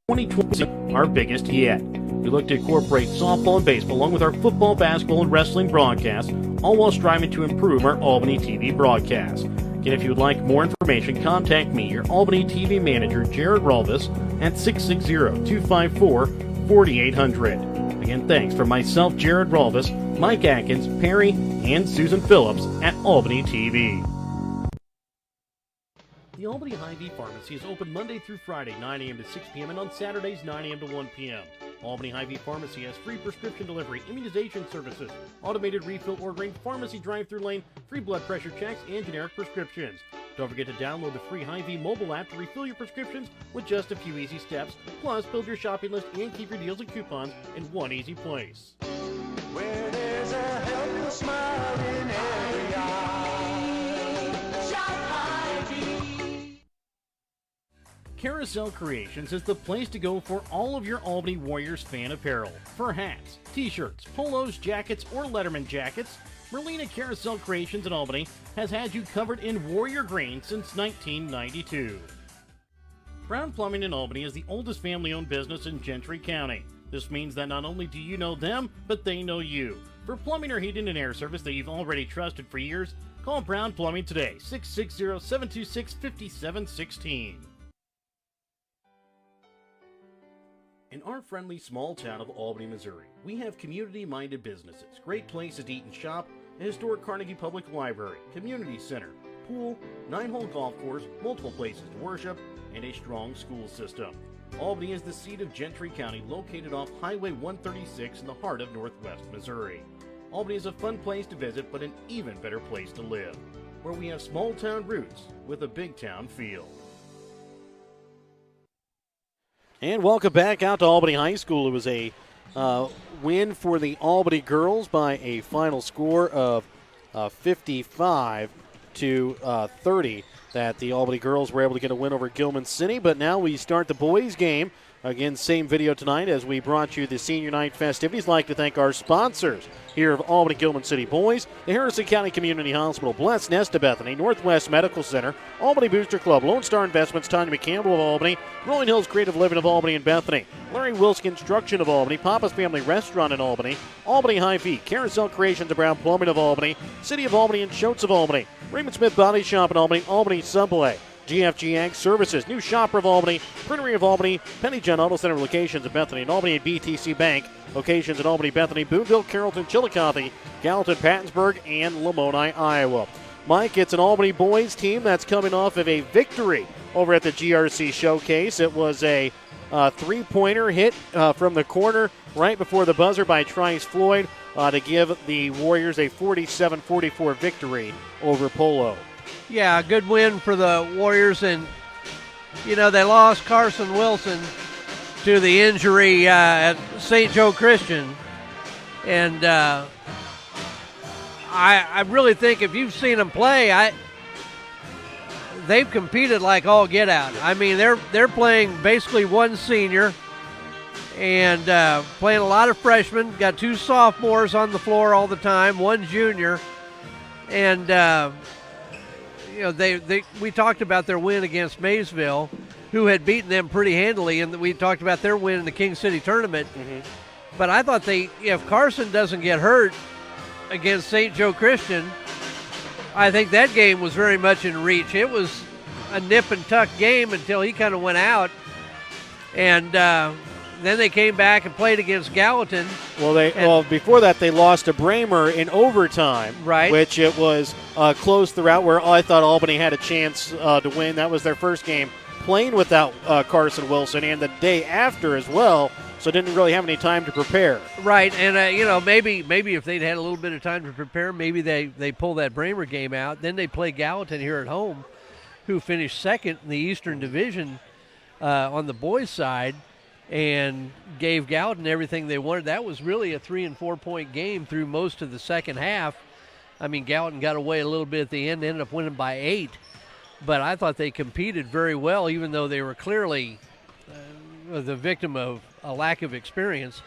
2020 our biggest yet. We look to incorporate softball and baseball along with our football, basketball, and wrestling broadcasts, all while striving to improve our Albany TV broadcast. Again, if you would like more information, contact me, your Albany TV manager, Jared Rolvis, at 660-254-4800. Again, thanks from myself, Jared Rolvis, Mike Atkins, Perry, and Susan Phillips at Albany TV. The Albany Hy-Vee Pharmacy is open Monday through Friday, 9 a.m. to 6 p.m., and on Saturdays, 9 a.m. to 1 p.m. Albany Hy-Vee Pharmacy has free prescription delivery, immunization services, automated refill ordering, pharmacy drive-through lane, free blood pressure checks, and generic prescriptions. Don't forget to download the free Hy-Vee mobile app to refill your prescriptions with just a few easy steps. Plus, build your shopping list and keep your deals and coupons in one easy place. Where there's a helpless smile in every eye. Shop Hy-Vee. Carousel Creations is the place to go for all of your Albany Warriors fan apparel. For hats, t-shirts, polos, jackets, or Letterman jackets, Merlina Carousel Creations in Albany has had you covered in Warrior green since 1992. Brown Plumbing in Albany is the oldest family-owned business in Gentry County. This means that not only do you know them, but they know you. For plumbing or heating and air service that you've already trusted for years, call Brown Plumbing today, 660-726-5716. In our friendly small town of Albany, Missouri, we have community-minded businesses, great places to eat and shop, a historic Carnegie Public Library, community center, pool, 9-hole golf course, multiple places to worship, and a strong school system. Albany is the seat of Gentry County, located off Highway 136 in the heart of northwest Missouri. Albany is a fun place to visit, but an even better place to live, where we have small-town roots with a big-town feel. And welcome back out to Albany High School. It was a win for the Albany girls by a final score of 55 to 30. That the Albany girls were able to get a win over Gilman City. But now we start the boys' game. Again, same video tonight as we brought you the senior night festivities. I'd like to thank our sponsors here of Albany Gilman City Boys, the Harrison County Community Hospital, Blessed Nest of Bethany, Northwest Medical Center, Albany Booster Club, Lone Star Investments, Tanya McCampbell of Albany, Rolling Hills Creative Living of Albany and Bethany, Larry Wilsk Construction of Albany, Papa's Family Restaurant in Albany, Albany Hy-Vee, Carousel Creations of Brown Plumbing of Albany, City of Albany and Schultz of Albany, Raymond Smith Body Shop in Albany, Albany Subway, GFG Ag Services, New Shopper of Albany, Printery of Albany, Penny John Auto Center locations in Bethany and Albany, and BTC Bank locations in Albany, Bethany, Boonville, Carrollton, Chillicothe, Gallatin, Pattonsburg, and Lamoni, Iowa. Mike, it's an Albany boys team that's coming off of a victory over at the GRC Showcase. It was a three-pointer hit from the corner right before the buzzer by Trice Floyd to give the Warriors a 47-44 victory over Polo. Yeah, a good win for the Warriors, and, you know, they lost Carson Wilson to the injury at St. Joe Christian, and I really think if you've seen them play, they've competed like all get out. I mean, they're playing basically one senior and playing a lot of freshmen. Got 2 sophomores on the floor all the time, 1 junior, and we talked about their win against Maysville, who had beaten them pretty handily, and we talked about their win in the King City tournament. Mm-hmm. But I thought if Carson doesn't get hurt against St. Joe Christian, I think that game was very much in reach. It was a nip and tuck game until he kind of went out, and then they came back and played against Gallatin. Well, before that they lost to Bramer in overtime, right? Which it was close throughout, where I thought Albany had a chance to win. That was their first game playing without Carson Wilson, and the day after as well. So didn't really have any time to prepare. Right, and maybe if they'd had a little bit of time to prepare, maybe they pull that Bramer game out. Then they play Gallatin here at home, who finished second in the Eastern Division on the boys' side, and gave Gallatin everything they wanted. That was really a 3 and 4 point game through most of the second half. I mean, Gallatin got away a little bit at the end, ended up winning by 8. But I thought they competed very well, even though they were clearly the victim of a lack of experience.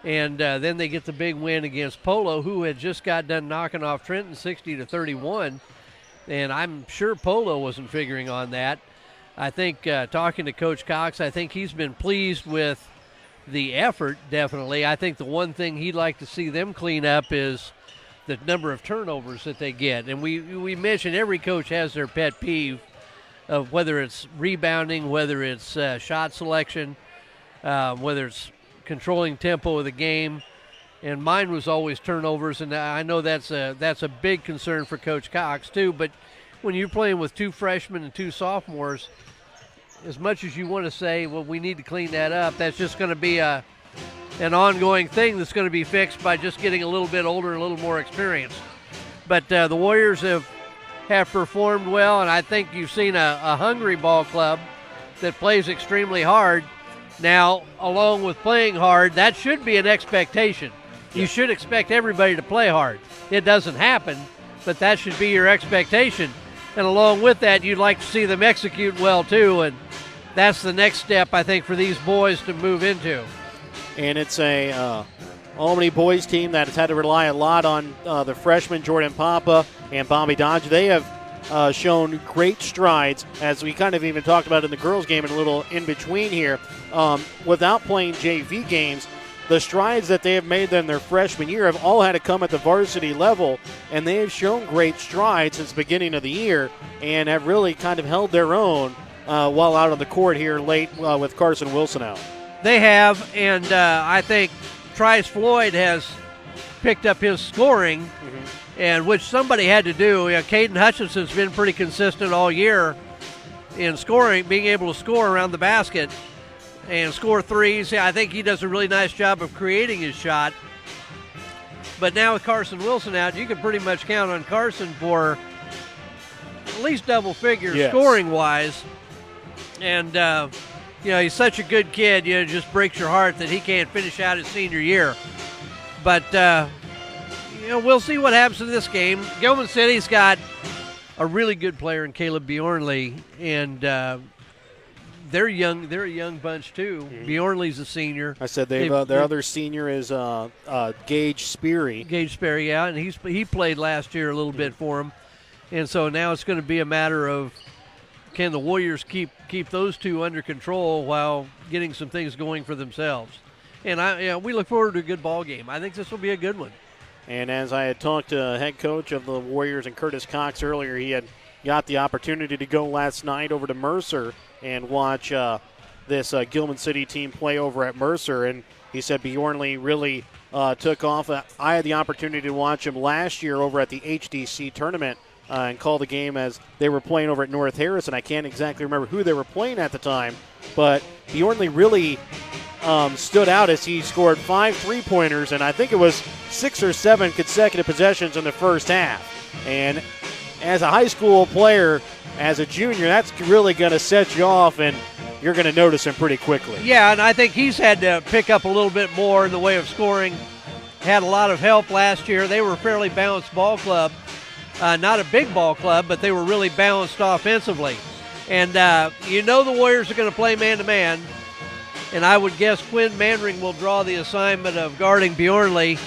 And then they get the big win against Polo, who had just got done knocking off Trenton 60-31. And I'm sure Polo wasn't figuring on that. I think talking to Coach Cox, I think he's been pleased with the effort, definitely. I think the one thing he'd like to see them clean up is the number of turnovers that they get. And we mentioned every coach has their pet peeve of whether it's rebounding, whether it's shot selection, whether it's controlling tempo of the game. And mine was always turnovers, and I know that's a big concern for Coach Cox too. But when you're playing with 2 freshmen and 2 sophomores, as much as you want to say, well, we need to clean that up, that's just going to be an ongoing thing that's going to be fixed by just getting a little bit older and a little more experience. But the Warriors have performed well, and I think you've seen a hungry ball club that plays extremely hard. Now, along with playing hard, that should be an expectation. You should expect everybody to play hard. It doesn't happen, but that should be your expectation. And along with that, you'd like to see them execute well too, and that's the next step, I think, for these boys to move into. And it's a Albany boys team that has had to rely a lot on the freshmen Jordan Papa and Bobby Dodge. They have shown great strides, as we kind of even talked about in the girls' game and a little in between here. Without playing JV games, the strides that they have made in their freshman year have all had to come at the varsity level, and they have shown great strides since the beginning of the year and have really kind of held their own while out on the court here late with Carson Wilson out. They have, and I think Trice Floyd has picked up his scoring, and which somebody had to do. Caden Hutchinson's been pretty consistent all year in scoring, being able to score around the basket and score threes. I think he does a really nice job of creating his shot. But now with Carson Wilson out, you can pretty much count on Carson for at least double figures scoring-wise. And, he's such a good kid, it just breaks your heart that he can't finish out his senior year. But, we'll see what happens in this game. Gilman City's got a really good player in Caleb Bjornley, and they're young. They're a young bunch too. Bjornley's a senior. I said their other senior is Gage Sperry. Gage Sperry, yeah, and he played last year a little bit for him, and so now it's going to be a matter of can the Warriors keep those two under control while getting some things going for themselves. And we look forward to a good ball game. I think this will be a good one. And as I had talked to head coach of the Warriors and Curtis Cox earlier, he had got the opportunity to go last night over to Mercer and watch this Gilman City team play over at Mercer. And he said Bjornley really took off. I had the opportunity to watch him last year over at the HDC tournament and call the game as they were playing over at North Harrison. I can't exactly remember who they were playing at the time, but Bjornley really stood out as he scored 5 3-pointers, and I think it was 6 or 7 consecutive possessions in the first half. And as a high school player, as a junior, that's really going to set you off, and you're going to notice him pretty quickly. Yeah, and I think he's had to pick up a little bit more in the way of scoring. Had a lot of help last year. They were a fairly balanced ball club. not a big ball club, but they were really balanced offensively. And the Warriors are going to play man-to-man, and I would guess Quinn Manring will draw the assignment of guarding Bjornley,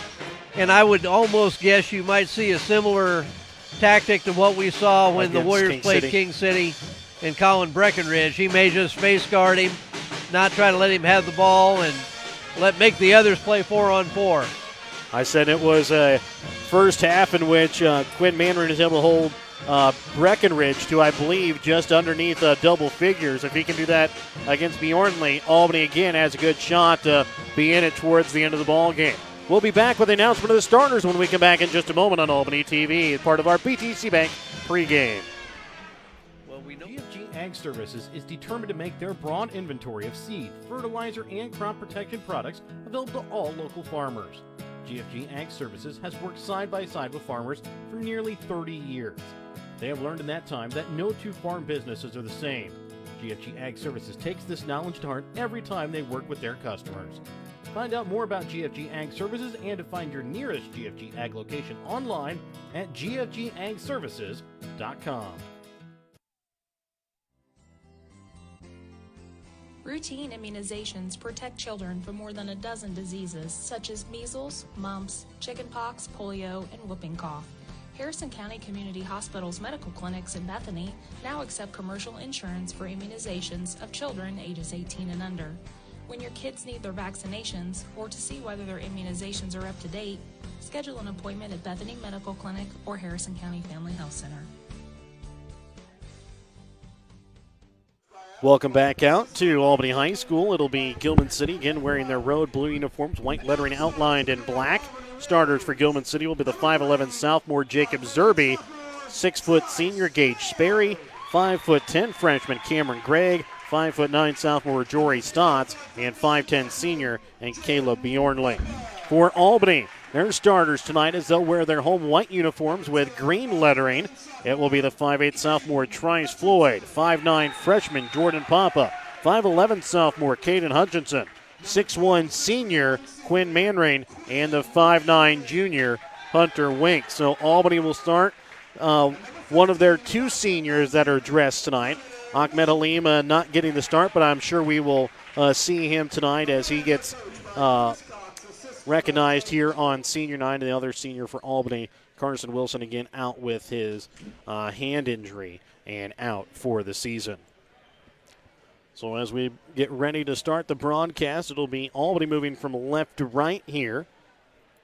and I would almost guess you might see a similar tactic to what we saw when the Warriors played King City and Colin Breckenridge. He may just face guard him, not try to let him have the ball, and make the others play 4-on-4. I said it was a first half in which Quinn Manring is able to hold Breckenridge to, I believe, just underneath double figures. If he can do that against Bjornley, Albany again has a good shot to be in it towards the end of the ball game. We'll be back with the announcement of the starters when we come back in just a moment on Albany TV, part of our BTC Bank pregame. Well, we know GFG Ag Services is determined to make their broad inventory of seed, fertilizer, and crop protection products available to all local farmers. GFG Ag Services has worked side by side with farmers for nearly 30 years. They have learned in that time that no two farm businesses are the same. GFG Ag Services takes this knowledge to heart every time they work with their customers. Find out more about GFG Ag Services and to find your nearest GFG Ag location online at gfgagservices.com. Routine immunizations protect children from more than a dozen diseases such as measles, mumps, chickenpox, polio, and whooping cough. Harrison County Community Hospital's medical clinics in Bethany now accept commercial insurance for immunizations of children ages 18 and under. When your kids need their vaccinations or to see whether their immunizations are up to date, schedule an appointment at Bethany Medical Clinic or Harrison County Family Health Center. Welcome back out to Albany High School. It'll be Gilman City again wearing their road blue uniforms, white lettering outlined in black. Starters for Gilman City will be the 5'11 sophomore Jacob Zerby, 6' senior Gage Sperry, 5'10 freshman Cameron Gregg, 5'9 sophomore Jory Stotts, and 5'10 senior and Caleb Bjornley. For Albany, their starters tonight as they'll wear their home white uniforms with green lettering. It will be the 5'8 sophomore Trice Floyd, 5'9 freshman Jordan Papa, 5'11 sophomore Caden Hutchinson, 6'1 senior Quinn Manring, and the 5'9 junior Hunter Wink. So Albany will start one of their two seniors that are dressed tonight. Ahmed Halim not getting the start, but I'm sure we will see him tonight as he gets recognized here on senior night. And the other senior for Albany, Carson Wilson, again out with his hand injury and out for the season. So as we get ready to start the broadcast, it'll be Albany moving from left to right here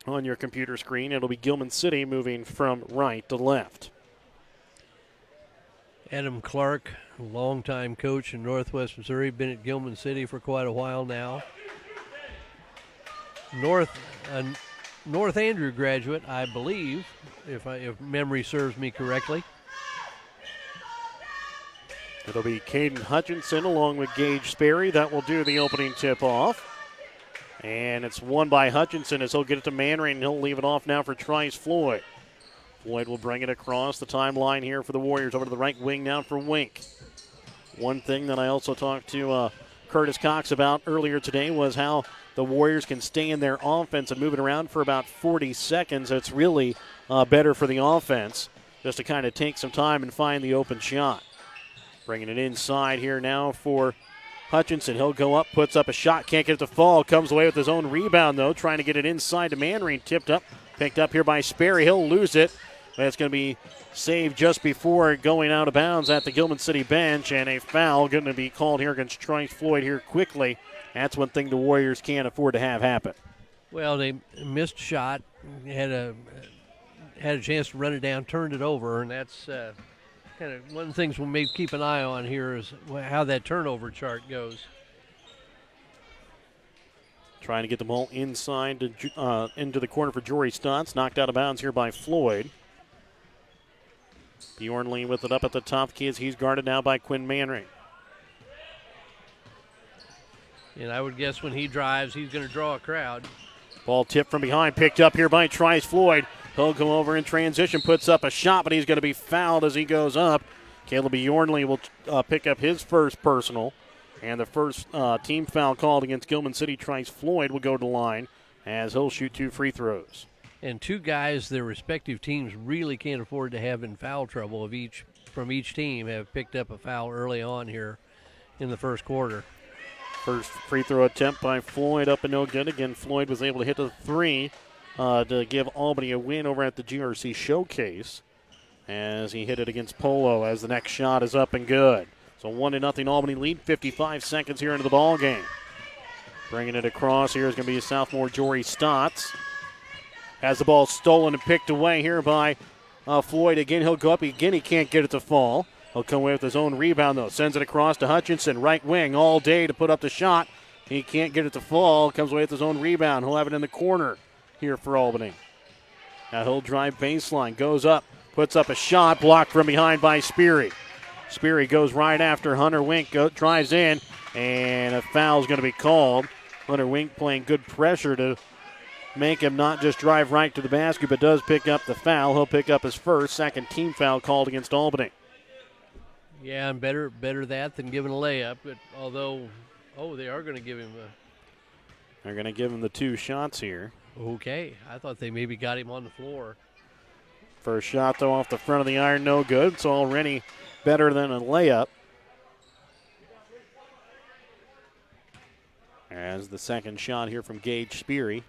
on your computer screen. It'll be Gilman City moving from right to left. Adam Clark, longtime coach in Northwest Missouri, been at Gilman City for quite a while now. North Andrew graduate, I believe, if memory serves me correctly. It'll be Caden Hutchinson along with Gage Sperry. That will do the opening tip-off. And it's won by Hutchinson as he'll get it to Manring, and he'll leave it off now for Trice Floyd. Floyd will bring it across the timeline here for the Warriors. Over to the right wing now for Wink. One thing that I also talked to Curtis Cox about earlier today was how the Warriors can stay in their offense and move it around for about 40 seconds. It's really better for the offense just to kind of take some time and find the open shot. Bringing it inside here now for Hutchinson. He'll go up, puts up a shot, can't get it to fall. Comes away with his own rebound, though, trying to get it inside to Manring. Tipped up, picked up here by Sperry. He'll lose it. But it's going to be saved just before going out of bounds at the Gilman City bench, and a foul going to be called here against Trice Floyd here quickly. That's one thing the Warriors can't afford to have happen. Well, they missed a shot, had a chance to run it down, turned it over, and that's kind of one of the things we may keep an eye on here is how that turnover chart goes. Trying to get the ball inside to, into the corner for Jory Stotts. Knocked out of bounds here by Floyd. Bjornley with it up at the top. Kids, he's guarded now by Quinn Manring. And I would guess when he drives, he's going to draw a crowd. Ball tipped from behind, picked up here by Trice Floyd. He'll come over in transition, puts up a shot, but he's going to be fouled as he goes up. Caleb Bjornley will pick up his first personal. And the first team foul called against Gilman City. Trice Floyd will go to the line as he'll shoot 2 free throws. and two guys their respective teams really can't afford to have in foul trouble from each team have picked up a foul early on here in the first quarter. First free throw attempt by Floyd up and no good. Again, Floyd was able to hit the three to give Albany a win over at the GRC Showcase as he hit it against Polo as the next shot is up and good. So 1-0 Albany lead, 55 seconds here into the ball game. Bringing it across here is going to be sophomore Jory Stotts. Has the ball stolen and picked away here by Floyd. Again, he'll go up. Again, he can't get it to fall. He'll come away with his own rebound, though. Sends it across to Hutchinson, right wing, all day to put up the shot. He can't get it to fall. Comes away with his own rebound. He'll have it in the corner here for Albany. Now he'll drive baseline, goes up, puts up a shot, blocked from behind by Speary. Speary goes right after Hunter Wink, drives in, and a foul's going to be called. Hunter Wink playing good pressure to make him not just drive right to the basket, but does pick up the foul. He'll pick up his second team foul called against Albany. Yeah, and better that than giving a layup. But although, they are going to give him They're going to give him the two shots here. Okay, I thought they maybe got him on the floor. First shot, though, off the front of the iron, no good. It's already better than a layup. As the second shot here from Gage Speary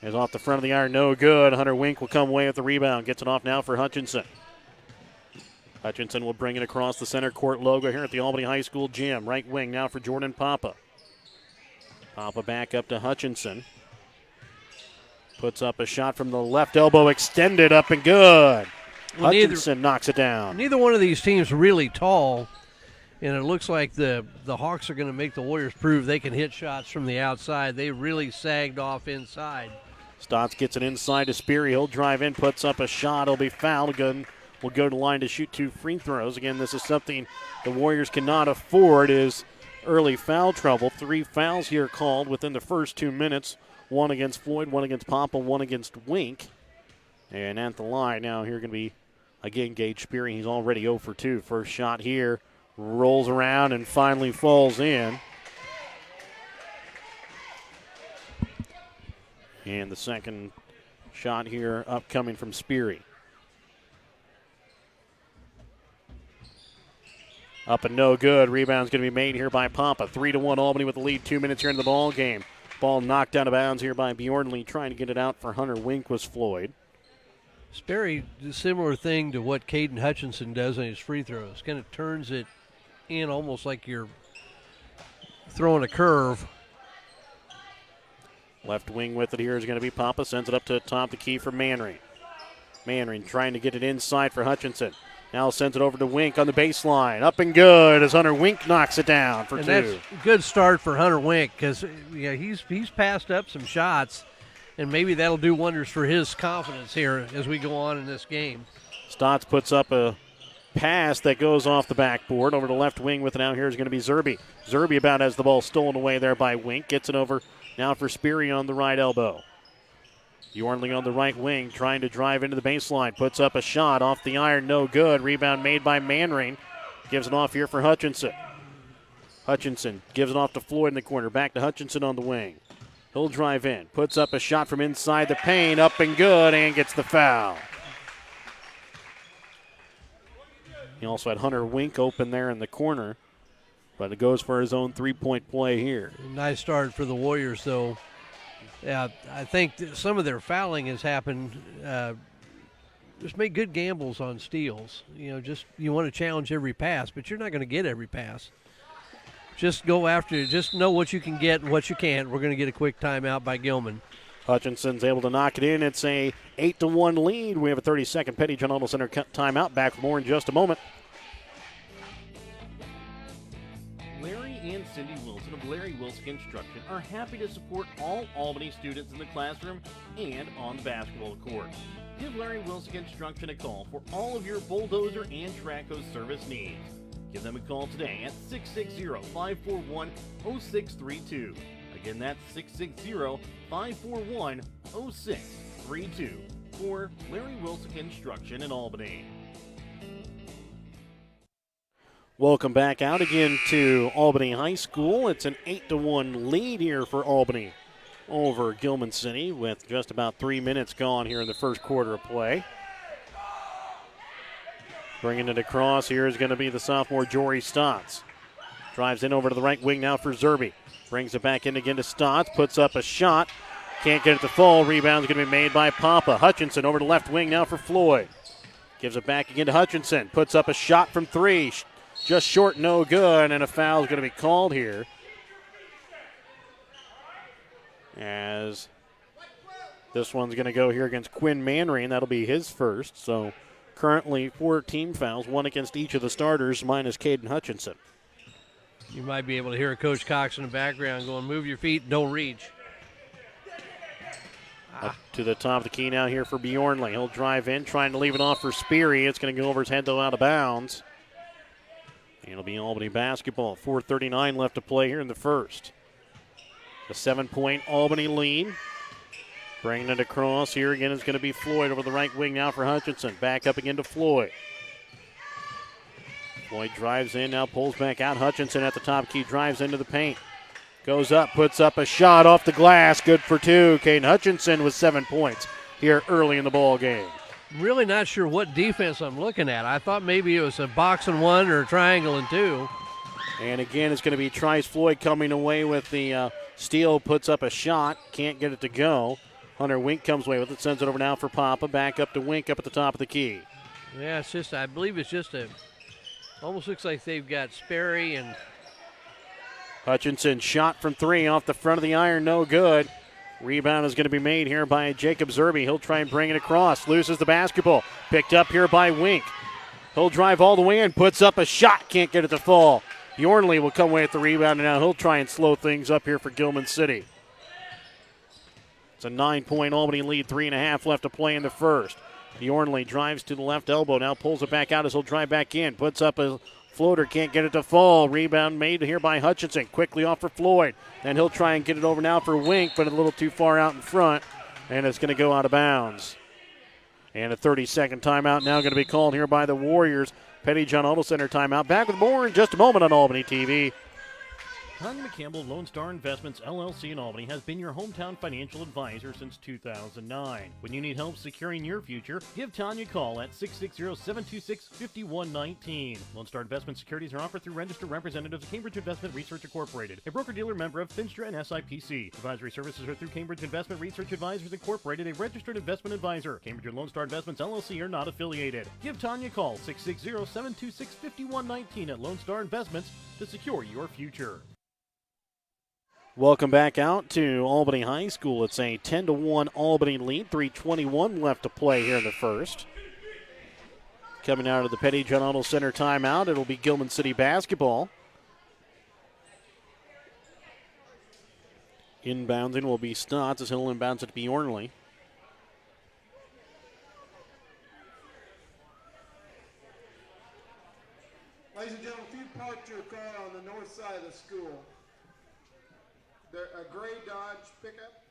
is off the front of the iron, no good. Hunter Wink will come away with the rebound. Gets it off now for Hutchinson. Hutchinson will bring it across the center court logo here at the Albany High School gym. Right wing now for Jordan Papa. Papa back up to Hutchinson. Puts up a shot from the left elbow, extended up and good. Well, Hutchinson knocks it down. Neither one of these teams are really tall, and it looks like the Hawks are going to make the Warriors prove they can hit shots from the outside. They really sagged off inside. Stotts gets it inside to Speary. He'll drive in, puts up a shot. He'll be fouled. Again, will go to the line to shoot two free throws. Again, this is something the Warriors cannot afford is early foul trouble. 3 fouls here called within the first 2 minutes. 1 against Floyd, 1 against Papa, 1 against Wink. And at the line now here going to be, again, Gage Speary. He's already 0 for 2. First shot here, rolls around and finally falls in. And the second shot here upcoming from Speary. Up and no good. Rebound's going to be made here by Papa. 3-1 Albany with the lead. 2 minutes here into the ball game. Ball knocked out of bounds here by Bjornley. Trying to get it out for Hunter Wink was Floyd. Sperry, a similar thing to what Caden Hutchinson does on his free throws. Kind of turns it in almost like you're throwing a curve. Left wing with it here is going to be Papa. Sends it up to the top of the key for Manring. Manring trying to get it inside for Hutchinson. Now sends it over to Wink on the baseline. Up and good as Hunter Wink knocks it down for 2. That's a good start for Hunter Wink because he's passed up some shots, and maybe that'll do wonders for his confidence here as we go on in this game. Stotts puts up a pass that goes off the backboard. Over to left wing with it now here is going to be Zerby. Zerby about has the ball stolen away there by Wink. Gets it over now for Speary on the right elbow. Bjornley on the right wing trying to drive into the baseline. Puts up a shot off the iron, no good. Rebound made by Manring. Gives it off here for Hutchinson. Hutchinson gives it off to Floyd in the corner. Back to Hutchinson on the wing. He'll drive in. Puts up a shot from inside the paint. Up and good, and gets the foul. He also had Hunter Wink open there in the corner. But it goes for his own three-point play here. Nice start for the Warriors, though. Yeah, I think some of their fouling has happened. Just make good gambles on steals. You want to challenge every pass, but you're not going to get every pass. Just go after it. Just know what you can get and what you can't. We're going to get a quick timeout by Gilman. Hutchinson's able to knock it in. It's a 8-1 lead. We have a 30-second Petty John Auto Center timeout. Back for more in just a moment. Larry and Cindy Wilson of Larry Wilson Construction are happy to support all Albany students in the classroom and on the basketball court. Give Larry Wilson Construction a call for all of your bulldozer and trackhoe service needs. Give them a call today at 660-541-0632. Again, that's 660-541-0632 for Larry Wilson Construction in Albany. Welcome back out again to Albany High School. It's an 8-1 lead here for Albany over Gilman City with just about 3 minutes gone here in the first quarter of play. Bringing it across here is going to be the sophomore Jory Stotts. Drives in over to the right wing now for Zerby. Brings it back in again to Stotts. Puts up a shot. Can't get it to fall. Rebound's going to be made by Papa. Hutchinson over to left wing now for Floyd. Gives it back again to Hutchinson. Puts up a shot from three. Just short, no good. And a foul is going to be called here. As this one's going to go here against Quinn Manry, and that'll be his first. So currently 4 team fouls, 1 against each of the starters, minus Caden Hutchinson. You might be able to hear Coach Cox in the background going, move your feet, don't reach. Up to the top of the key now here for Bjornley. He'll drive in, trying to leave it off for Speary. It's going to go over his head, though, out of bounds. And it'll be Albany basketball. 4:39 left to play here in the first. A 7-point Albany lead. Bringing it across here again is going to be Floyd over the right wing now for Hutchinson. Back up again to Floyd. Floyd drives in, now pulls back out. Hutchinson at the top key, drives into the paint. Goes up, puts up a shot off the glass. Good for 2. Caden Hutchinson with 7 points here early in the ball game. Really not sure what defense I'm looking at. I thought maybe it was a box and 1 or a triangle and 2. And again, it's going to be Trice Floyd coming away with the steal, puts up a shot, can't get it to go. Hunter Wink comes away with it, sends it over now for Papa. Back up to Wink up at the top of the key. Yeah, it's just, I believe it's just almost looks like they've got Sperry and Hutchinson shot from 3 off the front of the iron, no good. Rebound is going to be made here by Jacob Zerby. He'll try and bring it across, loses the basketball. Picked up here by Wink. He'll drive all the way in, puts up a shot, can't get it to fall. Bjornley will come away with the rebound, and now he'll try and slow things up here for Gilman City. It's a 9-point Albany lead, 3.5 left to play in the first. Bjornley drives to the left elbow, now pulls it back out as he'll drive back in. Puts up a floater, can't get it to fall. Rebound made here by Hutchinson. Quickly off for Floyd. Then he'll try and get it over now for Wink, but a little too far out in front, and it's going to go out of bounds. And a 30-second timeout now going to be called here by the Warriors. Petty John Auto Center timeout. Back with more in just a moment on Albany TV. Tanya McCampbell Lone Star Investments LLC in Albany has been your hometown financial advisor since 2009. When you need help securing your future, give Tanya a call at 660-726-5119. Lone Star Investment Securities are offered through registered representatives of Cambridge Investment Research Incorporated, a broker-dealer member of Finstra and SIPC. Advisory services are through Cambridge Investment Research Advisors Incorporated, a registered investment advisor. Cambridge and Lone Star Investments LLC are not affiliated. Give Tanya a call 660-726-5119 at Lone Star Investments to secure your future. Welcome back out to Albany High School. It's a 10-1 Albany lead. 3:21 left to play here in the first. Coming out of the Petty John Auto Center timeout, it'll be Gilman City basketball. Inbounding will be Stotts as he'll inbounds it to Bjornley. Ladies and gentlemen, if you parked your car on the north side of the school, a gray Dodge pickup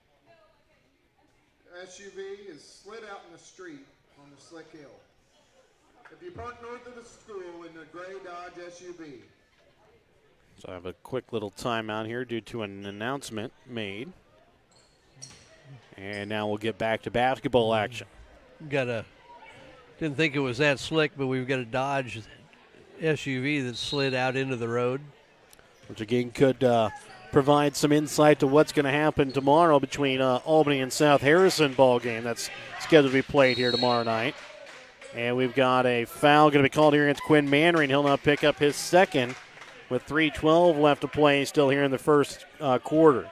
SUV is slid out in the street on the Slick Hill. If you park north of the school in the gray Dodge SUV. So I have a quick little timeout here due to an announcement made. And now we'll get back to basketball action. didn't think it was that slick, but we've got a Dodge SUV that slid out into the road. Which again could provide some insight to what's going to happen tomorrow between Albany and South Harrison ball game that's scheduled to be played here tomorrow night. And we've got a foul going to be called here against Quinn Manry, and he'll now pick up his second with 3:12 left to play still here in the first quarter.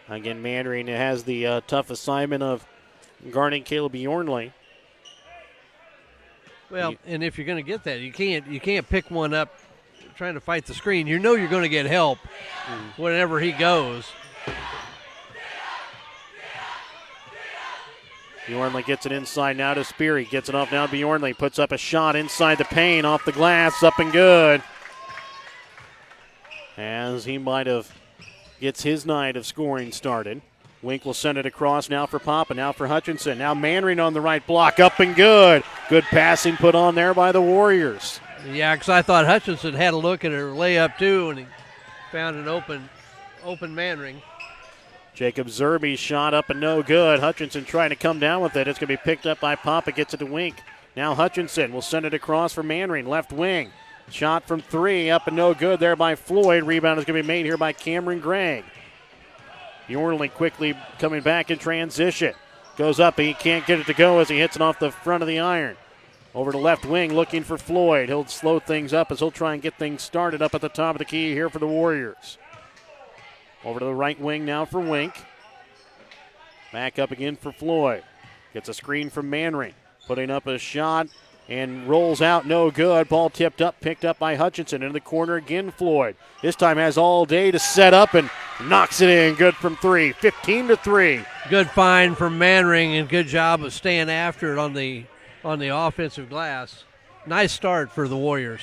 Again, Manry has the tough assignment of guarding Caleb Bjornley. Well, and if you're going to get that, you can't pick one up trying to fight the screen. You know you're going to get help whenever he goes. Bjornley gets it inside now to Speary. Gets it off now to Bjornley. Puts up a shot inside the paint, off the glass, up and good. As he might have gets his night of scoring started. Wink will send it across now for Papa, now for Hutchinson. Now Manring on the right block, up and good. Good passing put on there by the Warriors. Yeah, because I thought Hutchinson had a look at her layup too, and he found an open Manring. Jacob Zerby's shot up and no good. Hutchinson trying to come down with it. It's going to be picked up by Papa, gets it to Wink. Now Hutchinson will send it across for Manring, left wing. Shot from three, up and no good there by Floyd. Rebound is going to be made here by Cameron Gregg. Bjornley quickly coming back in transition. Goes up, he can't get it to go as he hits it off the front of the iron. Over to left wing looking for Floyd. He'll slow things up as he'll try and get things started up at the top of the key here for the Warriors. Over to the right wing now for Wink. Back up again for Floyd. Gets a screen from Manring. Putting up a shot and rolls out, no good. Ball tipped up, picked up by Hutchinson. Into the corner again, Floyd. This time has all day to set up and knocks it in. Good from three, 15-3. Good find from Manring and good job of staying after it on the offensive glass. Nice start for the Warriors.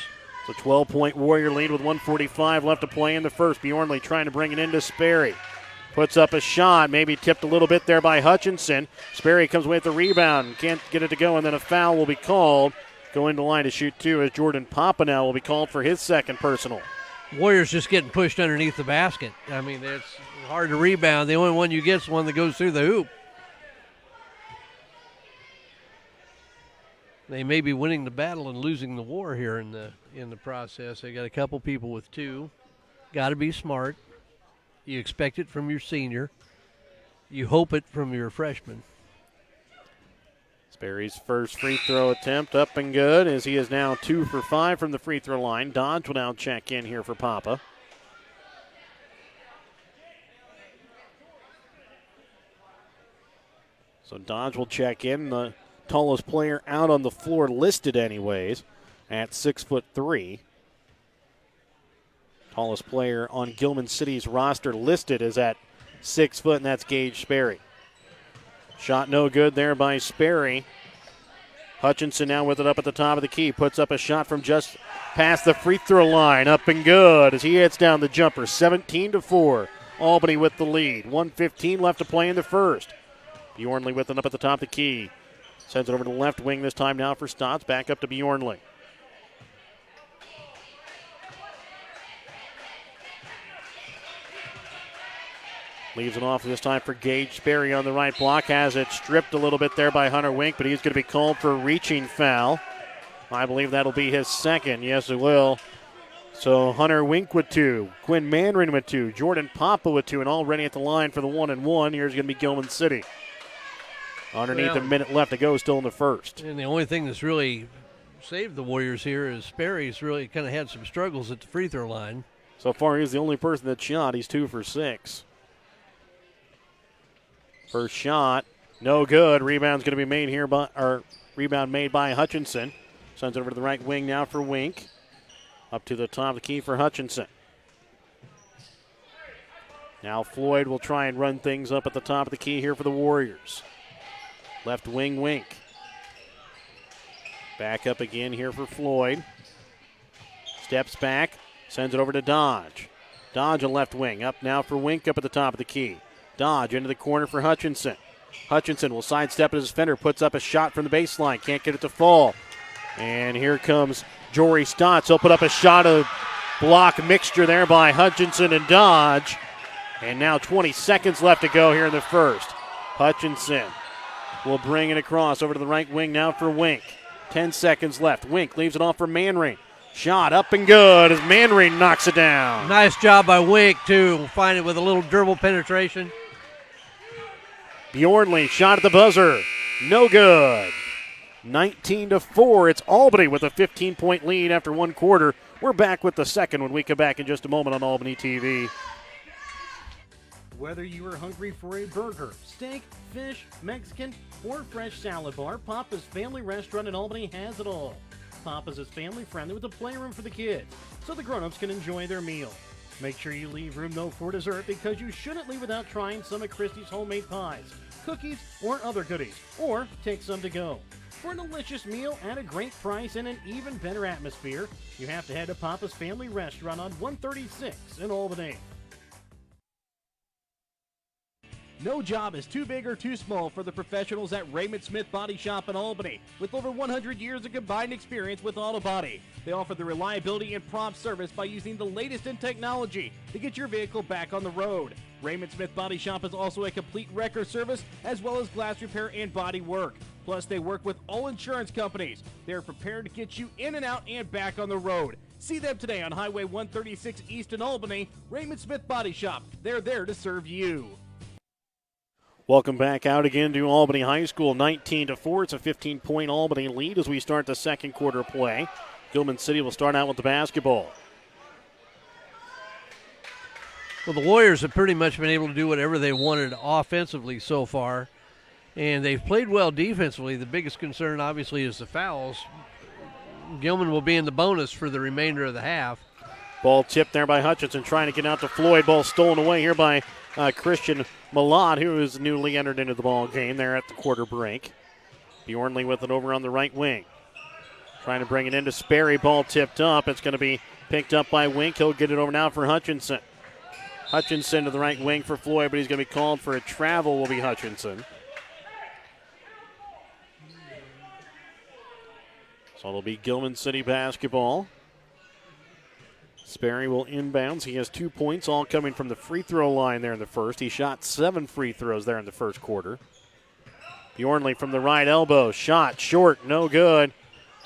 It's a 12-point Warrior lead with 1:45 left to play in the first. Bjornley trying to bring it into Sperry. Puts up a shot, maybe tipped a little bit there by Hutchinson. Sperry comes away with the rebound, can't get it to go, and then a foul will be called. Going to line to shoot two as Jordan Papa now will be called for his second personal. Warriors just getting pushed underneath the basket. I mean, it's hard to rebound. The only one you get is one that goes through the hoop. They may be winning the battle and losing the war here in the process. They got a couple people with two. Got to be smart. You expect it from your senior. You hope it from your freshman. Sperry's first free throw attempt up and good as he is now 2 for 5 from the free throw line. Dodge will now check in here for Papa. So Dodge will check in, the tallest player out on the floor listed anyways at 6'3". Tallest player on Gilman City's roster listed is at 6 foot, and that's Gage Sperry. Shot no good there by Sperry. Hutchinson now with it up at the top of the key. Puts up a shot from just past the free throw line. Up and good as he hits down the jumper. 17-4. Albany with the lead. 1:15 left to play in the first. Bjornley with it up at the top of the key. Sends it over to the left wing this time now for Stotts. Back up to Bjornley. Leaves it off this time for Gage Sperry on the right block. Has it stripped a little bit there by Hunter Wink, but he's going to be called for a reaching foul. I believe that'll be his second. Yes, it will. So Hunter Wink with two. Quinn Manring with two. Jordan Papa with two. And already at the line for the 1-and-1. Here's going to be Gilman City. Underneath a minute left to go still in the first. And the only thing that's really saved the Warriors here is Sperry's really kind of had some struggles at the free throw line. So far, he's the only person that shot. He's 2 for 6. First shot, no good. Rebound's going to be made here rebound made by Hutchinson. Sends it over to the right wing now for Wink. Up to the top of the key for Hutchinson. Now Floyd will try and run things up at the top of the key here for the Warriors. Left wing Wink. Back up again here for Floyd. Steps back, sends it over to Dodge. Dodge on left wing. Up now for Wink up at the top of the key. Dodge into the corner for Hutchinson. Hutchinson will sidestep as his defender, puts up a shot from the baseline, can't get it to fall. And here comes Jory Stotts. He'll put up a shot, of block mixture there by Hutchinson and Dodge. And now 20 seconds left to go here in the first. Hutchinson will bring it across over to the right wing now for Wink. 10 seconds left. Wink leaves it off for Manring. Shot up and good as Manring knocks it down. Nice job by Wink, too. Find it with a little dribble penetration. Bjornley shot at the buzzer. No good. 19-4. It's Albany with a 15-point lead after one quarter. We're back with the second when we come back in just a moment on Albany TV. Whether you are hungry for a burger, steak, fish, Mexican, or fresh salad bar, Papa's Family Restaurant in Albany has it all. Papa's is family friendly with a playroom for the kids, so the grown-ups can enjoy their meal. Make sure you leave room though for dessert because you shouldn't leave without trying some of Christie's homemade pies, cookies, or other goodies, or take some to go. For a delicious meal at a great price and an even better atmosphere, you have to head to Papa's Family Restaurant on 136 in Albany. No job is too big or too small for the professionals at Raymond Smith Body Shop in Albany. With over 100 years of combined experience with auto body, they offer the reliability and prompt service by using the latest in technology to get your vehicle back on the road. Raymond Smith Body Shop is also a complete wrecker service as well as glass repair and body work. Plus, they work with all insurance companies. They are prepared to get you in and out and back on the road. See them today on Highway 136 East in Albany. Raymond Smith Body Shop. They're there to serve you. Welcome back out again to Albany High School, 19-4. It's a 15-point Albany lead as we start the second quarter play. Gilman City will start out with the basketball. Well, the Warriors have pretty much been able to do whatever they wanted offensively so far, and they've played well defensively. The biggest concern, obviously, is the fouls. Gilman will be in the bonus for the remainder of the half. Ball tipped there by Hutchinson, trying to get out to Floyd. Ball stolen away here by Christian Malott, who is newly entered into the ball game there at the quarter break. Bjornley with it over on the right wing. Trying to bring it into Sperry. Ball tipped up. It's going to be picked up by Wink. He'll get it over now for Hutchinson. Hutchinson to the right wing for Floyd, but he's going to be called for a travel, will be Hutchinson. So it'll be Gilman City basketball. Sperry will inbounds. He has 2 points, all coming from the free throw line there in the first. He shot 7 free throws there in the first quarter. Bjornley from the right elbow. Shot short, no good.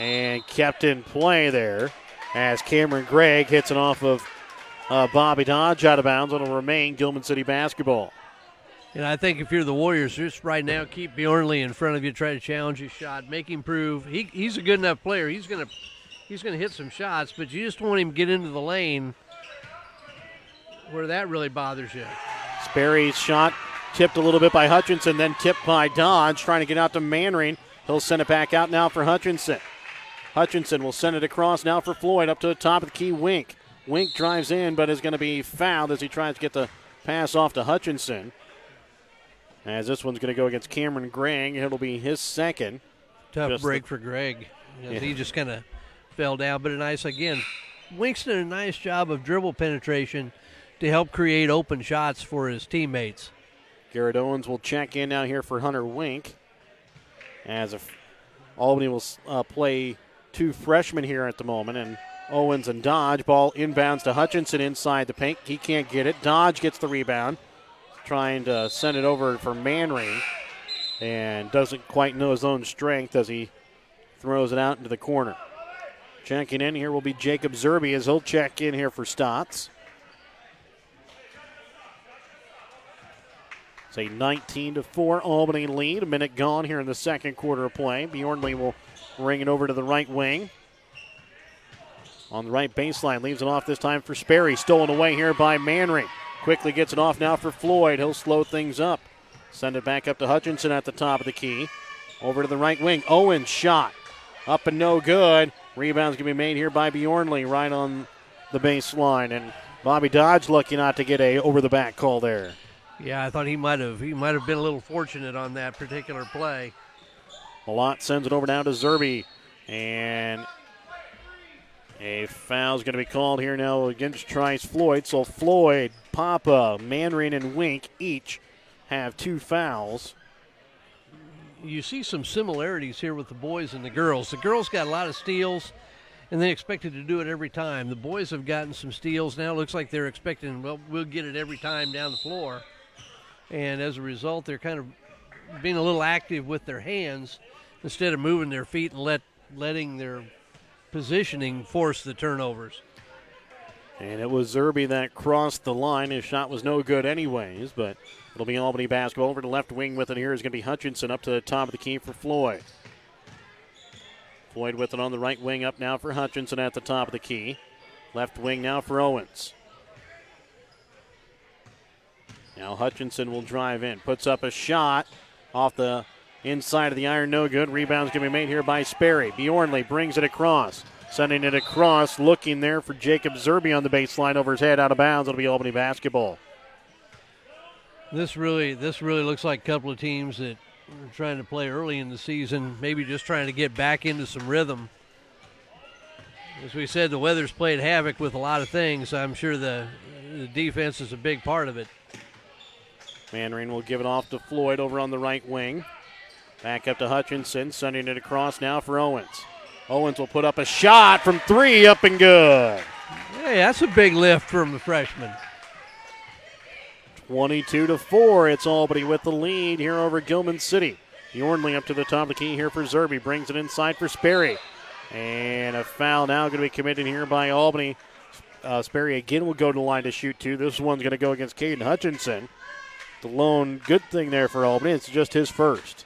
And kept in play there as Cameron Gregg hits it off of Bobby Dodge out of bounds. It'll remain Gilman City basketball. And I think if you're the Warriors, just right now keep Bjornley in front of you, try to challenge his shot, make him prove. He's a good enough player. He's going to hit some shots, but you just want him to get into the lane where that really bothers you. Sperry's shot tipped a little bit by Hutchinson, then tipped by Dodge, trying to get out to Manring. He'll send it back out now for Hutchinson. Hutchinson will send it across now for Floyd up to the top of the key. Wink. Wink drives in, but is going to be fouled as he tries to get the pass off to Hutchinson. As this one's going to go against Cameron Gregg. It'll be his second. Tough break for Gregg. Yeah. He just kind of fell down, but Wink's done a nice job of dribble penetration to help create open shots for his teammates. Garrett Owens will check in now here for Hunter Wink. As Albany will play 2 freshmen here at the moment, and Owens and Dodge. Ball inbounds to Hutchinson inside the paint. He can't get it. Dodge gets the rebound, trying to send it over for Manring, and doesn't quite know his own strength as he throws it out into the corner. Checking in here will be Jacob Zerby as he'll check in here for Stotts. It's a 19-4 Albany lead. A minute gone here in the second quarter of play. Bjornley will ring it over to the right wing. On the right baseline, leaves it off this time for Sperry. Stolen away here by Manring. Quickly gets it off now for Floyd. He'll slow things up. Send it back up to Hutchinson at the top of the key. Over to the right wing. Owens shot. Up and no good. Rebound's going to be made here by Bjornley right on the baseline. And Bobby Dodge lucky not to get a over-the-back call there. Yeah, I thought he might have been a little fortunate on that particular play. Malott sends it over now to Zerby. And a foul's going to be called here now against Trice Floyd. So Floyd, Papa, Manring, and Wink each have 2 fouls. You see some similarities here with the boys and the girls. The girls got a lot of steals, and they expected to do it every time. The boys have gotten some steals. Now it looks like they're expecting, well, we'll get it every time down the floor. And as a result, they're kind of being a little active with their hands instead of moving their feet and letting their positioning force the turnovers. And it was Zerby that crossed the line. His shot was no good anyways, but it'll be Albany basketball. Over to left wing with it here is going to be Hutchinson up to the top of the key for Floyd. Floyd with it on the right wing up now for Hutchinson at the top of the key. Left wing now for Owens. Now Hutchinson will drive in. Puts up a shot off the inside of the iron. No good. Rebound's going to be made here by Sperry. Bjornley brings it across. Sending it across. Looking there for Jacob Zerby on the baseline over his head out of bounds. It'll be Albany basketball. This really looks like a couple of teams that are trying to play early in the season, maybe just trying to get back into some rhythm. As we said, the weather's played havoc with a lot of things. I'm sure the defense is a big part of it. Manring will give it off to Floyd over on the right wing. Back up to Hutchinson, sending it across now for Owens. Owens will put up a shot from 3, up and good. Hey, that's a big lift from the freshman. 22-4. It's Albany with the lead here over Gilman City. Bjornley up to the top of the key here for Zerby. Brings it inside for Sperry. And a foul now going to be committed here by Albany. Sperry again will go to the line to shoot 2. This one's going to go against Caden Hutchinson. The lone good thing there for Albany, it's just his first.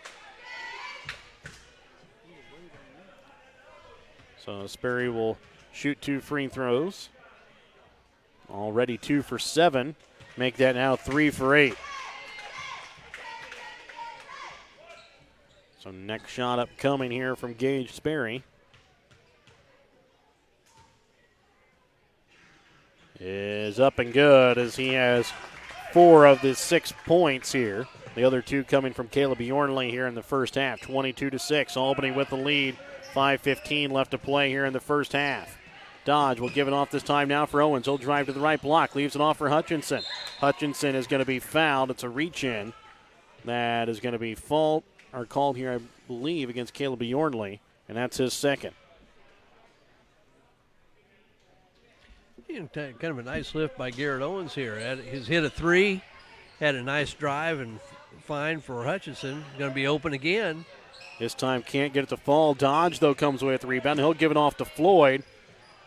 So Sperry will shoot 2 free throws. Already 2 for 7. Make that now 3 for 8. So next shot upcoming here from Gage Sperry. Is up and good as he has 4 of the 6 points here. The other 2 coming from Caleb Bjornley here in the first half. 22-6. Albany with the lead. 5:15 left to play here in the first half. Dodge will give it off this time now for Owens. He'll drive to the right block. Leaves it off for Hutchinson. Hutchinson is going to be fouled. It's a reach-in. That is going to be called here, I believe, against Caleb Bjornley, and that's his second. Kind of a nice lift by Garrett Owens here. He's hit a 3, had a nice drive and fine for Hutchinson. Going to be open again. This time can't get it to fall. Dodge, though, comes away with the rebound. He'll give it off to Floyd.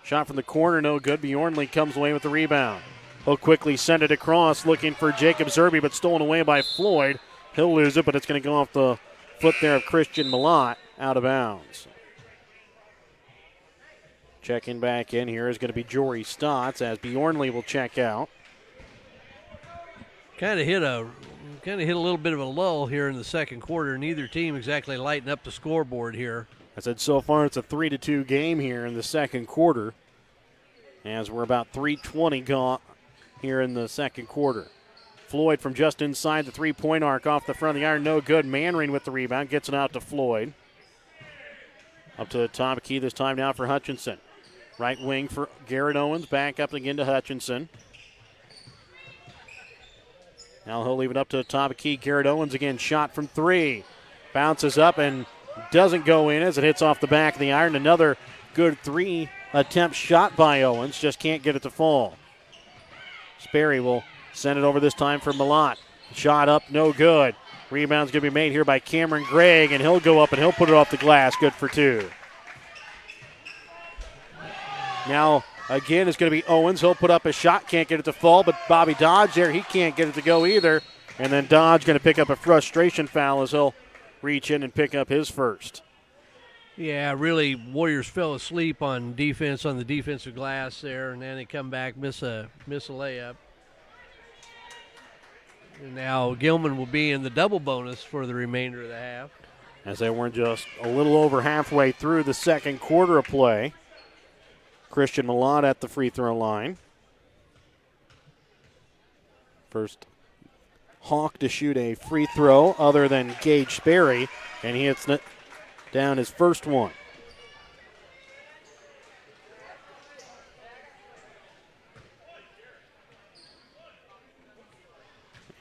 Shot from the corner, no good. Bjornley comes away with the rebound. He'll quickly send it across, looking for Jacob Zerby, but stolen away by Floyd. He'll lose it, but it's going to go off the foot there of Christian Malott, out of bounds. Checking back in here is going to be Jory Stotts as Bjornley will check out. Kind of hit a little bit of a lull here in the second quarter. Neither team exactly lighting up the scoreboard here. I said so far it's a 3-2 game here in the second quarter, as we're about 3:20 gone here in the second quarter. Floyd from just inside the three-point arc off the front of the iron, no good. Manring with the rebound, gets it out to Floyd. Up to the top of the key this time now for Hutchinson. Right wing for Garrett Owens, back up again to Hutchinson. Now he'll leave it up to the top of the key. Garrett Owens again, shot from 3. Bounces up and doesn't go in as it hits off the back of the iron. Another good 3-attempt shot by Owens, just can't get it to fall. Sperry will send it over this time for Malott. Shot up, no good. Rebound's going to be made here by Cameron Gregg, and he'll go up and he'll put it off the glass, good for 2. Now, again, it's going to be Owens. He'll put up a shot, can't get it to fall, but Bobby Dodge there, he can't get it to go either. And then Dodge going to pick up a frustration foul as he'll reach in and pick up his first. Yeah, really, Warriors fell asleep on defense on the defensive glass there, and then they come back, miss a layup. And now Gilman will be in the double bonus for the remainder of the half. As they were just a little over halfway through the second quarter of play. Christian Malott at the free throw line. First Hawk to shoot a free throw other than Gage Sperry, and he hits down his first one.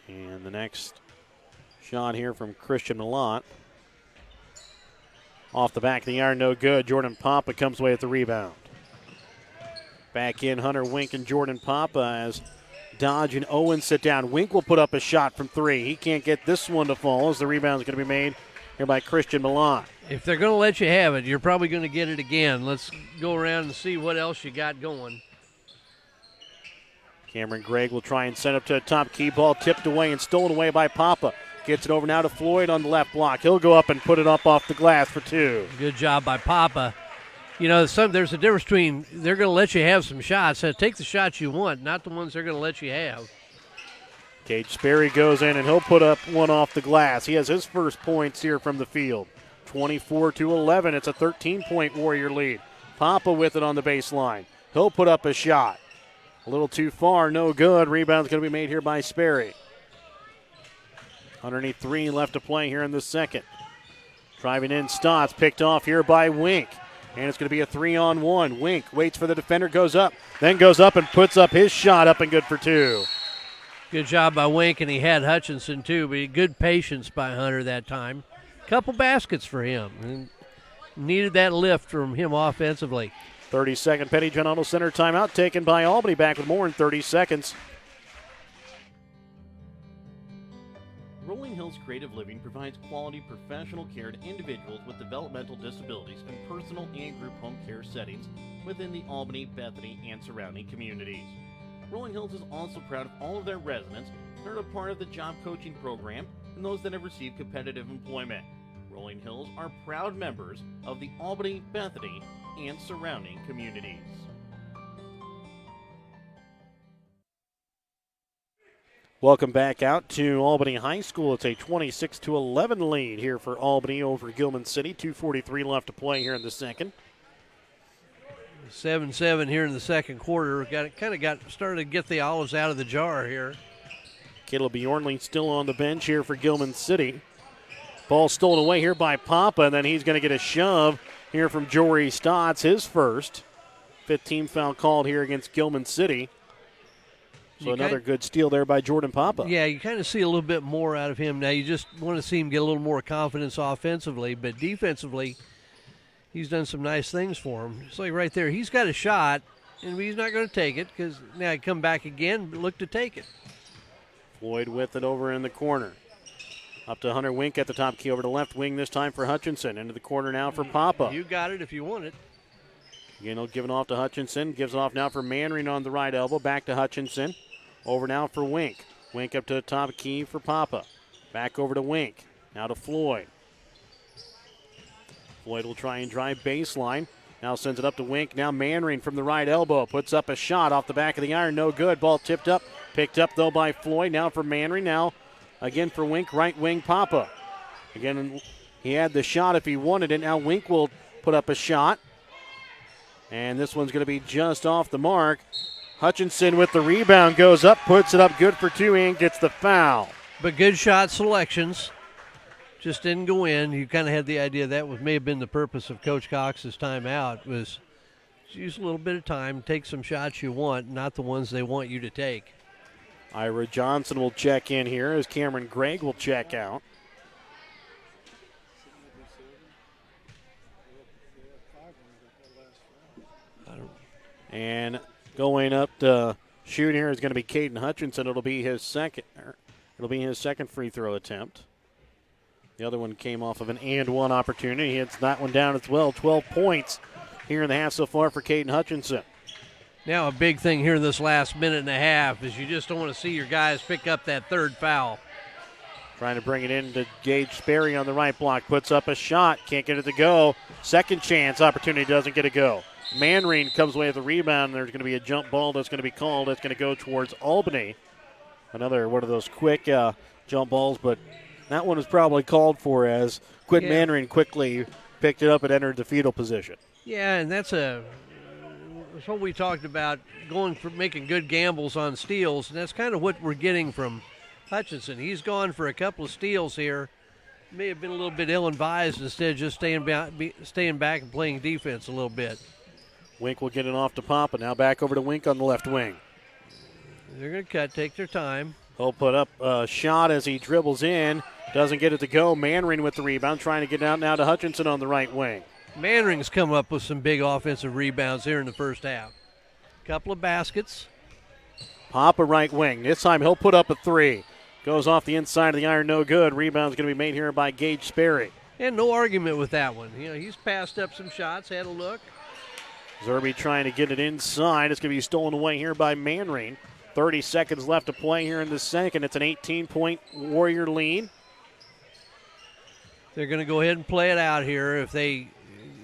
And the next shot here from Christian Malott. Off the back of the iron, no good. Jordan Papa comes away with the rebound. Back in, Hunter Wink and Jordan Papa as Dodge and Owens sit down. Wink will put up a shot from 3. He can't get this one to fall as the rebound is going to be made here by Christian Malott. If they're going to let you have it, you're probably going to get it again. Let's go around and see what else you got going. Cameron Gregg will try and send up to the top key. Ball tipped away and stolen away by Papa. Gets it over now to Floyd on the left block. He'll go up and put it up off the glass for 2. Good job by Papa. You know, there's a difference between they're going to let you have some shots. So take the shots you want, not the ones they're going to let you have. Gage Sperry goes in, and he'll put up one off the glass. He has his first points here from the field. 24-11. It's a 13-point Warrior lead. Papa with it on the baseline. He'll put up a shot. A little too far, no good. Rebound's going to be made here by Sperry. Underneath 3 left to play here in the second. Driving in, Stotts picked off here by Wink. And it's going to be a 3-on-1. Wink waits for the defender, goes up, then goes up and puts up his shot up and good for 2. Good job by Wink, and he had Hutchinson too, but good patience by Hunter that time. Couple baskets for him. And needed that lift from him offensively. 30-second Petty John Auto Center timeout taken by Albany. Back with more in 30 seconds. Rolling Hills Creative Living provides quality professional care to individuals with developmental disabilities in personal and group home care settings within the Albany, Bethany, and surrounding communities. Rolling Hills is also proud of all of their residents who are a part of the job coaching program and those that have received competitive employment. Rolling Hills are proud members of the Albany, Bethany, and surrounding communities. Welcome back out to Albany High School. It's a 26-11 lead here for Albany over Gilman City. 2:43 left to play here in the second. 7-7 here in the second quarter. Started to get the olives out of the jar here. Caleb Bjornley still on the bench here for Gilman City. Ball stolen away here by Papa, and then he's going to get a shove here from Jory Stotts, his first. 15 foul called here against Gilman City. So another good steal there by Jordan Papa. Yeah, you kind of see a little bit more out of him now. You just want to see him get a little more confidence offensively, but defensively, he's done some nice things for him. It's like right there, he's got a shot, and he's not going to take it because now he come back again, but look to take it. Floyd with it over in the corner. Up to Hunter Wink at the top key over to left wing this time for Hutchinson. Into the corner now for Papa. You got it if you want it. Again, he'll give it off to Hutchinson. Gives it off now for Manring on the right elbow. Back to Hutchinson. Over now for Wink. Wink up to the top key for Papa. Back over to Wink. Now to Floyd. Floyd will try and drive baseline. Now sends it up to Wink. Now Manring from the right elbow. Puts up a shot off the back of the iron. No good. Ball tipped up. Picked up, though, by Floyd. Now for Manring. Now again for Wink. Right wing Papa. Again, he had the shot if he wanted it. Now Wink will put up a shot. And this one's going to be just off the mark. Hutchinson with the rebound goes up, puts it up good for two, and gets the foul. But good shot selections. Just didn't go in. You kind of had the idea that may have been the purpose of Coach Cox's timeout, was use a little bit of time, take some shots you want, not the ones they want you to take. Ira Johnson will check in here as Cameron Gregg will check out. And going up to shoot here is going to be Caden Hutchinson. It'll be his second free throw attempt. The other one came off of an and one opportunity. He hits that one down as well. 12 points here in the half so far for Caden Hutchinson. Now a big thing here in this last minute and a half is you just don't want to see your guys pick up that third foul. Trying to bring it in to Gage Sperry on the right block. Puts up a shot. Can't get it to go. Second chance opportunity, doesn't get it go. Manring comes away with the rebound. There's going to be a jump ball that's going to be called. It's going to go towards Albany. Another one of those quick jump balls, but that one was probably called for as Quinn Manring quickly picked it up and entered the fetal position. Yeah, and that's what we talked about, going for making good gambles on steals, and that's kind of what we're getting from Hutchinson. He's gone for a couple of steals here. May have been a little bit ill-advised instead of just staying back and playing defense a little bit. Wink will get it off to Papa. Now back over to Wink on the left wing. They're going to cut, take their time. He'll put up a shot as he dribbles in. Doesn't get it to go. Manring with the rebound, trying to get out now to Hutchinson on the right wing. Manring's come up with some big offensive rebounds here in the first half. Couple of baskets. Papa right wing. This time he'll put up a three. Goes off the inside of the iron, no good. Rebound's going to be made here by Gage Sperry. And no argument with that one. You know, he's passed up some shots, had a look. Zerby trying to get it inside. It's going to be stolen away here by Manring. 30 seconds left to play here in the second. It's an 18-point Warrior lead. They're going to go ahead and play it out here. If they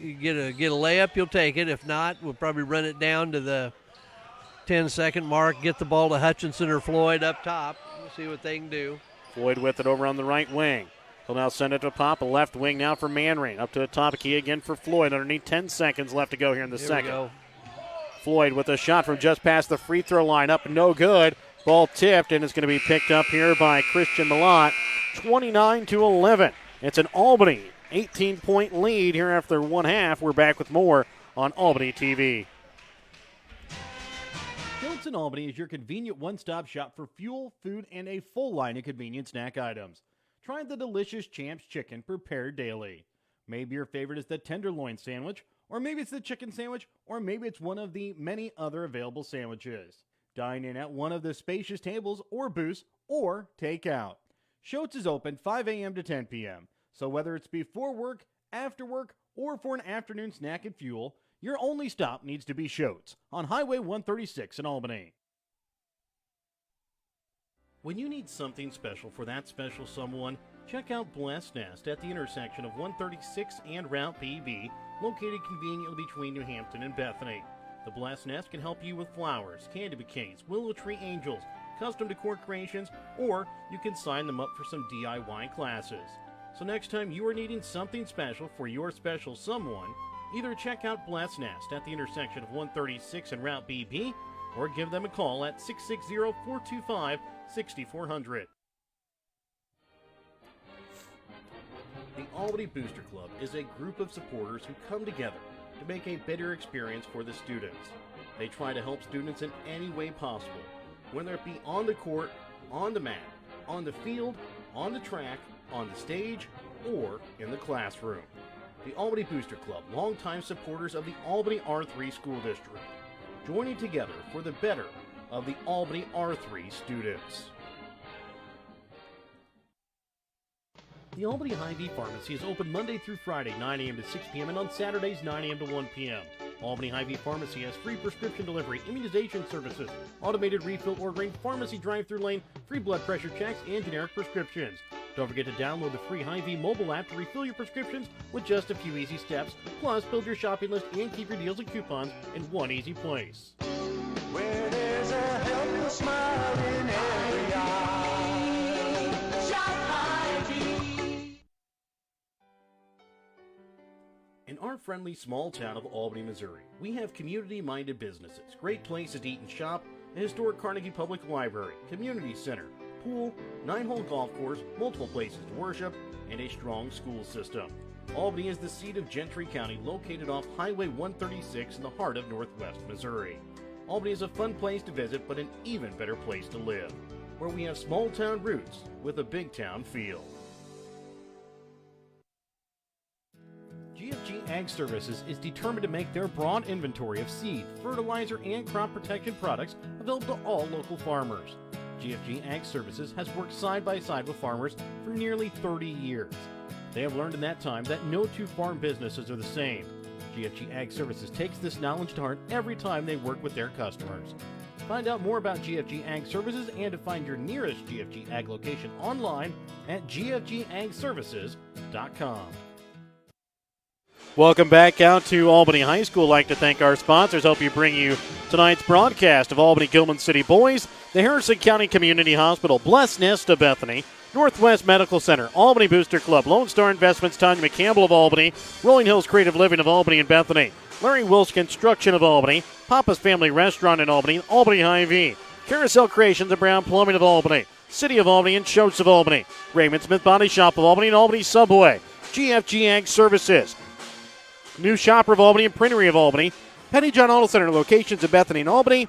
get a layup, you'll take it. If not, we'll probably run it down to the 10-second mark, get the ball to Hutchinson or Floyd up top. We'll see what they can do. Floyd with it over on the right wing. He'll now send it to Papa. Left wing now for Manring. Up to the top key again for Floyd. Underneath 10 seconds left to go here in the second. We go. Floyd with a shot from just past the free throw line. Up no good. Ball tipped, and it's going to be picked up here by Christian Malott. 29-11. It's an Albany 18-point lead here after one half. We're back with more on Albany TV. Built Lawson Albany is your convenient one-stop shop for fuel, food, and a full line of convenient snack items. Try the delicious Champs Chicken prepared daily. Maybe your favorite is the tenderloin sandwich, or maybe it's the chicken sandwich, or maybe it's one of the many other available sandwiches. Dine in at one of the spacious tables or booths, or take out. Shotes is open 5 a.m. to 10 p.m., so whether it's before work, after work, or for an afternoon snack and fuel, your only stop needs to be Shotes on Highway 136 in Albany. When you need something special for that special someone, check out Blessed Nest at the intersection of 136 and Route PB, located conveniently between New Hampton and Bethany. The Blessed Nest can help you with flowers, candy bouquets, willow tree angels, custom decor creations, or you can sign them up for some DIY classes. So next time you are needing something special for your special someone, either check out Blessed Nest at the intersection of 136 and Route BB, or give them a call at 660-425-6400. The Albany Booster Club is a group of supporters who come together to make a better experience for the students. They try to help students in any way possible, whether it be on the court, on the mat, on the field, on the track, on the stage, or in the classroom. The Albany Booster Club, longtime supporters of the Albany R3 School District, joining together for the better of the Albany R3 students. The Albany Hy-Vee Pharmacy is open Monday through Friday, 9 a.m. to 6 p.m. and on Saturdays, 9 a.m. to 1 p.m. Albany Hy-Vee Pharmacy has free prescription delivery, immunization services, automated refill ordering, pharmacy drive-through lane, free blood pressure checks, and generic prescriptions. Don't forget to download the free Hy-Vee mobile app to refill your prescriptions with just a few easy steps. Plus, build your shopping list and keep your deals and coupons in one easy place. Where there's a helpless smile in every eye. Shop Hy-Vee. In our friendly small town of Albany, Missouri, we have community-minded businesses, great places to eat and shop, a historic Carnegie Public Library, community center, pool, 9-hole golf course, multiple places to worship, and a strong school system. Albany is the seat of Gentry County, located off Highway 136 in the heart of northwest Missouri. Albany is a fun place to visit, but an even better place to live, where we have small town roots with a big town feel. GFG Ag Services is determined to make their broad inventory of seed, fertilizer, and crop protection products available to all local farmers. GFG Ag Services has worked side by side with farmers for nearly 30 years. They have learned in that time that no two farm businesses are the same. GFG Ag Services takes this knowledge to heart every time they work with their customers. Find out more about GFG Ag Services and to find your nearest GFG Ag location online at gfgagservices.com. Welcome back out to Albany High School. I'd like to thank our sponsors. Help you bring you tonight's broadcast of Albany Gilman City Boys, the Harrison County Community Hospital, Blessed Nest of Bethany, Northwest Medical Center, Albany Booster Club, Lone Star Investments, Tanya McCampbell of Albany, Rolling Hills Creative Living of Albany and Bethany, Larry Wills Construction of Albany, Papa's Family Restaurant in Albany, Albany Hy-Vee, Carousel Creations and Brown Plumbing of Albany, City of Albany and Shotes of Albany, Raymond Smith Body Shop of Albany and Albany Subway, GFG Ag Services, New Shopper of Albany and Printery of Albany, Petty John Auto Center locations in Bethany and Albany,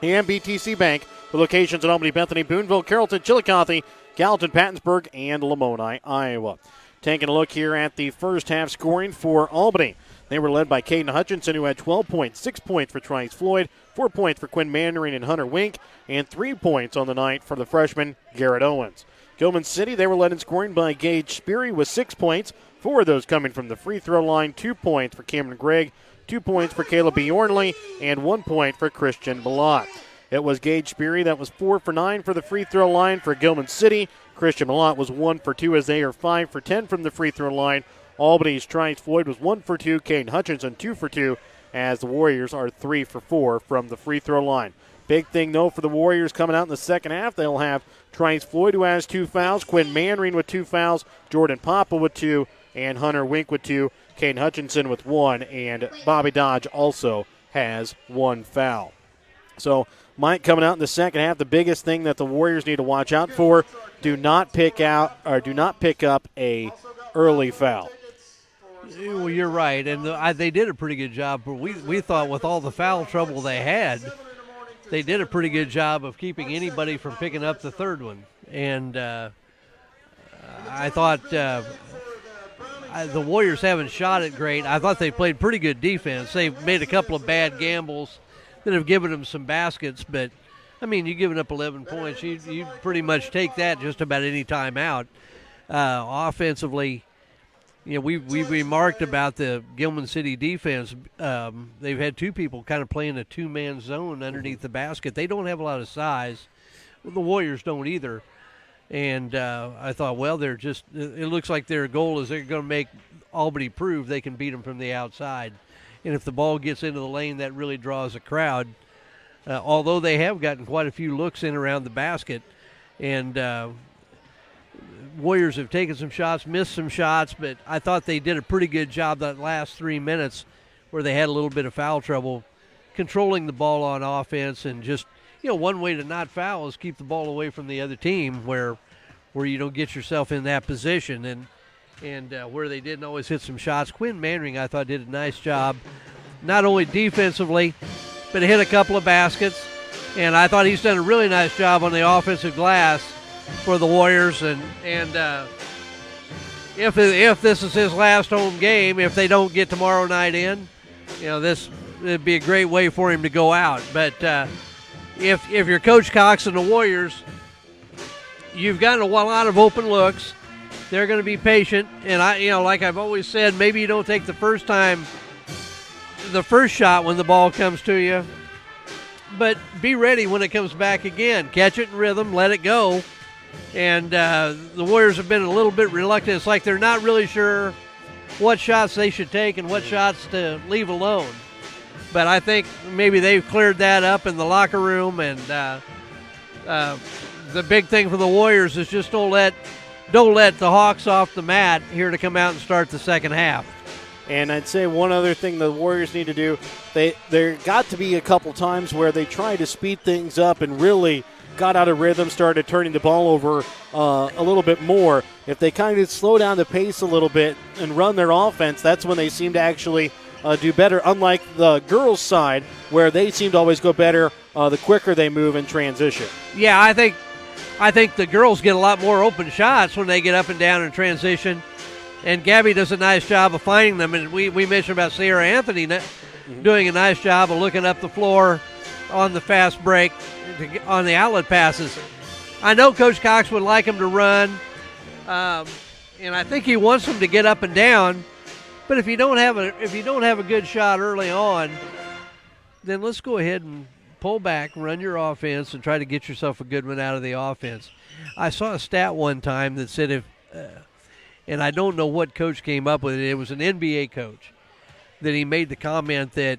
and BTC Bank with locations in Albany, Bethany, Boonville, Carrollton, Chillicothe, Gallatin, Pattonsburg, and Lamoni, Iowa. Taking a look here at the first half scoring for Albany. They were led by Caden Hutchinson, who had 12 points, 6 points for Trice Floyd, 4 points for Quinn Mandarin and Hunter Wink, and 3 points on the night for the freshman Garrett Owens. Gilman City, they were led in scoring by Gage Sperry with 6 points, 4 of those coming from the free throw line, 2 points for Cameron Gregg, 2 points for Caleb Bjornley, and 1 point for Christian Malott. It was Gage Sperry that was 4 for 9 for the free throw line for Gilman City. Christian Malott was 1 for 2 as they are 5 for 10 from the free throw line. Albany's Trice Floyd was 1 for 2, Caden Hutchinson 2 for 2, as the Warriors are 3 for 4 from the free throw line. Big thing, though, for the Warriors coming out in the second half. They'll have Trice Floyd, who has 2 fouls, Quinn Mandarin with 2 fouls, Jordan Papa with 2, and Hunter Wink with 2, Caden Hutchinson with 1, and Bobby Dodge also has 1 foul. So, Mike, coming out in the second half, the biggest thing that the Warriors need to watch out for, do not pick up a early foul. Well, you're right, and they did a pretty good job. But we thought with all the foul trouble they had, they did a pretty good job of keeping anybody from picking up the third one. And I thought the Warriors haven't shot it great. I thought they played pretty good defense. They've made a couple of bad gambles that have given them some baskets, but I mean, you're giving up 11 points. You pretty much take that just about any time out. Offensively, you know, we remarked about the Gilman City defense. They've had two people kind of playing a two-man zone underneath the basket. They don't have a lot of size. Well, the Warriors don't either. And I thought, well, it looks like their goal is they're going to make Albany prove they can beat them from the outside. And if the ball gets into the lane, that really draws a crowd. Although they have gotten quite a few looks in around the basket. And Warriors have taken some shots, missed some shots, but I thought they did a pretty good job that last 3 minutes where they had a little bit of foul trouble, controlling the ball on offense. And just, you know, one way to not foul is keep the ball away from the other team where you don't get yourself in that position. And where they didn't always hit some shots. Quinn Mannering, I thought, did a nice job, not only defensively, but hit a couple of baskets. And I thought he's done a really nice job on the offensive glass for the Warriors. And if this is his last home game, if they don't get tomorrow night in, you know, it'd be a great way for him to go out. But if you're Coach Cox and the Warriors, you've gotten a lot of open looks. They're going to be patient, and like I've always said, maybe you don't take the first shot when the ball comes to you, but be ready when it comes back again. Catch it in rhythm, let it go. And the Warriors have been a little bit reluctant. It's like they're not really sure what shots they should take and what shots to leave alone. But I think maybe they've cleared that up in the locker room. And the big thing for the Warriors is just don't let the Hawks off the mat here to come out and start the second half. And I'd say one other thing the Warriors need to do, there got to be a couple times where they tried to speed things up and really got out of rhythm, started turning the ball over a little bit more. If they kind of slow down the pace a little bit and run their offense, that's when they seem to actually do better, unlike the girls' side where they seem to always go better the quicker they move in transition. Yeah, I think the girls get a lot more open shots when they get up and down in transition, and Gabby does a nice job of finding them. And we mentioned about Sierra Anthony doing a nice job of looking up the floor on the fast break on the outlet passes. I know Coach Cox would like them to run, and I think he wants them to get up and down. But if you don't have a good shot early on, then let's go ahead and pull back, run your offense, and try to get yourself a good one out of the offense. I saw a stat one time that said and I don't know what coach came up with it. It was an NBA coach that he made the comment that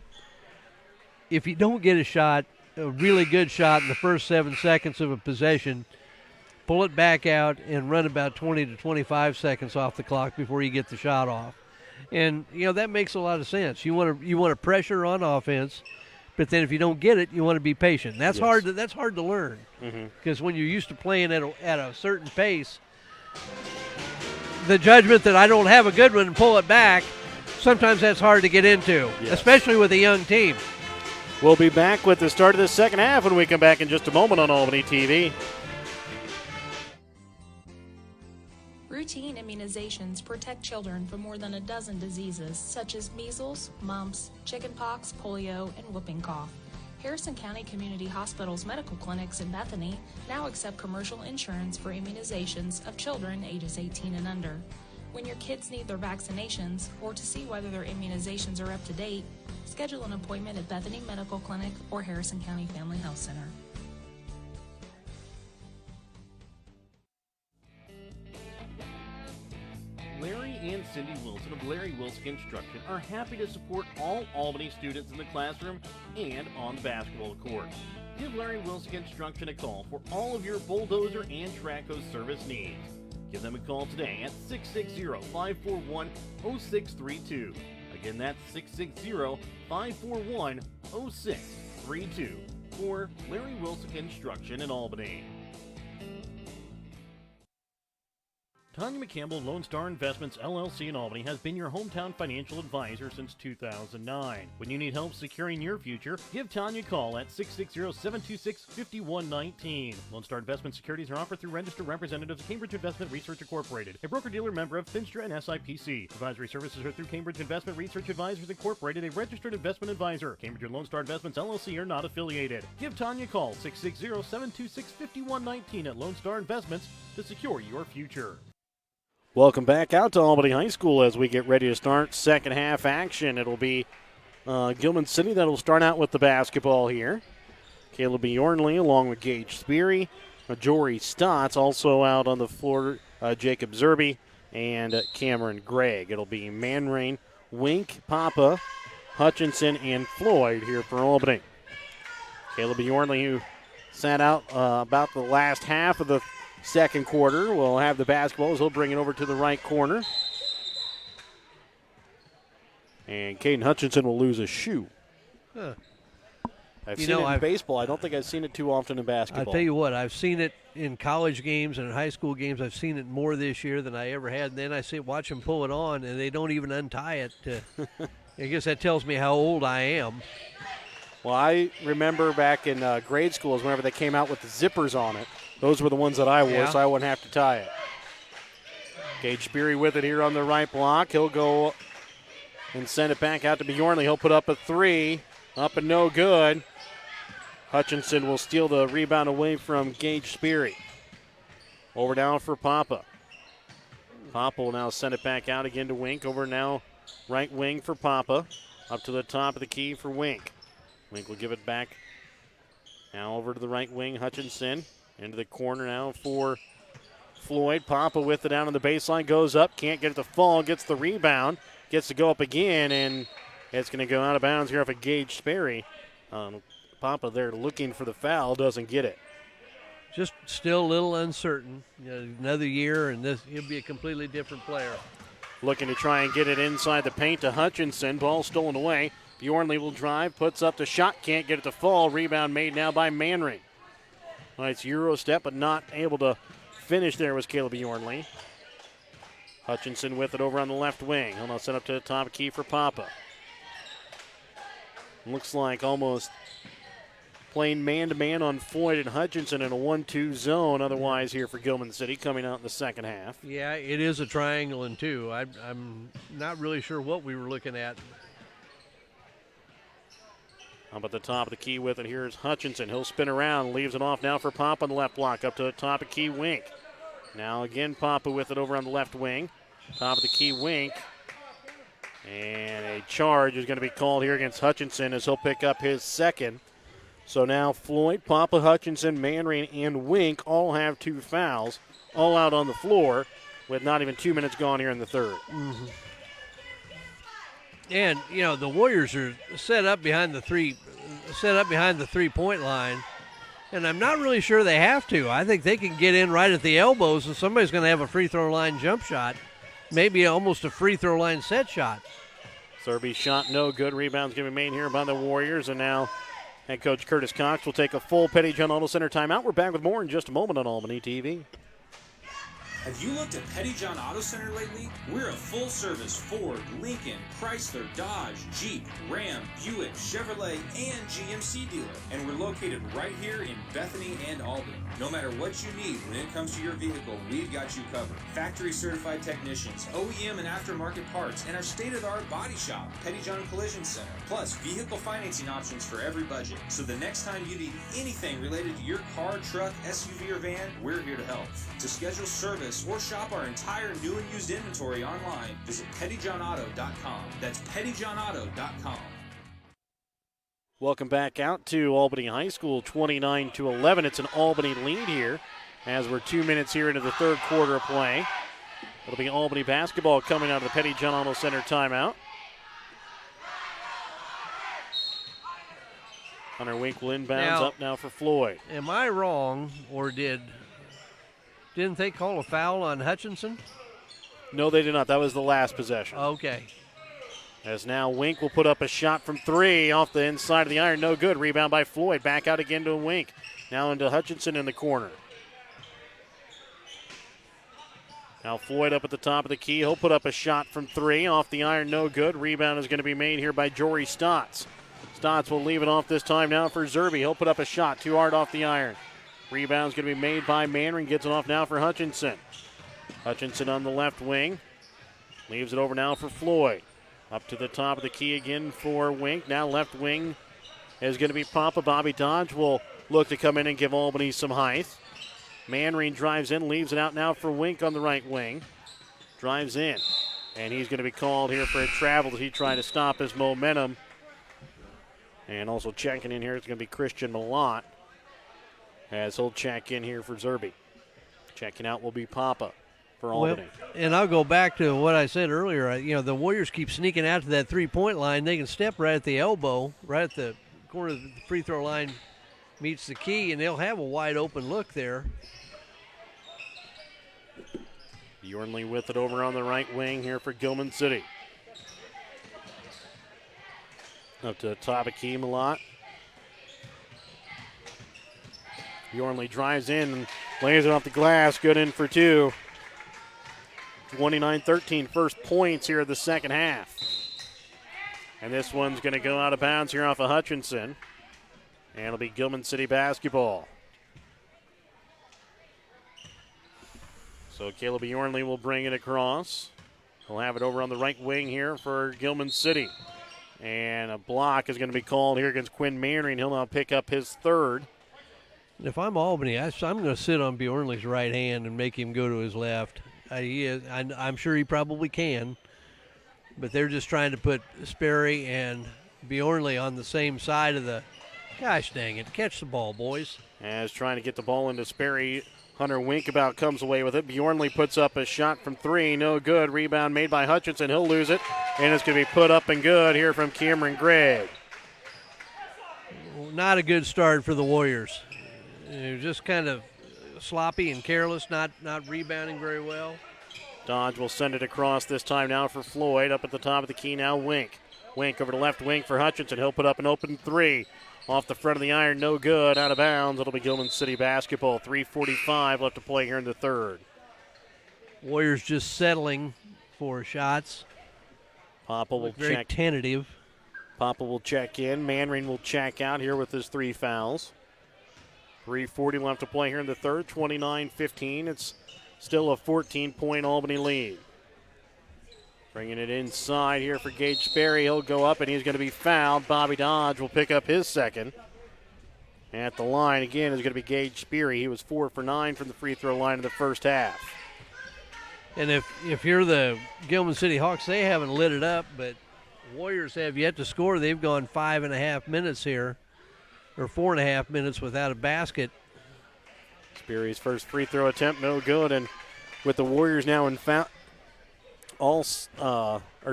if you don't get a really good shot in the first 7 seconds of a possession, pull it back out and run about 20 to 25 seconds off the clock before you get the shot off. And, you know, that makes a lot of sense. You want to pressure on offense, but then if you don't get it, you want to be patient. That's hard to learn because when you're used to playing at a certain pace, the judgment that I don't have a good one and pull it back, sometimes that's hard to get into, especially with a young team. We'll be back with the start of the second half when we come back in just a moment on Albany TV. Routine immunizations protect children from more than a dozen diseases, such as measles, mumps, chickenpox, polio, and whooping cough. Harrison County Community Hospital's medical clinics in Bethany now accept commercial insurance for immunizations of children ages 18 and under. When your kids need their vaccinations, or to see whether their immunizations are up to date, schedule an appointment at Bethany Medical Clinic or Harrison County Family Health Center. Larry and Cindy Wilson of Larry Wilson Construction are happy to support all Albany students in the classroom and on the basketball court. Give Larry Wilson Construction a call for all of your bulldozer and track hose service needs. Give them a call today at 660-541-0632. Again, that's 660-541-0632 for Larry Wilson Construction in Albany. Tanya McCampbell, Lone Star Investments LLC in Albany, has been your hometown financial advisor since 2009. When you need help securing your future, give Tanya a call at 660-726-5119. Lone Star Investment securities are offered through registered representatives of Cambridge Investment Research Incorporated, a broker-dealer member of Finstra and SIPC. Advisory services are through Cambridge Investment Research Advisors Incorporated, a registered investment advisor. Cambridge and Lone Star Investments LLC are not affiliated. Give Tanya a call, 660-726-5119 at Lone Star Investments to secure your future. Welcome back out to Albany High School as we get ready to start second half action. It'll be Gilman City that will start out with the basketball here. Caleb Bjornley along with Gage Speary. Jory Stotts also out on the floor. Jacob Zerby and Cameron Gregg. It'll be Manrain, Wink, Papa, Hutchinson, and Floyd here for Albany. Caleb Bjornley, who sat out about the last half of the second quarter, will have the basketball as he'll bring it over to the right corner. And Caden Hutchinson will lose a shoe. I've seen it in baseball. I don't think I've seen it too often in basketball. I'll tell you what, I've seen it in college games and in high school games. I've seen it more this year than I ever had. And then I watch them pull it on, and they don't even untie it. I guess that tells me how old I am. Well, I remember back in grade schools whenever they came out with the zippers on it. Those were the ones that I wore, so I wouldn't have to tie it. Gage Speary with it here on the right block. He'll go and send it back out to Bjornley. He'll put up a three. Up and no good. Hutchinson will steal the rebound away from Gage Speary. Over down for Papa. Papa will now send it back out again to Wink. Over now right wing for Papa. Up to the top of the key for Wink. Wink will give it back. Now over to the right wing, Hutchinson. Into the corner now for Floyd. Papa with it down on the baseline. Goes up. Can't get it to fall. Gets the rebound. Gets to go up again. And it's going to go out of bounds here off of Gage Sperry. Papa there looking for the foul. Doesn't get it. Just still a little uncertain. Another year, and he'll be a completely different player. Looking to try and get it inside the paint to Hutchinson. Ball stolen away. Bjornley will drive. Puts up the shot. Can't get it to fall. Rebound made now by Manring. Nice Euro step, but not able to finish there was Caleb Bjornley. Hutchinson with it over on the left wing. He'll now send up to the top key for Papa. Looks like almost playing man-to-man on Floyd and Hutchinson in a 1-2 zone otherwise here for Gilman City coming out in the second half. Yeah, it is a triangle in two. I'm not really sure what we were looking at. Up at the top of the key with it, here's Hutchinson. He'll spin around, leaves it off now for Papa on the left block. Up to the top of key, Wink. Now again, Papa with it over on the left wing. Top of the key, Wink. And a charge is going to be called here against Hutchinson as he'll pick up his second. So now Floyd, Papa, Hutchinson, Manring, and Wink all have 2 fouls, all out on the floor with not even 2 minutes gone here in the third. Mm-hmm. And, the Warriors are set up behind the three-point line, and I'm not really sure they have to. I think they can get in right at the elbows, and somebody's going to have a free throw line jump shot, maybe almost a free throw line set shot. Serby shot no good. Rebound's going to be made here by the Warriors, and now head coach Curtis Cox will take a full Petty John Auto Center timeout. We're back with more in just a moment on Albany TV. Have you looked at Petty John Auto Center lately? We're a full-service Ford, Lincoln, Chrysler, Dodge, Jeep, Ram, Buick, Chevrolet, and GMC dealer. And we're located right here in Bethany and Albany. No matter what you need when it comes to your vehicle, we've got you covered. Factory-certified technicians, OEM and aftermarket parts, and our state-of-the-art body shop, Petty John Collision Center. Plus, vehicle financing options for every budget. So the next time you need anything related to your car, truck, SUV, or van, we're here to help. To schedule service or shop our entire new and used inventory online, visit pettyjohnauto.com. That's pettyjohnauto.com. Welcome back out to Albany High School, 29-11. It's an Albany lead here as we're 2 minutes here into the third quarter of play. It'll be Albany basketball coming out of the Petty John Auto Center timeout. Hunter Wink will inbounds up now for Floyd. Am I wrong, or didn't they call a foul on Hutchinson? No, they did not. That was the last possession. Okay. As now Wink will put up a shot from 3 off the inside of the iron. No good. Rebound by Floyd. Back out again to Wink. Now into Hutchinson in the corner. Now Floyd up at the top of the key. He'll put up a shot from three. Off the iron, no good. Rebound is going to be made here by Jory Stotts. Stotts will leave it off this time now for Zerby. He'll put up a shot too hard off the iron. Rebound's going to be made by Manring. Gets it off now for Hutchinson. Hutchinson on the left wing. Leaves it over now for Floyd. Up to the top of the key again for Wink. Now left wing is going to be Papa. Bobby Dodge will look to come in and give Albany some height. Manring drives in, leaves it out now for Wink on the right wing. Drives in, and he's going to be called here for a travel as he tried to stop his momentum. And also checking in here is going to be Christian Malott as he'll check in here for Zerby. Checking out will be Papa for Albany. Well, and I'll go back to what I said earlier. The Warriors keep sneaking out to that three-point line. They can step right at the elbow, right at the corner of the free throw line meets the key, and they'll have a wide open look there. Bjornley with it over on the right wing here for Gilman City. Up to the top of key, Malott. Bjornley drives in and lays it off the glass. Good in for two. 29-13, first points here in the second half. And this one's going to go out of bounds here off of Hutchinson. And it'll be Gilman City basketball. So Caleb Bjornley will bring it across. He'll have it over on the right wing here for Gilman City. And a block is going to be called here against Quinn Manring. He'll now pick up his third. If I'm Albany, I'm going to sit on Bjornley's right hand and make him go to his left. I'm sure he probably can. But they're just trying to put Sperry and Bjornley on the same side of the. Gosh dang it. Catch the ball, boys. As trying to get the ball into Sperry. Hunter Winkabout comes away with it. Bjornley puts up a shot from three. No good. Rebound made by Hutchinson. He'll lose it. And it's going to be put up and good here from Cameron Gregg. Not a good start for the Warriors. Just kind of sloppy and careless, not rebounding very well. Dodge will send it across this time now for Floyd. Up at the top of the key now, Wink. Wink over to left wing for Hutchinson. He'll put up an open three. Off the front of the iron, no good. Out of bounds. It'll be Gilman City basketball. 3:45 left to play here in the third. Warriors just settling for shots. Papa will very check. Tentative. Papa will check in. Manring will check out here with his three fouls. 3:40 left to play here in the third. 29-15. It's still a 14-point Albany lead. Bringing it inside here for Gage Sperry. He'll go up and he's going to be fouled. Bobby Dodge will pick up his second. At the line again is going to be Gage Sperry. He was 4 for 9 from the free throw line in the first half. And if you're the Gilman City Hawks, they haven't lit it up, but Warriors have yet to score. They've gone 5.5 minutes here, or 4.5 minutes without a basket. Sperry's first free throw attempt, no good. And with the Warriors now in foul,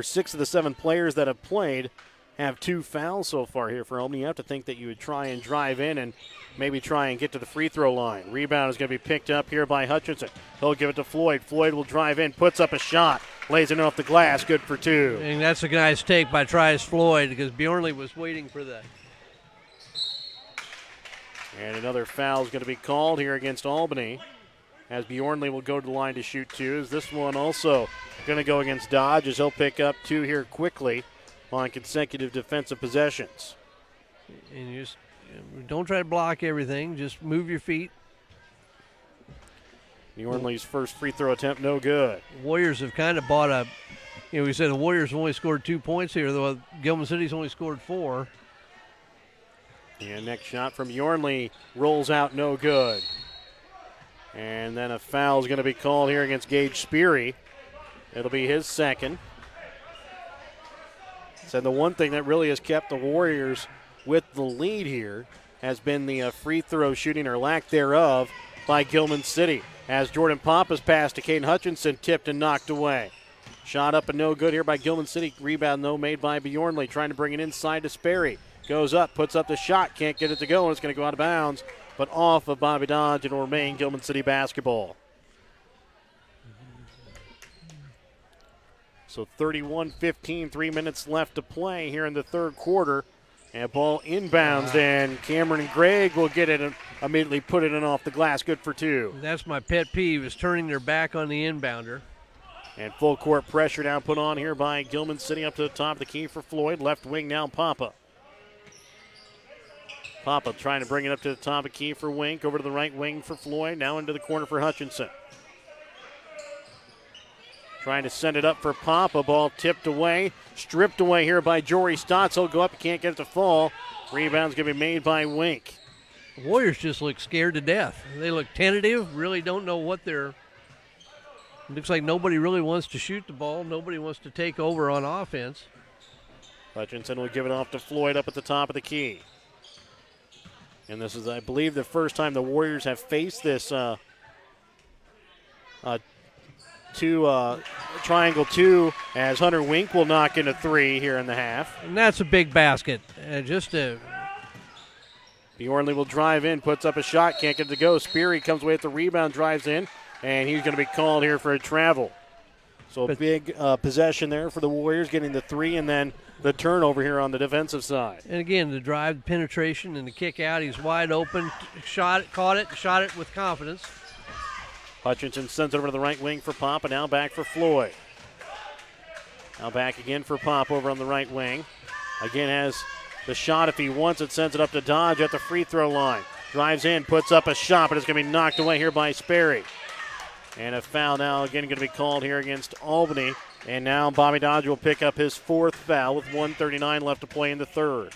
six of the 7 players that have played have 2 fouls so far here for Albany. You have to think that you would try and drive in and maybe try and get to the free throw line. Rebound is going to be picked up here by Hutchinson. He'll give it to Floyd. Floyd will drive in, puts up a shot, lays it off the glass, good for 2. And that's a nice take by Trice Floyd because Bjornley was waiting for the. And another foul is going to be called here against Albany, as Bjornley will go to the line to shoot 2. Is this one also going to go against Dodge, as he'll pick up 2 here quickly on consecutive defensive possessions. And you just don't try to block everything. Just move your feet. Bjornley's first free throw attempt, no good. Warriors have kind of bought a. We said the Warriors only scored 2 points here, though Gilman City's only scored 4. And next shot from Bjornley rolls out, no good. And then a foul is going to be called here against Gage Sperry. It'll be his second. So the one thing that really has kept the Warriors with the lead here has been the free throw shooting, or lack thereof, by Gilman City. As Jordan Papa's pass to Caden Hutchinson tipped and knocked away. Shot up and no good here by Gilman City. Rebound, though, made by Bjornley, trying to bring it inside to Sperry. Goes up, puts up the shot, can't get it to go, and it's going to go out of bounds, but off of Bobby Dodge, and will remain Gilman City basketball. So 31-15, 3 minutes left to play here in the third quarter. And ball inbounds, and Cameron Gregg will get it and immediately put it in off the glass. Good for 2. That's my pet peeve, is turning their back on the inbounder. And full court pressure now put on here by Gilman City up to the top of the key for Floyd. Left wing now Papa. Papa trying to bring it up to the top of the key for Wink. Over to the right wing for Floyd. Now into the corner for Hutchinson. Trying to send it up for Papa. Ball tipped away. Stripped away here by Jory Stotts. He'll go up. He can't get it to fall. Rebound's going to be made by Wink. The Warriors just look scared to death. They look tentative, really don't know what they're. Looks like nobody really wants to shoot the ball. Nobody wants to take over on offense. Hutchinson will give it off to Floyd up at the top of the key. And this is, I believe, the first time the Warriors have faced this triangle 2, as Hunter Wink will knock in a 3 here in the half. And that's a big basket. Bjornley will drive in, puts up a shot, can't get it to go. Speary comes away with the rebound, drives in, and he's going to be called here for a travel. So a big possession there for the Warriors, getting the 3 and then the turnover here on the defensive side. And again, the drive, the penetration, and the kick out. He's wide open, shot it, caught it, shot it with confidence. Hutchinson sends it over to the right wing for Pop, and now back for Floyd. Now back again for Pop over on the right wing. Again has the shot if he wants it, sends it up to Dodge at the free throw line. Drives in, puts up a shot, but it's going to be knocked away here by Sperry. And a foul now again going to be called here against Albany. And now Bobby Dodge will pick up his 4th foul with 1:39 left to play in the 3rd.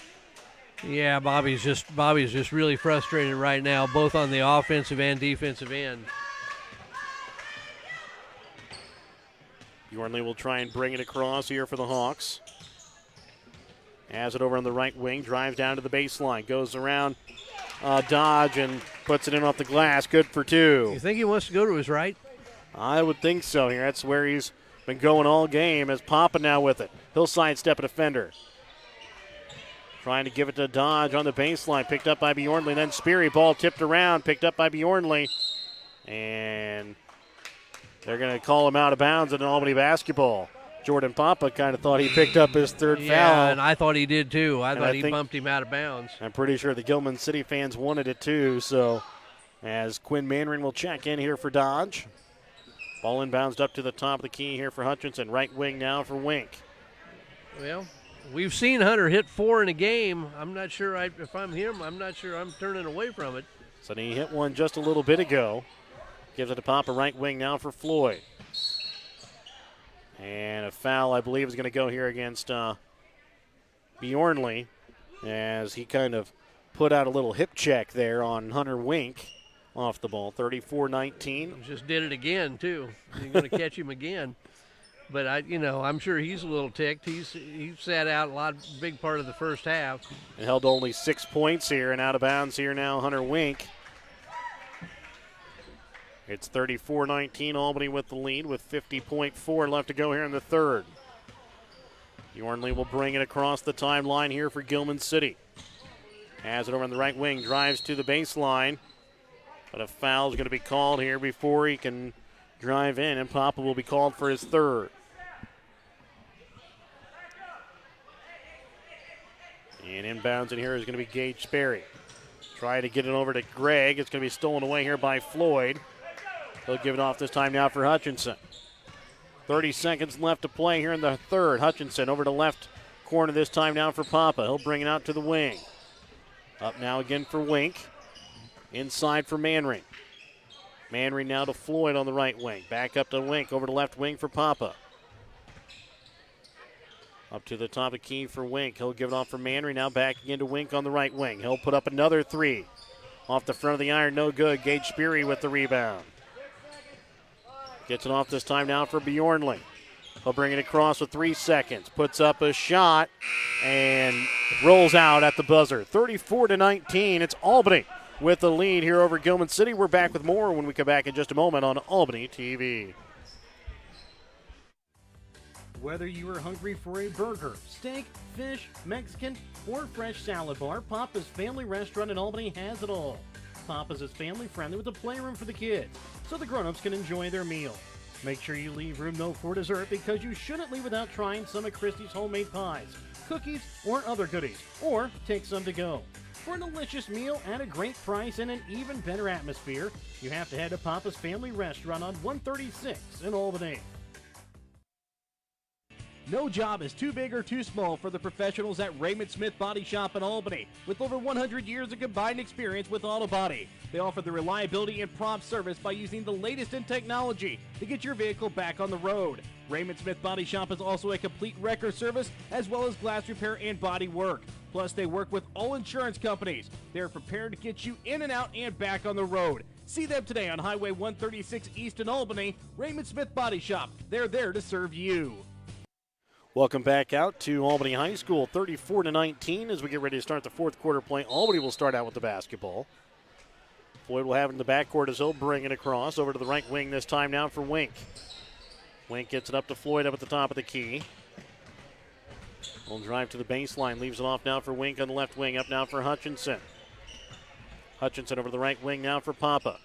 Yeah, Bobby's just really frustrated right now, both on the offensive and defensive end. Bjornley will try and bring it across here for the Hawks. Has it over on the right wing, drives down to the baseline, goes around Dodge and puts it in off the glass. Good for 2. You think he wants to go to his right? I would think so here. That's where he's been going all game, as Papa now with it. He'll sidestep a defender. Trying to give it to Dodge on the baseline, picked up by Bjornley. Then Speary, ball tipped around, picked up by Bjornley. And they're going to call him out of bounds in Albany basketball. Jordan Papa kind of thought he picked up his 3rd foul. Yeah, and I thought he did too. I thought he bumped him out of bounds. I'm pretty sure the Gilman City fans wanted it too. So as Quinn Manring will check in here for Dodge. Ball inbounds up to the top of the key here for Hutchinson. Right wing now for Wink. Well, we've seen Hunter hit 4 in a game. I'm not sure if I'm him, I'm not sure I'm turning away from it. So he hit one just a little bit ago. Gives it to Papa, right wing now for Floyd. And a foul, I believe, is going to go here against Bjornley, as he kind of put out a little hip check there on Hunter Wink off the ball. 34-19. Just did it again, too. You're going to catch him again. But I'm sure he's a little ticked. He sat out big part of the first half. And held only 6 points here, and out of bounds here now, Hunter Wink. It's 34-19, Albany with the lead with 50.4 left to go here in the 3rd. Bjornley will bring it across the timeline here for Gilman City. Has it over on the right wing, drives to the baseline. But a foul is going to be called here before he can drive in, and Papa will be called for his 3rd. And inbounds in here is going to be Gage Sperry. Try to get it over to Gregg. It's going to be stolen away here by Floyd. He'll give it off this time now for Hutchinson. 30 seconds left to play here in the 3rd. Hutchinson over to left corner this time now for Papa. He'll bring it out to the wing. Up now again for Wink. Inside for Manring. Manring now to Floyd on the right wing. Back up to Wink. Over to left wing for Papa. Up to the top of the key for Wink. He'll give it off for Manring. Now back again to Wink on the right wing. He'll put up another 3. Off the front of the iron, no good. Gage Sperry with the rebound. Gets it off this time now for Bjornley. He'll bring it across with 3 seconds. Puts up a shot and rolls out at the buzzer. 34-19. It's Albany with the lead here over Gilman City. We're back with more when we come back in just a moment on Albany TV. Whether you are hungry for a burger, steak, fish, Mexican, or fresh salad bar, Papa's Family Restaurant in Albany has it all. Papa's is family friendly with a playroom for the kids, so the grown-ups can enjoy their meal. Make sure you leave room though for dessert, because you shouldn't leave without trying some of Christie's homemade pies. cookies, or other goodies, or take some to go. For a delicious meal at a great price and an even better atmosphere, you have to head to Papa's Family Restaurant on 136 in Albany. No job is too big or too small for the professionals at Raymond Smith Body Shop in Albany. With over 100 years of combined experience with auto body, they offer the reliability and prompt service by using the latest in technology to get your vehicle back on the road. Raymond Smith Body Shop is also a complete wrecker service as well as glass repair and body work. Plus, they work with all insurance companies. They're prepared to get you in and out and back on the road. See them today on Highway 136 East in Albany. Raymond Smith Body Shop. They're there to serve you. Welcome back out to Albany High School, 34-19 as we get ready to start the fourth quarter play. Albany will start out with the basketball. Floyd will have it in the backcourt as he'll bring it across over to the right wing this time now for Wink. Wink gets it up to Floyd up at the top of the key. Will drive to the baseline, leaves it off now for Wink on the left wing, up now for Hutchinson. Hutchinson over the right wing now for Papa.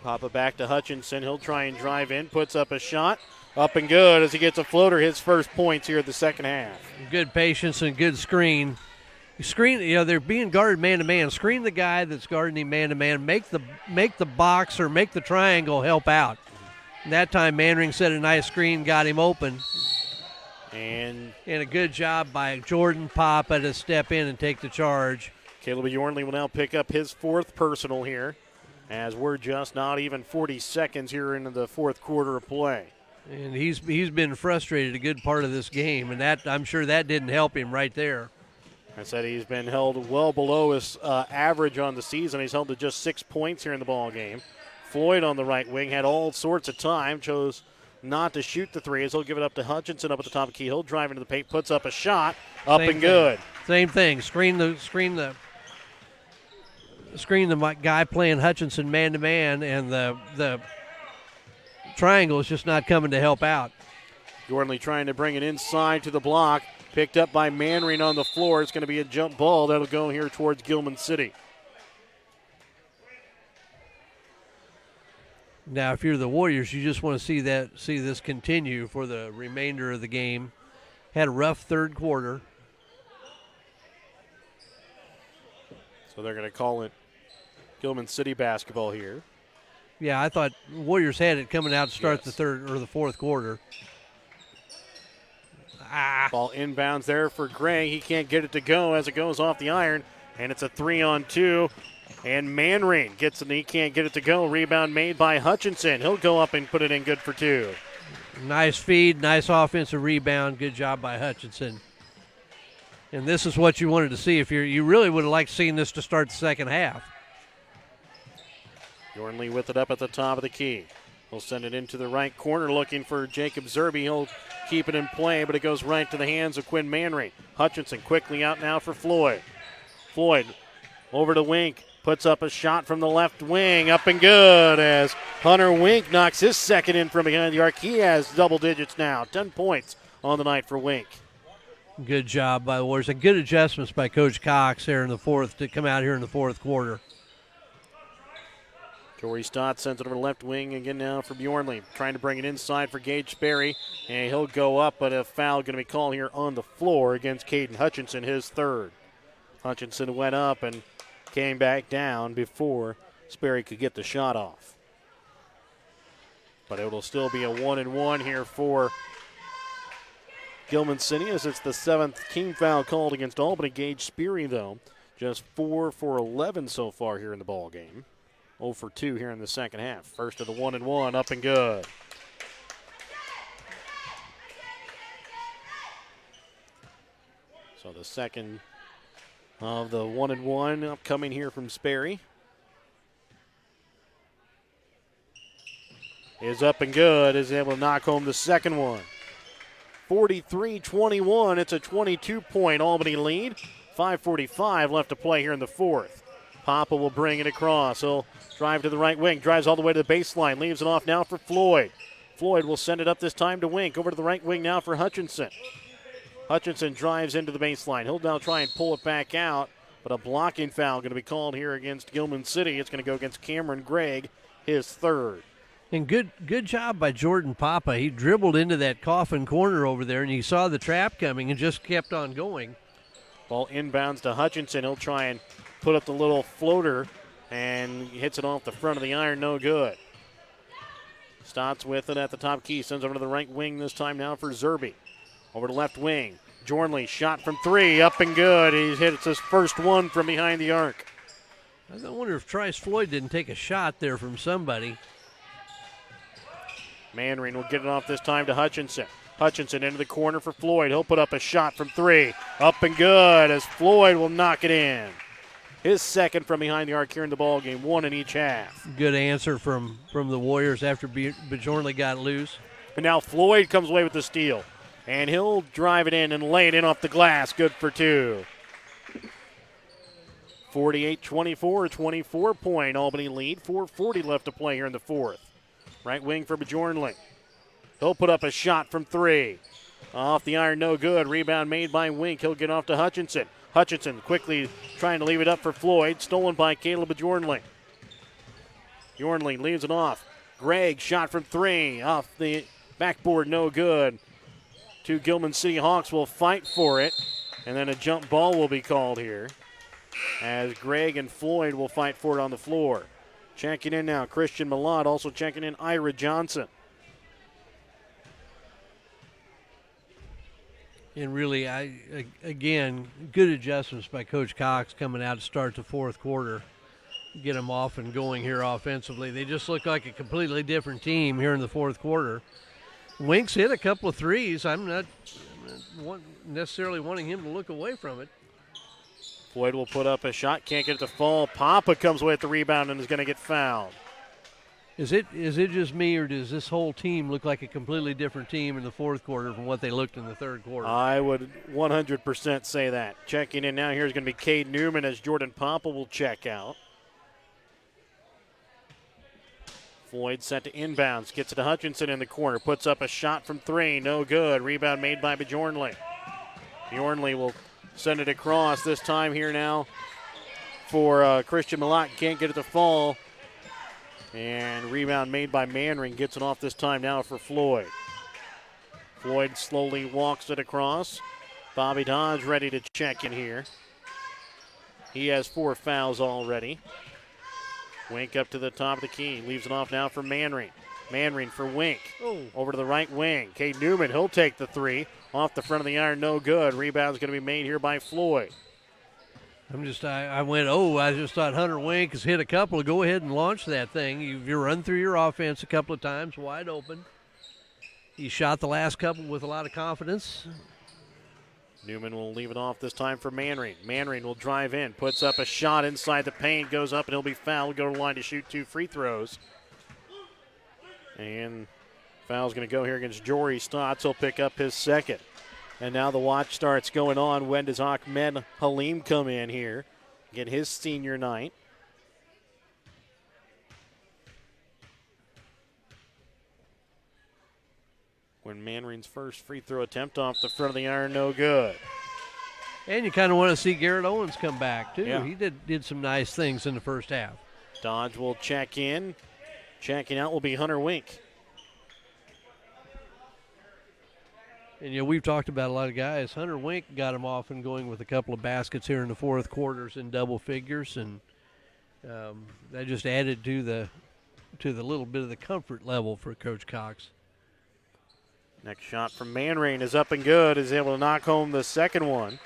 Papa back to Hutchinson, he'll try and drive in, puts up a shot. Up and good as he gets a floater, his first points here at the second half. Good patience and good screen. Screen, they're being guarded man-to-man. Screen the guy that's guarding him man-to-man. Make the box or make the triangle help out. And that time Manring set a nice screen, got him open. And a good job by Jordan Papa to step in and take the charge. Caleb Yornley will now pick up his fourth personal here as we're just not even 40 seconds here into the fourth quarter of play. And he's been frustrated a good part of this game, and that I'm sure that didn't help him right there. I said he's been held well below his average on the season. He's held to just 6 points here in the ball game. Floyd on the right wing had all sorts of time, chose not to shoot the three as he'll give it up to Hutchinson up at the top of the key. He'll drive into the paint, puts up a shot, up and good. Same thing. Screen the guy playing Hutchinson man to man, and the triangle is just not coming to help out. Yornley trying to bring it inside to the block. Picked up by Manring on the floor. It's going to be a jump ball that'll go here towards Gilman City. Now, if you're the Warriors, you just want to see this continue for the remainder of the game. Had a rough third quarter. So they're going to call it Gilman City basketball here. Yeah, I thought Warriors had it coming out to start the third or the fourth quarter. Ball inbounds there for Gray. He can't get it to go as it goes off the iron, and it's a 3-on-2. And Manring gets it, and he can't get it to go. Rebound made by Hutchinson. He'll go up and put it in good for two. Nice feed, nice offensive rebound. Good job by Hutchinson. And this is what you wanted to see. If you really would have liked seeing this to start the second half. Yornley with it up at the top of the key. He'll send it into the right corner looking for Jacob Zerby. He'll keep it in play, but it goes right to the hands of Quinn Manring. Hutchinson quickly out now for Floyd. Floyd over to Wink. Puts up a shot from the left wing. Up and good as Hunter Wink knocks his second in from behind the arc. He has double digits now. 10 points on the night for Wink. Good job by the Warriors. And good adjustments by Coach Cox here in the fourth to come out here in the fourth quarter. Torrey Stott sends it over the left wing again now for Bjornley. Trying to bring it inside for Gage Sperry. And he'll go up, but a foul going to be called here on the floor against Caden Hutchinson, his third. Hutchinson went up and came back down before Sperry could get the shot off. But it'll still be a 1-and-1 here for Gilman City as it's the seventh team foul called against Albany. Gage Sperry, though, just 4 for 11 so far here in the ball game. 0 for 2 here in the second half. First of the 1-and-1, up and good. So the second of the 1-and-1 upcoming here from Sperry is up and good. Is able to knock home the second one. 43-21. It's a 22-point Albany lead. 5:45 left to play here in the fourth. Papa will bring it across. He'll drive to the right wing. Drives all the way to the baseline. Leaves it off now for Floyd. Floyd will send it up this time to Wink. Over to the right wing now for Hutchinson. Hutchinson drives into the baseline. He'll now try and pull it back out, but a blocking foul going to be called here against Gilman City. It's going to go against Cameron Gregg, his third. And good job by Jordan Papa. He dribbled into that coffin corner over there, and he saw the trap coming and just kept on going. Ball inbounds to Hutchinson. He'll try and put up the little floater and hits it off the front of the iron. No good. Stotts with it at the top key. Sends over to the right wing this time now for Zerby. Over to left wing. Jornley shot from three. Up and good. He's hit his first one from behind the arc. I wonder if Trice Floyd didn't take a shot there from somebody. Manring will get it off this time to Hutchinson. Hutchinson into the corner for Floyd. He'll put up a shot from three. Up and good as Floyd will knock it in. His second from behind the arc here in the ball game, one in each half. Good answer from the Warriors after Bjornley got loose. And now Floyd comes away with the steal. And he'll drive it in and lay it in off the glass. Good for two. 48-24, 24-point Albany lead. 4:40 left to play here in the fourth. Right wing for Bjornley. He'll put up a shot from three. Off the iron, no good. Rebound made by Wink. He'll get off to Hutchinson. Hutchinson quickly trying to leave it up for Floyd. Stolen by Caleb Bjornley. Bjornley leaves it off. Gregg shot from three. Off the backboard, no good. Two Gilman City Hawks will fight for it. And then a jump ball will be called here, as Gregg and Floyd will fight for it on the floor. Checking in now, Christian Millard. Also checking in, Ira Johnson. And really, again, good adjustments by Coach Cox coming out to start the fourth quarter. Get them off and going here offensively. They just look like a completely different team here in the fourth quarter. Winks hit a couple of threes. I'm not necessarily wanting him to look away from it. Floyd will put up a shot, can't get it to fall. Papa comes away at the rebound and is going to get fouled. Is it just me, or does this whole team look like a completely different team in the fourth quarter from what they looked in the third quarter? I would 100% say that. Checking in now here is going to be Cade Newman as Jordan Papa will check out. Floyd set to inbounds, gets it to Hutchinson in the corner, puts up a shot from three, no good. Rebound made by Bjornley. Bjornley will send it across this time here now for Christian Malott. Can't get it to fall. And rebound made by Manring. Gets it off this time now for Floyd. Floyd slowly walks it across. Bobby Dodge ready to check in here. He has 4 fouls already. Wink up to the top of the key. Leaves it off now for Manring. Manring for Wink. Over to the right wing. Cade Newman, he'll take the three. Off the front of the iron, no good. Rebound's going to be made here by Floyd. I just thought Hunter Wink has hit a couple. Go ahead and launch that thing. You run through your offense a couple of times, wide open. He shot the last couple with a lot of confidence. Newman will leave it off this time for Manring. Manring will drive in, puts up a shot inside the paint, goes up, and he'll be fouled. Go to the line to shoot 2 free throws. And foul's going to go here against Jory Stotts. He'll pick up his second. And now the watch starts going on. When does Ahmed Halim come in here? Get his senior night. When Manring's first free throw attempt off the front of the iron, no good. And you kind of want to see Garrett Owens come back, too. Yeah. He did some nice things in the first half. Dodge will check in. Checking out will be Hunter Wink. And, we've talked about a lot of guys. Hunter Wink got him off and going with a couple of baskets here in the fourth quarters in double figures, and that just added to the little bit of the comfort level for Coach Cox. Next shot from Manring is up and good. Is able to knock home the second one.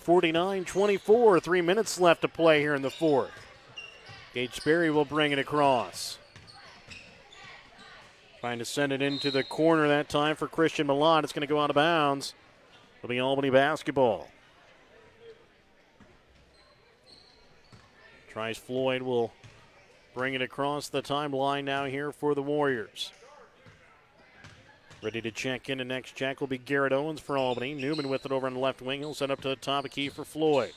49-24, 3 minutes left to play here in the fourth. Gage Sperry will bring it across. Trying to send it into the corner that time for Christian Millard. It's going to go out of bounds. It'll be Albany basketball. Trice Floyd will bring it across the timeline now here for the Warriors. Ready to check in. The next check will be Garrett Owens for Albany. Newman with it over on the left wing. He'll send up to the top of key for Floyd.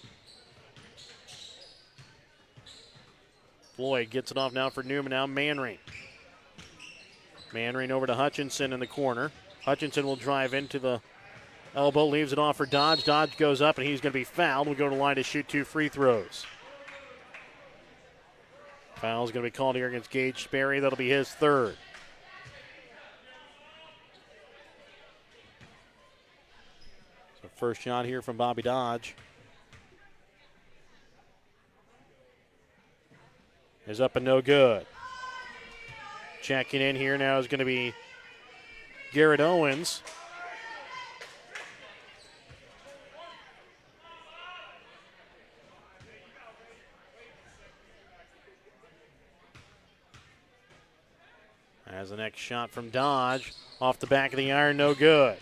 Floyd gets it off now for Newman. Now Manring. Manring over to Hutchinson in the corner. Hutchinson will drive into the elbow, leaves it off for Dodge. Dodge goes up, and he's going to be fouled. We'll go to the line to shoot 2 free throws. Foul's going to be called here against Gage Sperry. That'll be his third. So first shot here from Bobby Dodge is up and no good. Checking in here now is going to be Garrett Owens. As the next shot from Dodge, off the back of the iron, no good.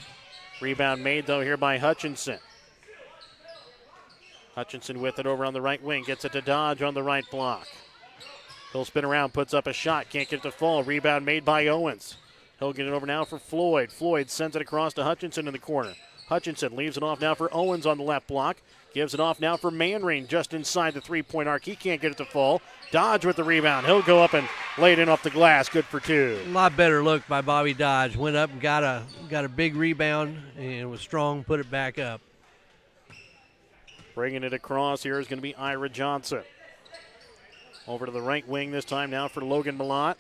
Rebound made, though, here by Hutchinson. Hutchinson with it over on the right wing, gets it to Dodge on the right block. He'll spin around, puts up a shot, can't get it to fall. Rebound made by Owens. He'll get it over now for Floyd. Floyd sends it across to Hutchinson in the corner. Hutchinson leaves it off now for Owens on the left block. Gives it off now for Manring just inside the three-point arc. He can't get it to fall. Dodge with the rebound. He'll go up and lay it in off the glass. Good for two. A lot better look by Bobby Dodge. Went up and got a big rebound and was strong, put it back up. Bringing it across here is going to be Ira Johnson. Over to the right wing this time now for Logan Malott.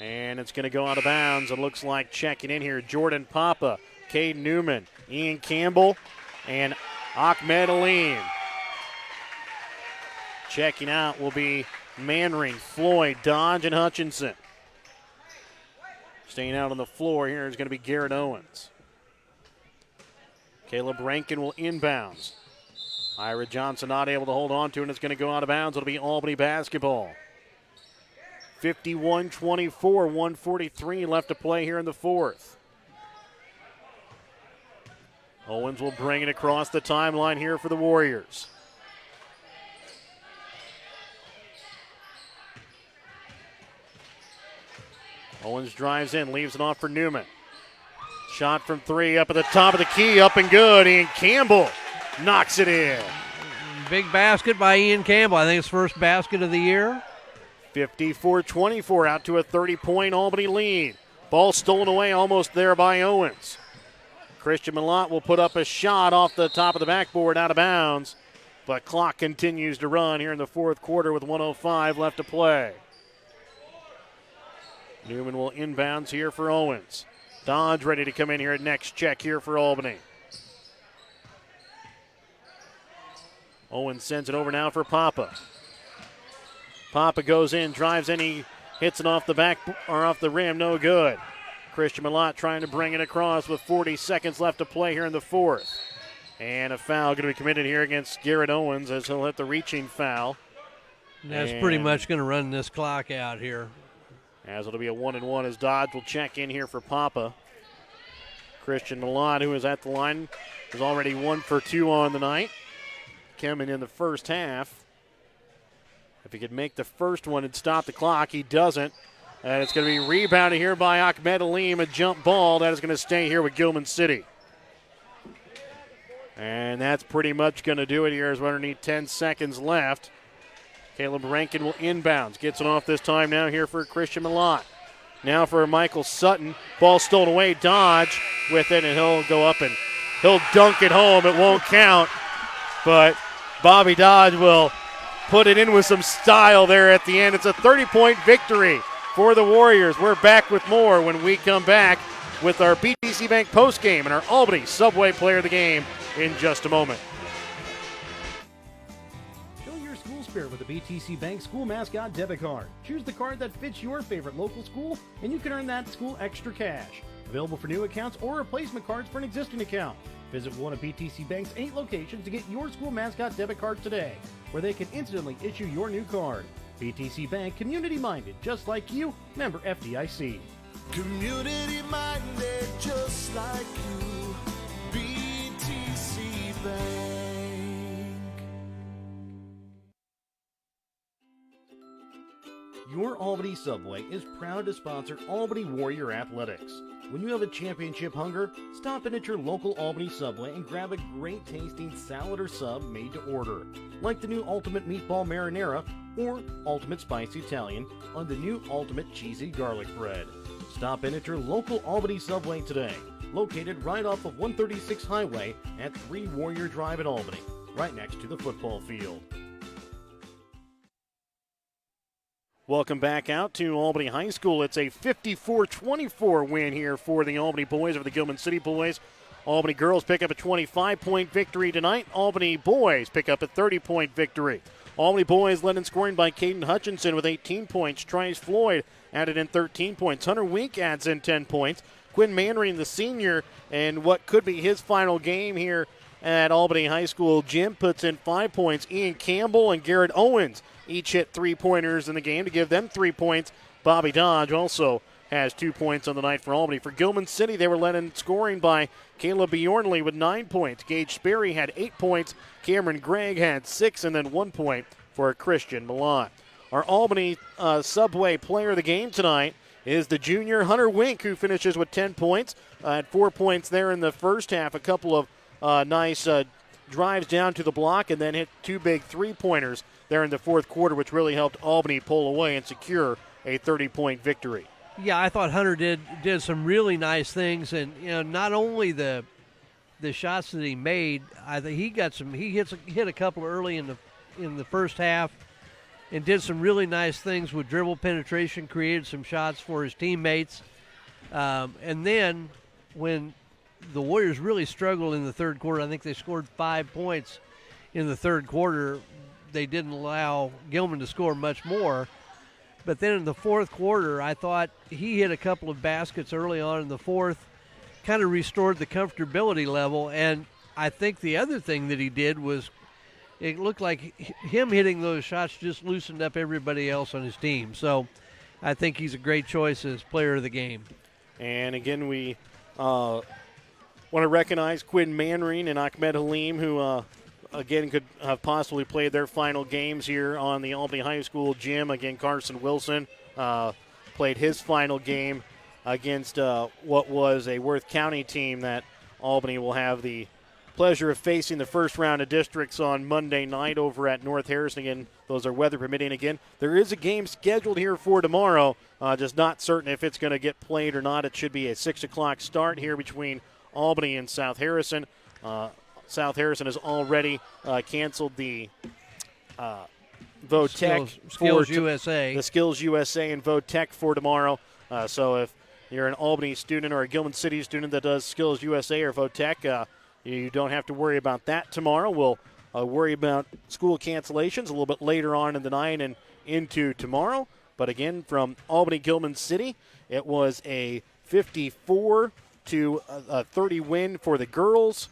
And it's going to go out of bounds. It looks like checking in here, Jordan Papa, Cade Newman, Ian Campbell, and Ahmed Alim. Checking out will be Manring, Floyd, Dodge, and Hutchinson. Staying out on the floor here is going to be Garrett Owens. Caleb Rankin will inbounds. Ira Johnson not able to hold on to it, and it's going to go out of bounds. It'll be Albany basketball. 51-24, 1:43 left to play here in the fourth. Owens will bring it across the timeline here for the Warriors. Owens drives in, leaves it off for Newman. Shot from three up at the top of the key, up and good. Ian Campbell knocks it in. Big basket by Ian Campbell. I think it's first basket of the year. 54-24 out to a 30-point Albany lead. Ball stolen away almost there by Owens. Christian Malott will put up a shot off the top of the backboard out of bounds, but clock continues to run here in the fourth quarter with 1:05 left to play. Newman will inbounds here for Owens. Dodge ready to come in here at next check here for Albany. Owens sends it over now for Papa. Papa goes in, drives in, he hits it off the back or off the rim, no good. Christian Malott trying to bring it across with 40 seconds left to play here in the fourth. And a foul going to be committed here against Garrett Owens as he'll hit the reaching foul. And that's pretty much going to run this clock out here. As it'll be a 1-1 as Dodge will check in here for Papa. Christian Malott, who is at the line, is already 1 for 2 on the night. Coming in the first half. If he could make the first one and stop the clock, he doesn't. And it's going to be rebounded here by Ahmed Alim, a jump ball that is going to stay here with Gilman City. And that's pretty much going to do it here as we're underneath 10 seconds left. Caleb Rankin will inbounds. Gets it off this time now here for Christian Malott. Now for Michael Sutton. Ball stolen away. Dodge with it, and he'll go up and he'll dunk it home. It won't count. But Bobby Dodge will put it in with some style there at the end. It's a 30-point victory for the Warriors. We're back with more when we come back with our BTC Bank postgame and our Albany Subway Player of the Game in just a moment. Show your school spirit with the BTC Bank School Mascot Debit Card. Choose the card that fits your favorite local school, and you can earn that school extra cash. Available for new accounts or replacement cards for an existing account. Visit one of BTC Bank's 8 locations to get your school mascot debit card today, where they can instantly issue your new card. BTC Bank, community-minded, just like you, member FDIC. Community-minded, just like you. BTC Bank. Your Albany Subway is proud to sponsor Albany Warrior Athletics. When you have a championship hunger, stop in at your local Albany Subway and grab a great tasting salad or sub made to order, like the new Ultimate Meatball Marinara or Ultimate Spicy Italian on the new Ultimate Cheesy Garlic Bread. Stop in at your local Albany Subway today, located right off of 136 Highway at 3 Warrior Drive in Albany, right next to the football field. Welcome back out to Albany High School. It's a 54-24 win here for the Albany boys over the Gilman City boys. Albany girls pick up a 25-point victory tonight. Albany boys pick up a 30-point victory. Albany boys led in scoring by Caden Hutchinson with 18 points. Trice Floyd added in 13 points. Hunter Wink adds in 10 points. Quinn Manring, the senior, and what could be his final game here at Albany High School, Jim puts in 5 points. Ian Campbell and Garrett Owens each hit 3-pointers in the game to give them 3 points. Bobby Dodge also has 2 points on the night for Albany. For Gilman City, they were led in scoring by Caleb Bjornley with 9 points. Gage Sperry had 8 points. Cameron Gregg had 6, and then 1 point for Christian Milan. Our Albany Subway player of the game tonight is the junior Hunter Wink, who finishes with 10 points. Had 4 points there in the first half. A couple of nice drives down to the block, and then hit 2 big 3-pointers there in the fourth quarter, which really helped Albany pull away and secure a 30-point victory. Yeah, I thought Hunter did some really nice things, and not only the shots that he made, I think he hit a couple early in the first half, and did some really nice things with dribble penetration, created some shots for his teammates, and then when the Warriors really struggled in the third quarter, I think they scored 5 points in the third quarter. They didn't allow Gilman to score much more. But then in the fourth quarter, I thought he hit a couple of baskets early on in the fourth, kind of restored the comfortability level. And I think the other thing that he did was it looked like him hitting those shots just loosened up everybody else on his team. So I think he's a great choice as player of the game. And again, we want to recognize Quinn Manring and Ahmed Halim, who again could have possibly played their final games here on the Albany High School gym. Again, Carson Wilson played his final game against what was a Worth County team that Albany will have the pleasure of facing the first round of districts on Monday night over at North Harrison. Again, those are weather permitting. Again, there is a game scheduled here for tomorrow, just not certain if it's going to get played or not. It should be a 6 o'clock start here between Albany and South Harrison. South Harrison has already canceled the VOTEC Skills USA. The Skills USA and VOTEC for tomorrow. So if you're an Albany student or a Gilman City student that does Skills USA or VOTEC, you don't have to worry about that tomorrow. We'll worry about school cancellations a little bit later on in the night and into tomorrow. But again, from Albany Gilman City, it was a 54 to 30 win for the girls.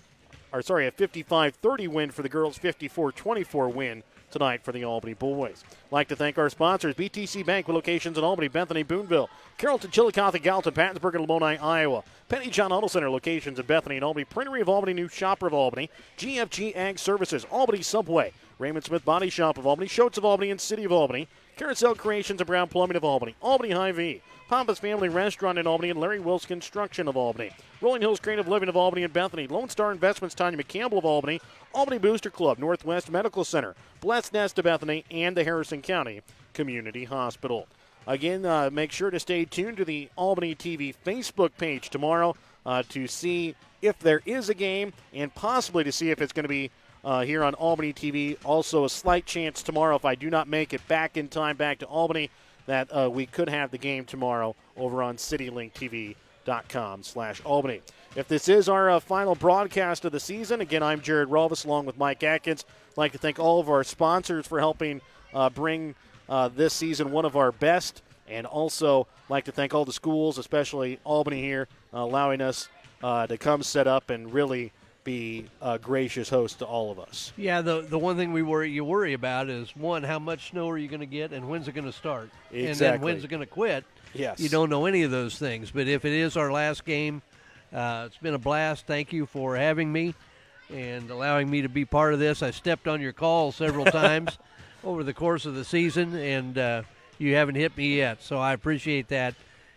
A 55-30 win for the girls, 54-24 win tonight for the Albany boys. Like to thank our sponsors, BTC Bank with locations in Albany, Bethany, Boonville, Carrollton, Chillicothe, Gallatin, Pattonsburg, and Lamoni, Iowa. Penny John Auto Center locations in Bethany and Albany, Printery of Albany, New Shopper of Albany, GFG Ag Services, Albany Subway, Raymond Smith Body Shop of Albany, Shotes of Albany, and City of Albany, Carousel Creations and Brown Plumbing of Albany, Albany Hy-Vee, Papa's Family Restaurant in Albany, and Larry Wills Construction of Albany. Rolling Hills Creative Living of Albany and Bethany. Lone Star Investments, Tanya McCampbell of Albany. Albany Booster Club, Northwest Medical Center, Blessed Nest of Bethany, and the Harrison County Community Hospital. Again, make sure to stay tuned to the Albany TV Facebook page tomorrow to see if there is a game and possibly to see if it's going to be here on Albany TV. Also, a slight chance tomorrow, if I do not make it back in time back to Albany, that we could have the game tomorrow over on CityLinkTV.com/Albany. If this is our final broadcast of the season, again, I'm Jared Rolvis along with Mike Atkins. I'd like to thank all of our sponsors for helping bring this season one of our best, and also like to thank all the schools, especially Albany here, allowing us to come set up and really be a gracious host to all of us. Yeah, the one thing you worry about is, one, how much snow are you going to get, and when's it going to start? Exactly. And then when's it going to quit? Yes. You don't know any of those things. But if it is our last game, it's been a blast. Thank you for having me and allowing me to be part of this. I stepped on your call several times over the course of the season, and you haven't hit me yet, so I appreciate that.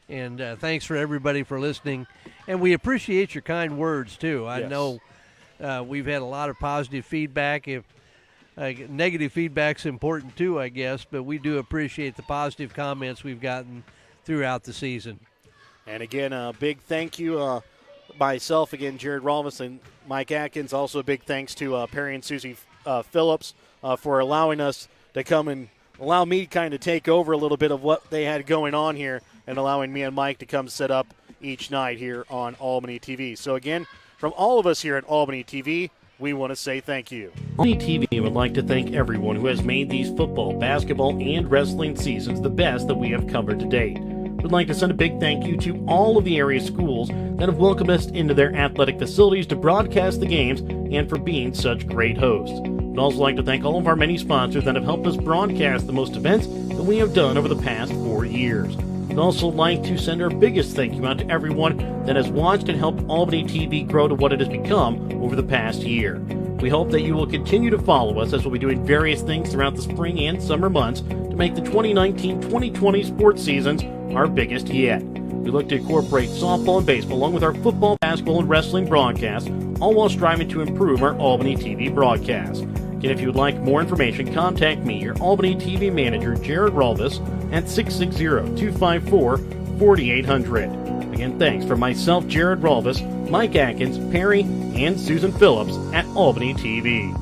And thanks for everybody for listening. And we appreciate your kind words, too. I know we've had a lot of positive feedback. If negative feedback's important too, I guess, but we do appreciate the positive comments we've gotten throughout the season. And again, a big thank you, myself, again, Jared Rolvis and Mike Atkins. Also a big thanks to Perry and Susie Phillips for allowing us to come and allow me to kind of take over a little bit of what they had going on here and allowing me and Mike to come set up each night here on Albany TV. So again, from all of us here at Albany TV, we want to say thank you. Albany TV would like to thank everyone who has made these football, basketball, and wrestling seasons the best that we have covered to date. We'd like to send a big thank you to all of the area schools that have welcomed us into their athletic facilities to broadcast the games and for being such great hosts. We'd also like to thank all of our many sponsors that have helped us broadcast the most events that we have done over the past 4 years. We'd also like to send our biggest thank you out to everyone that has watched and helped Albany TV grow to what it has become over the past year. We hope that you will continue to follow us as we'll be doing various things throughout the spring and summer months to make the 2019-2020 sports seasons our biggest yet. We look to incorporate softball and baseball along with our football, basketball, and wrestling broadcasts, all while striving to improve our Albany TV broadcast. Again, if you would like more information, contact me, your Albany TV manager, Jared Rolvis, at 660-254-4800. Again, thanks from myself, Jared Rolvis, Mike Atkins, Perry, and Susan Phillips at Albany TV.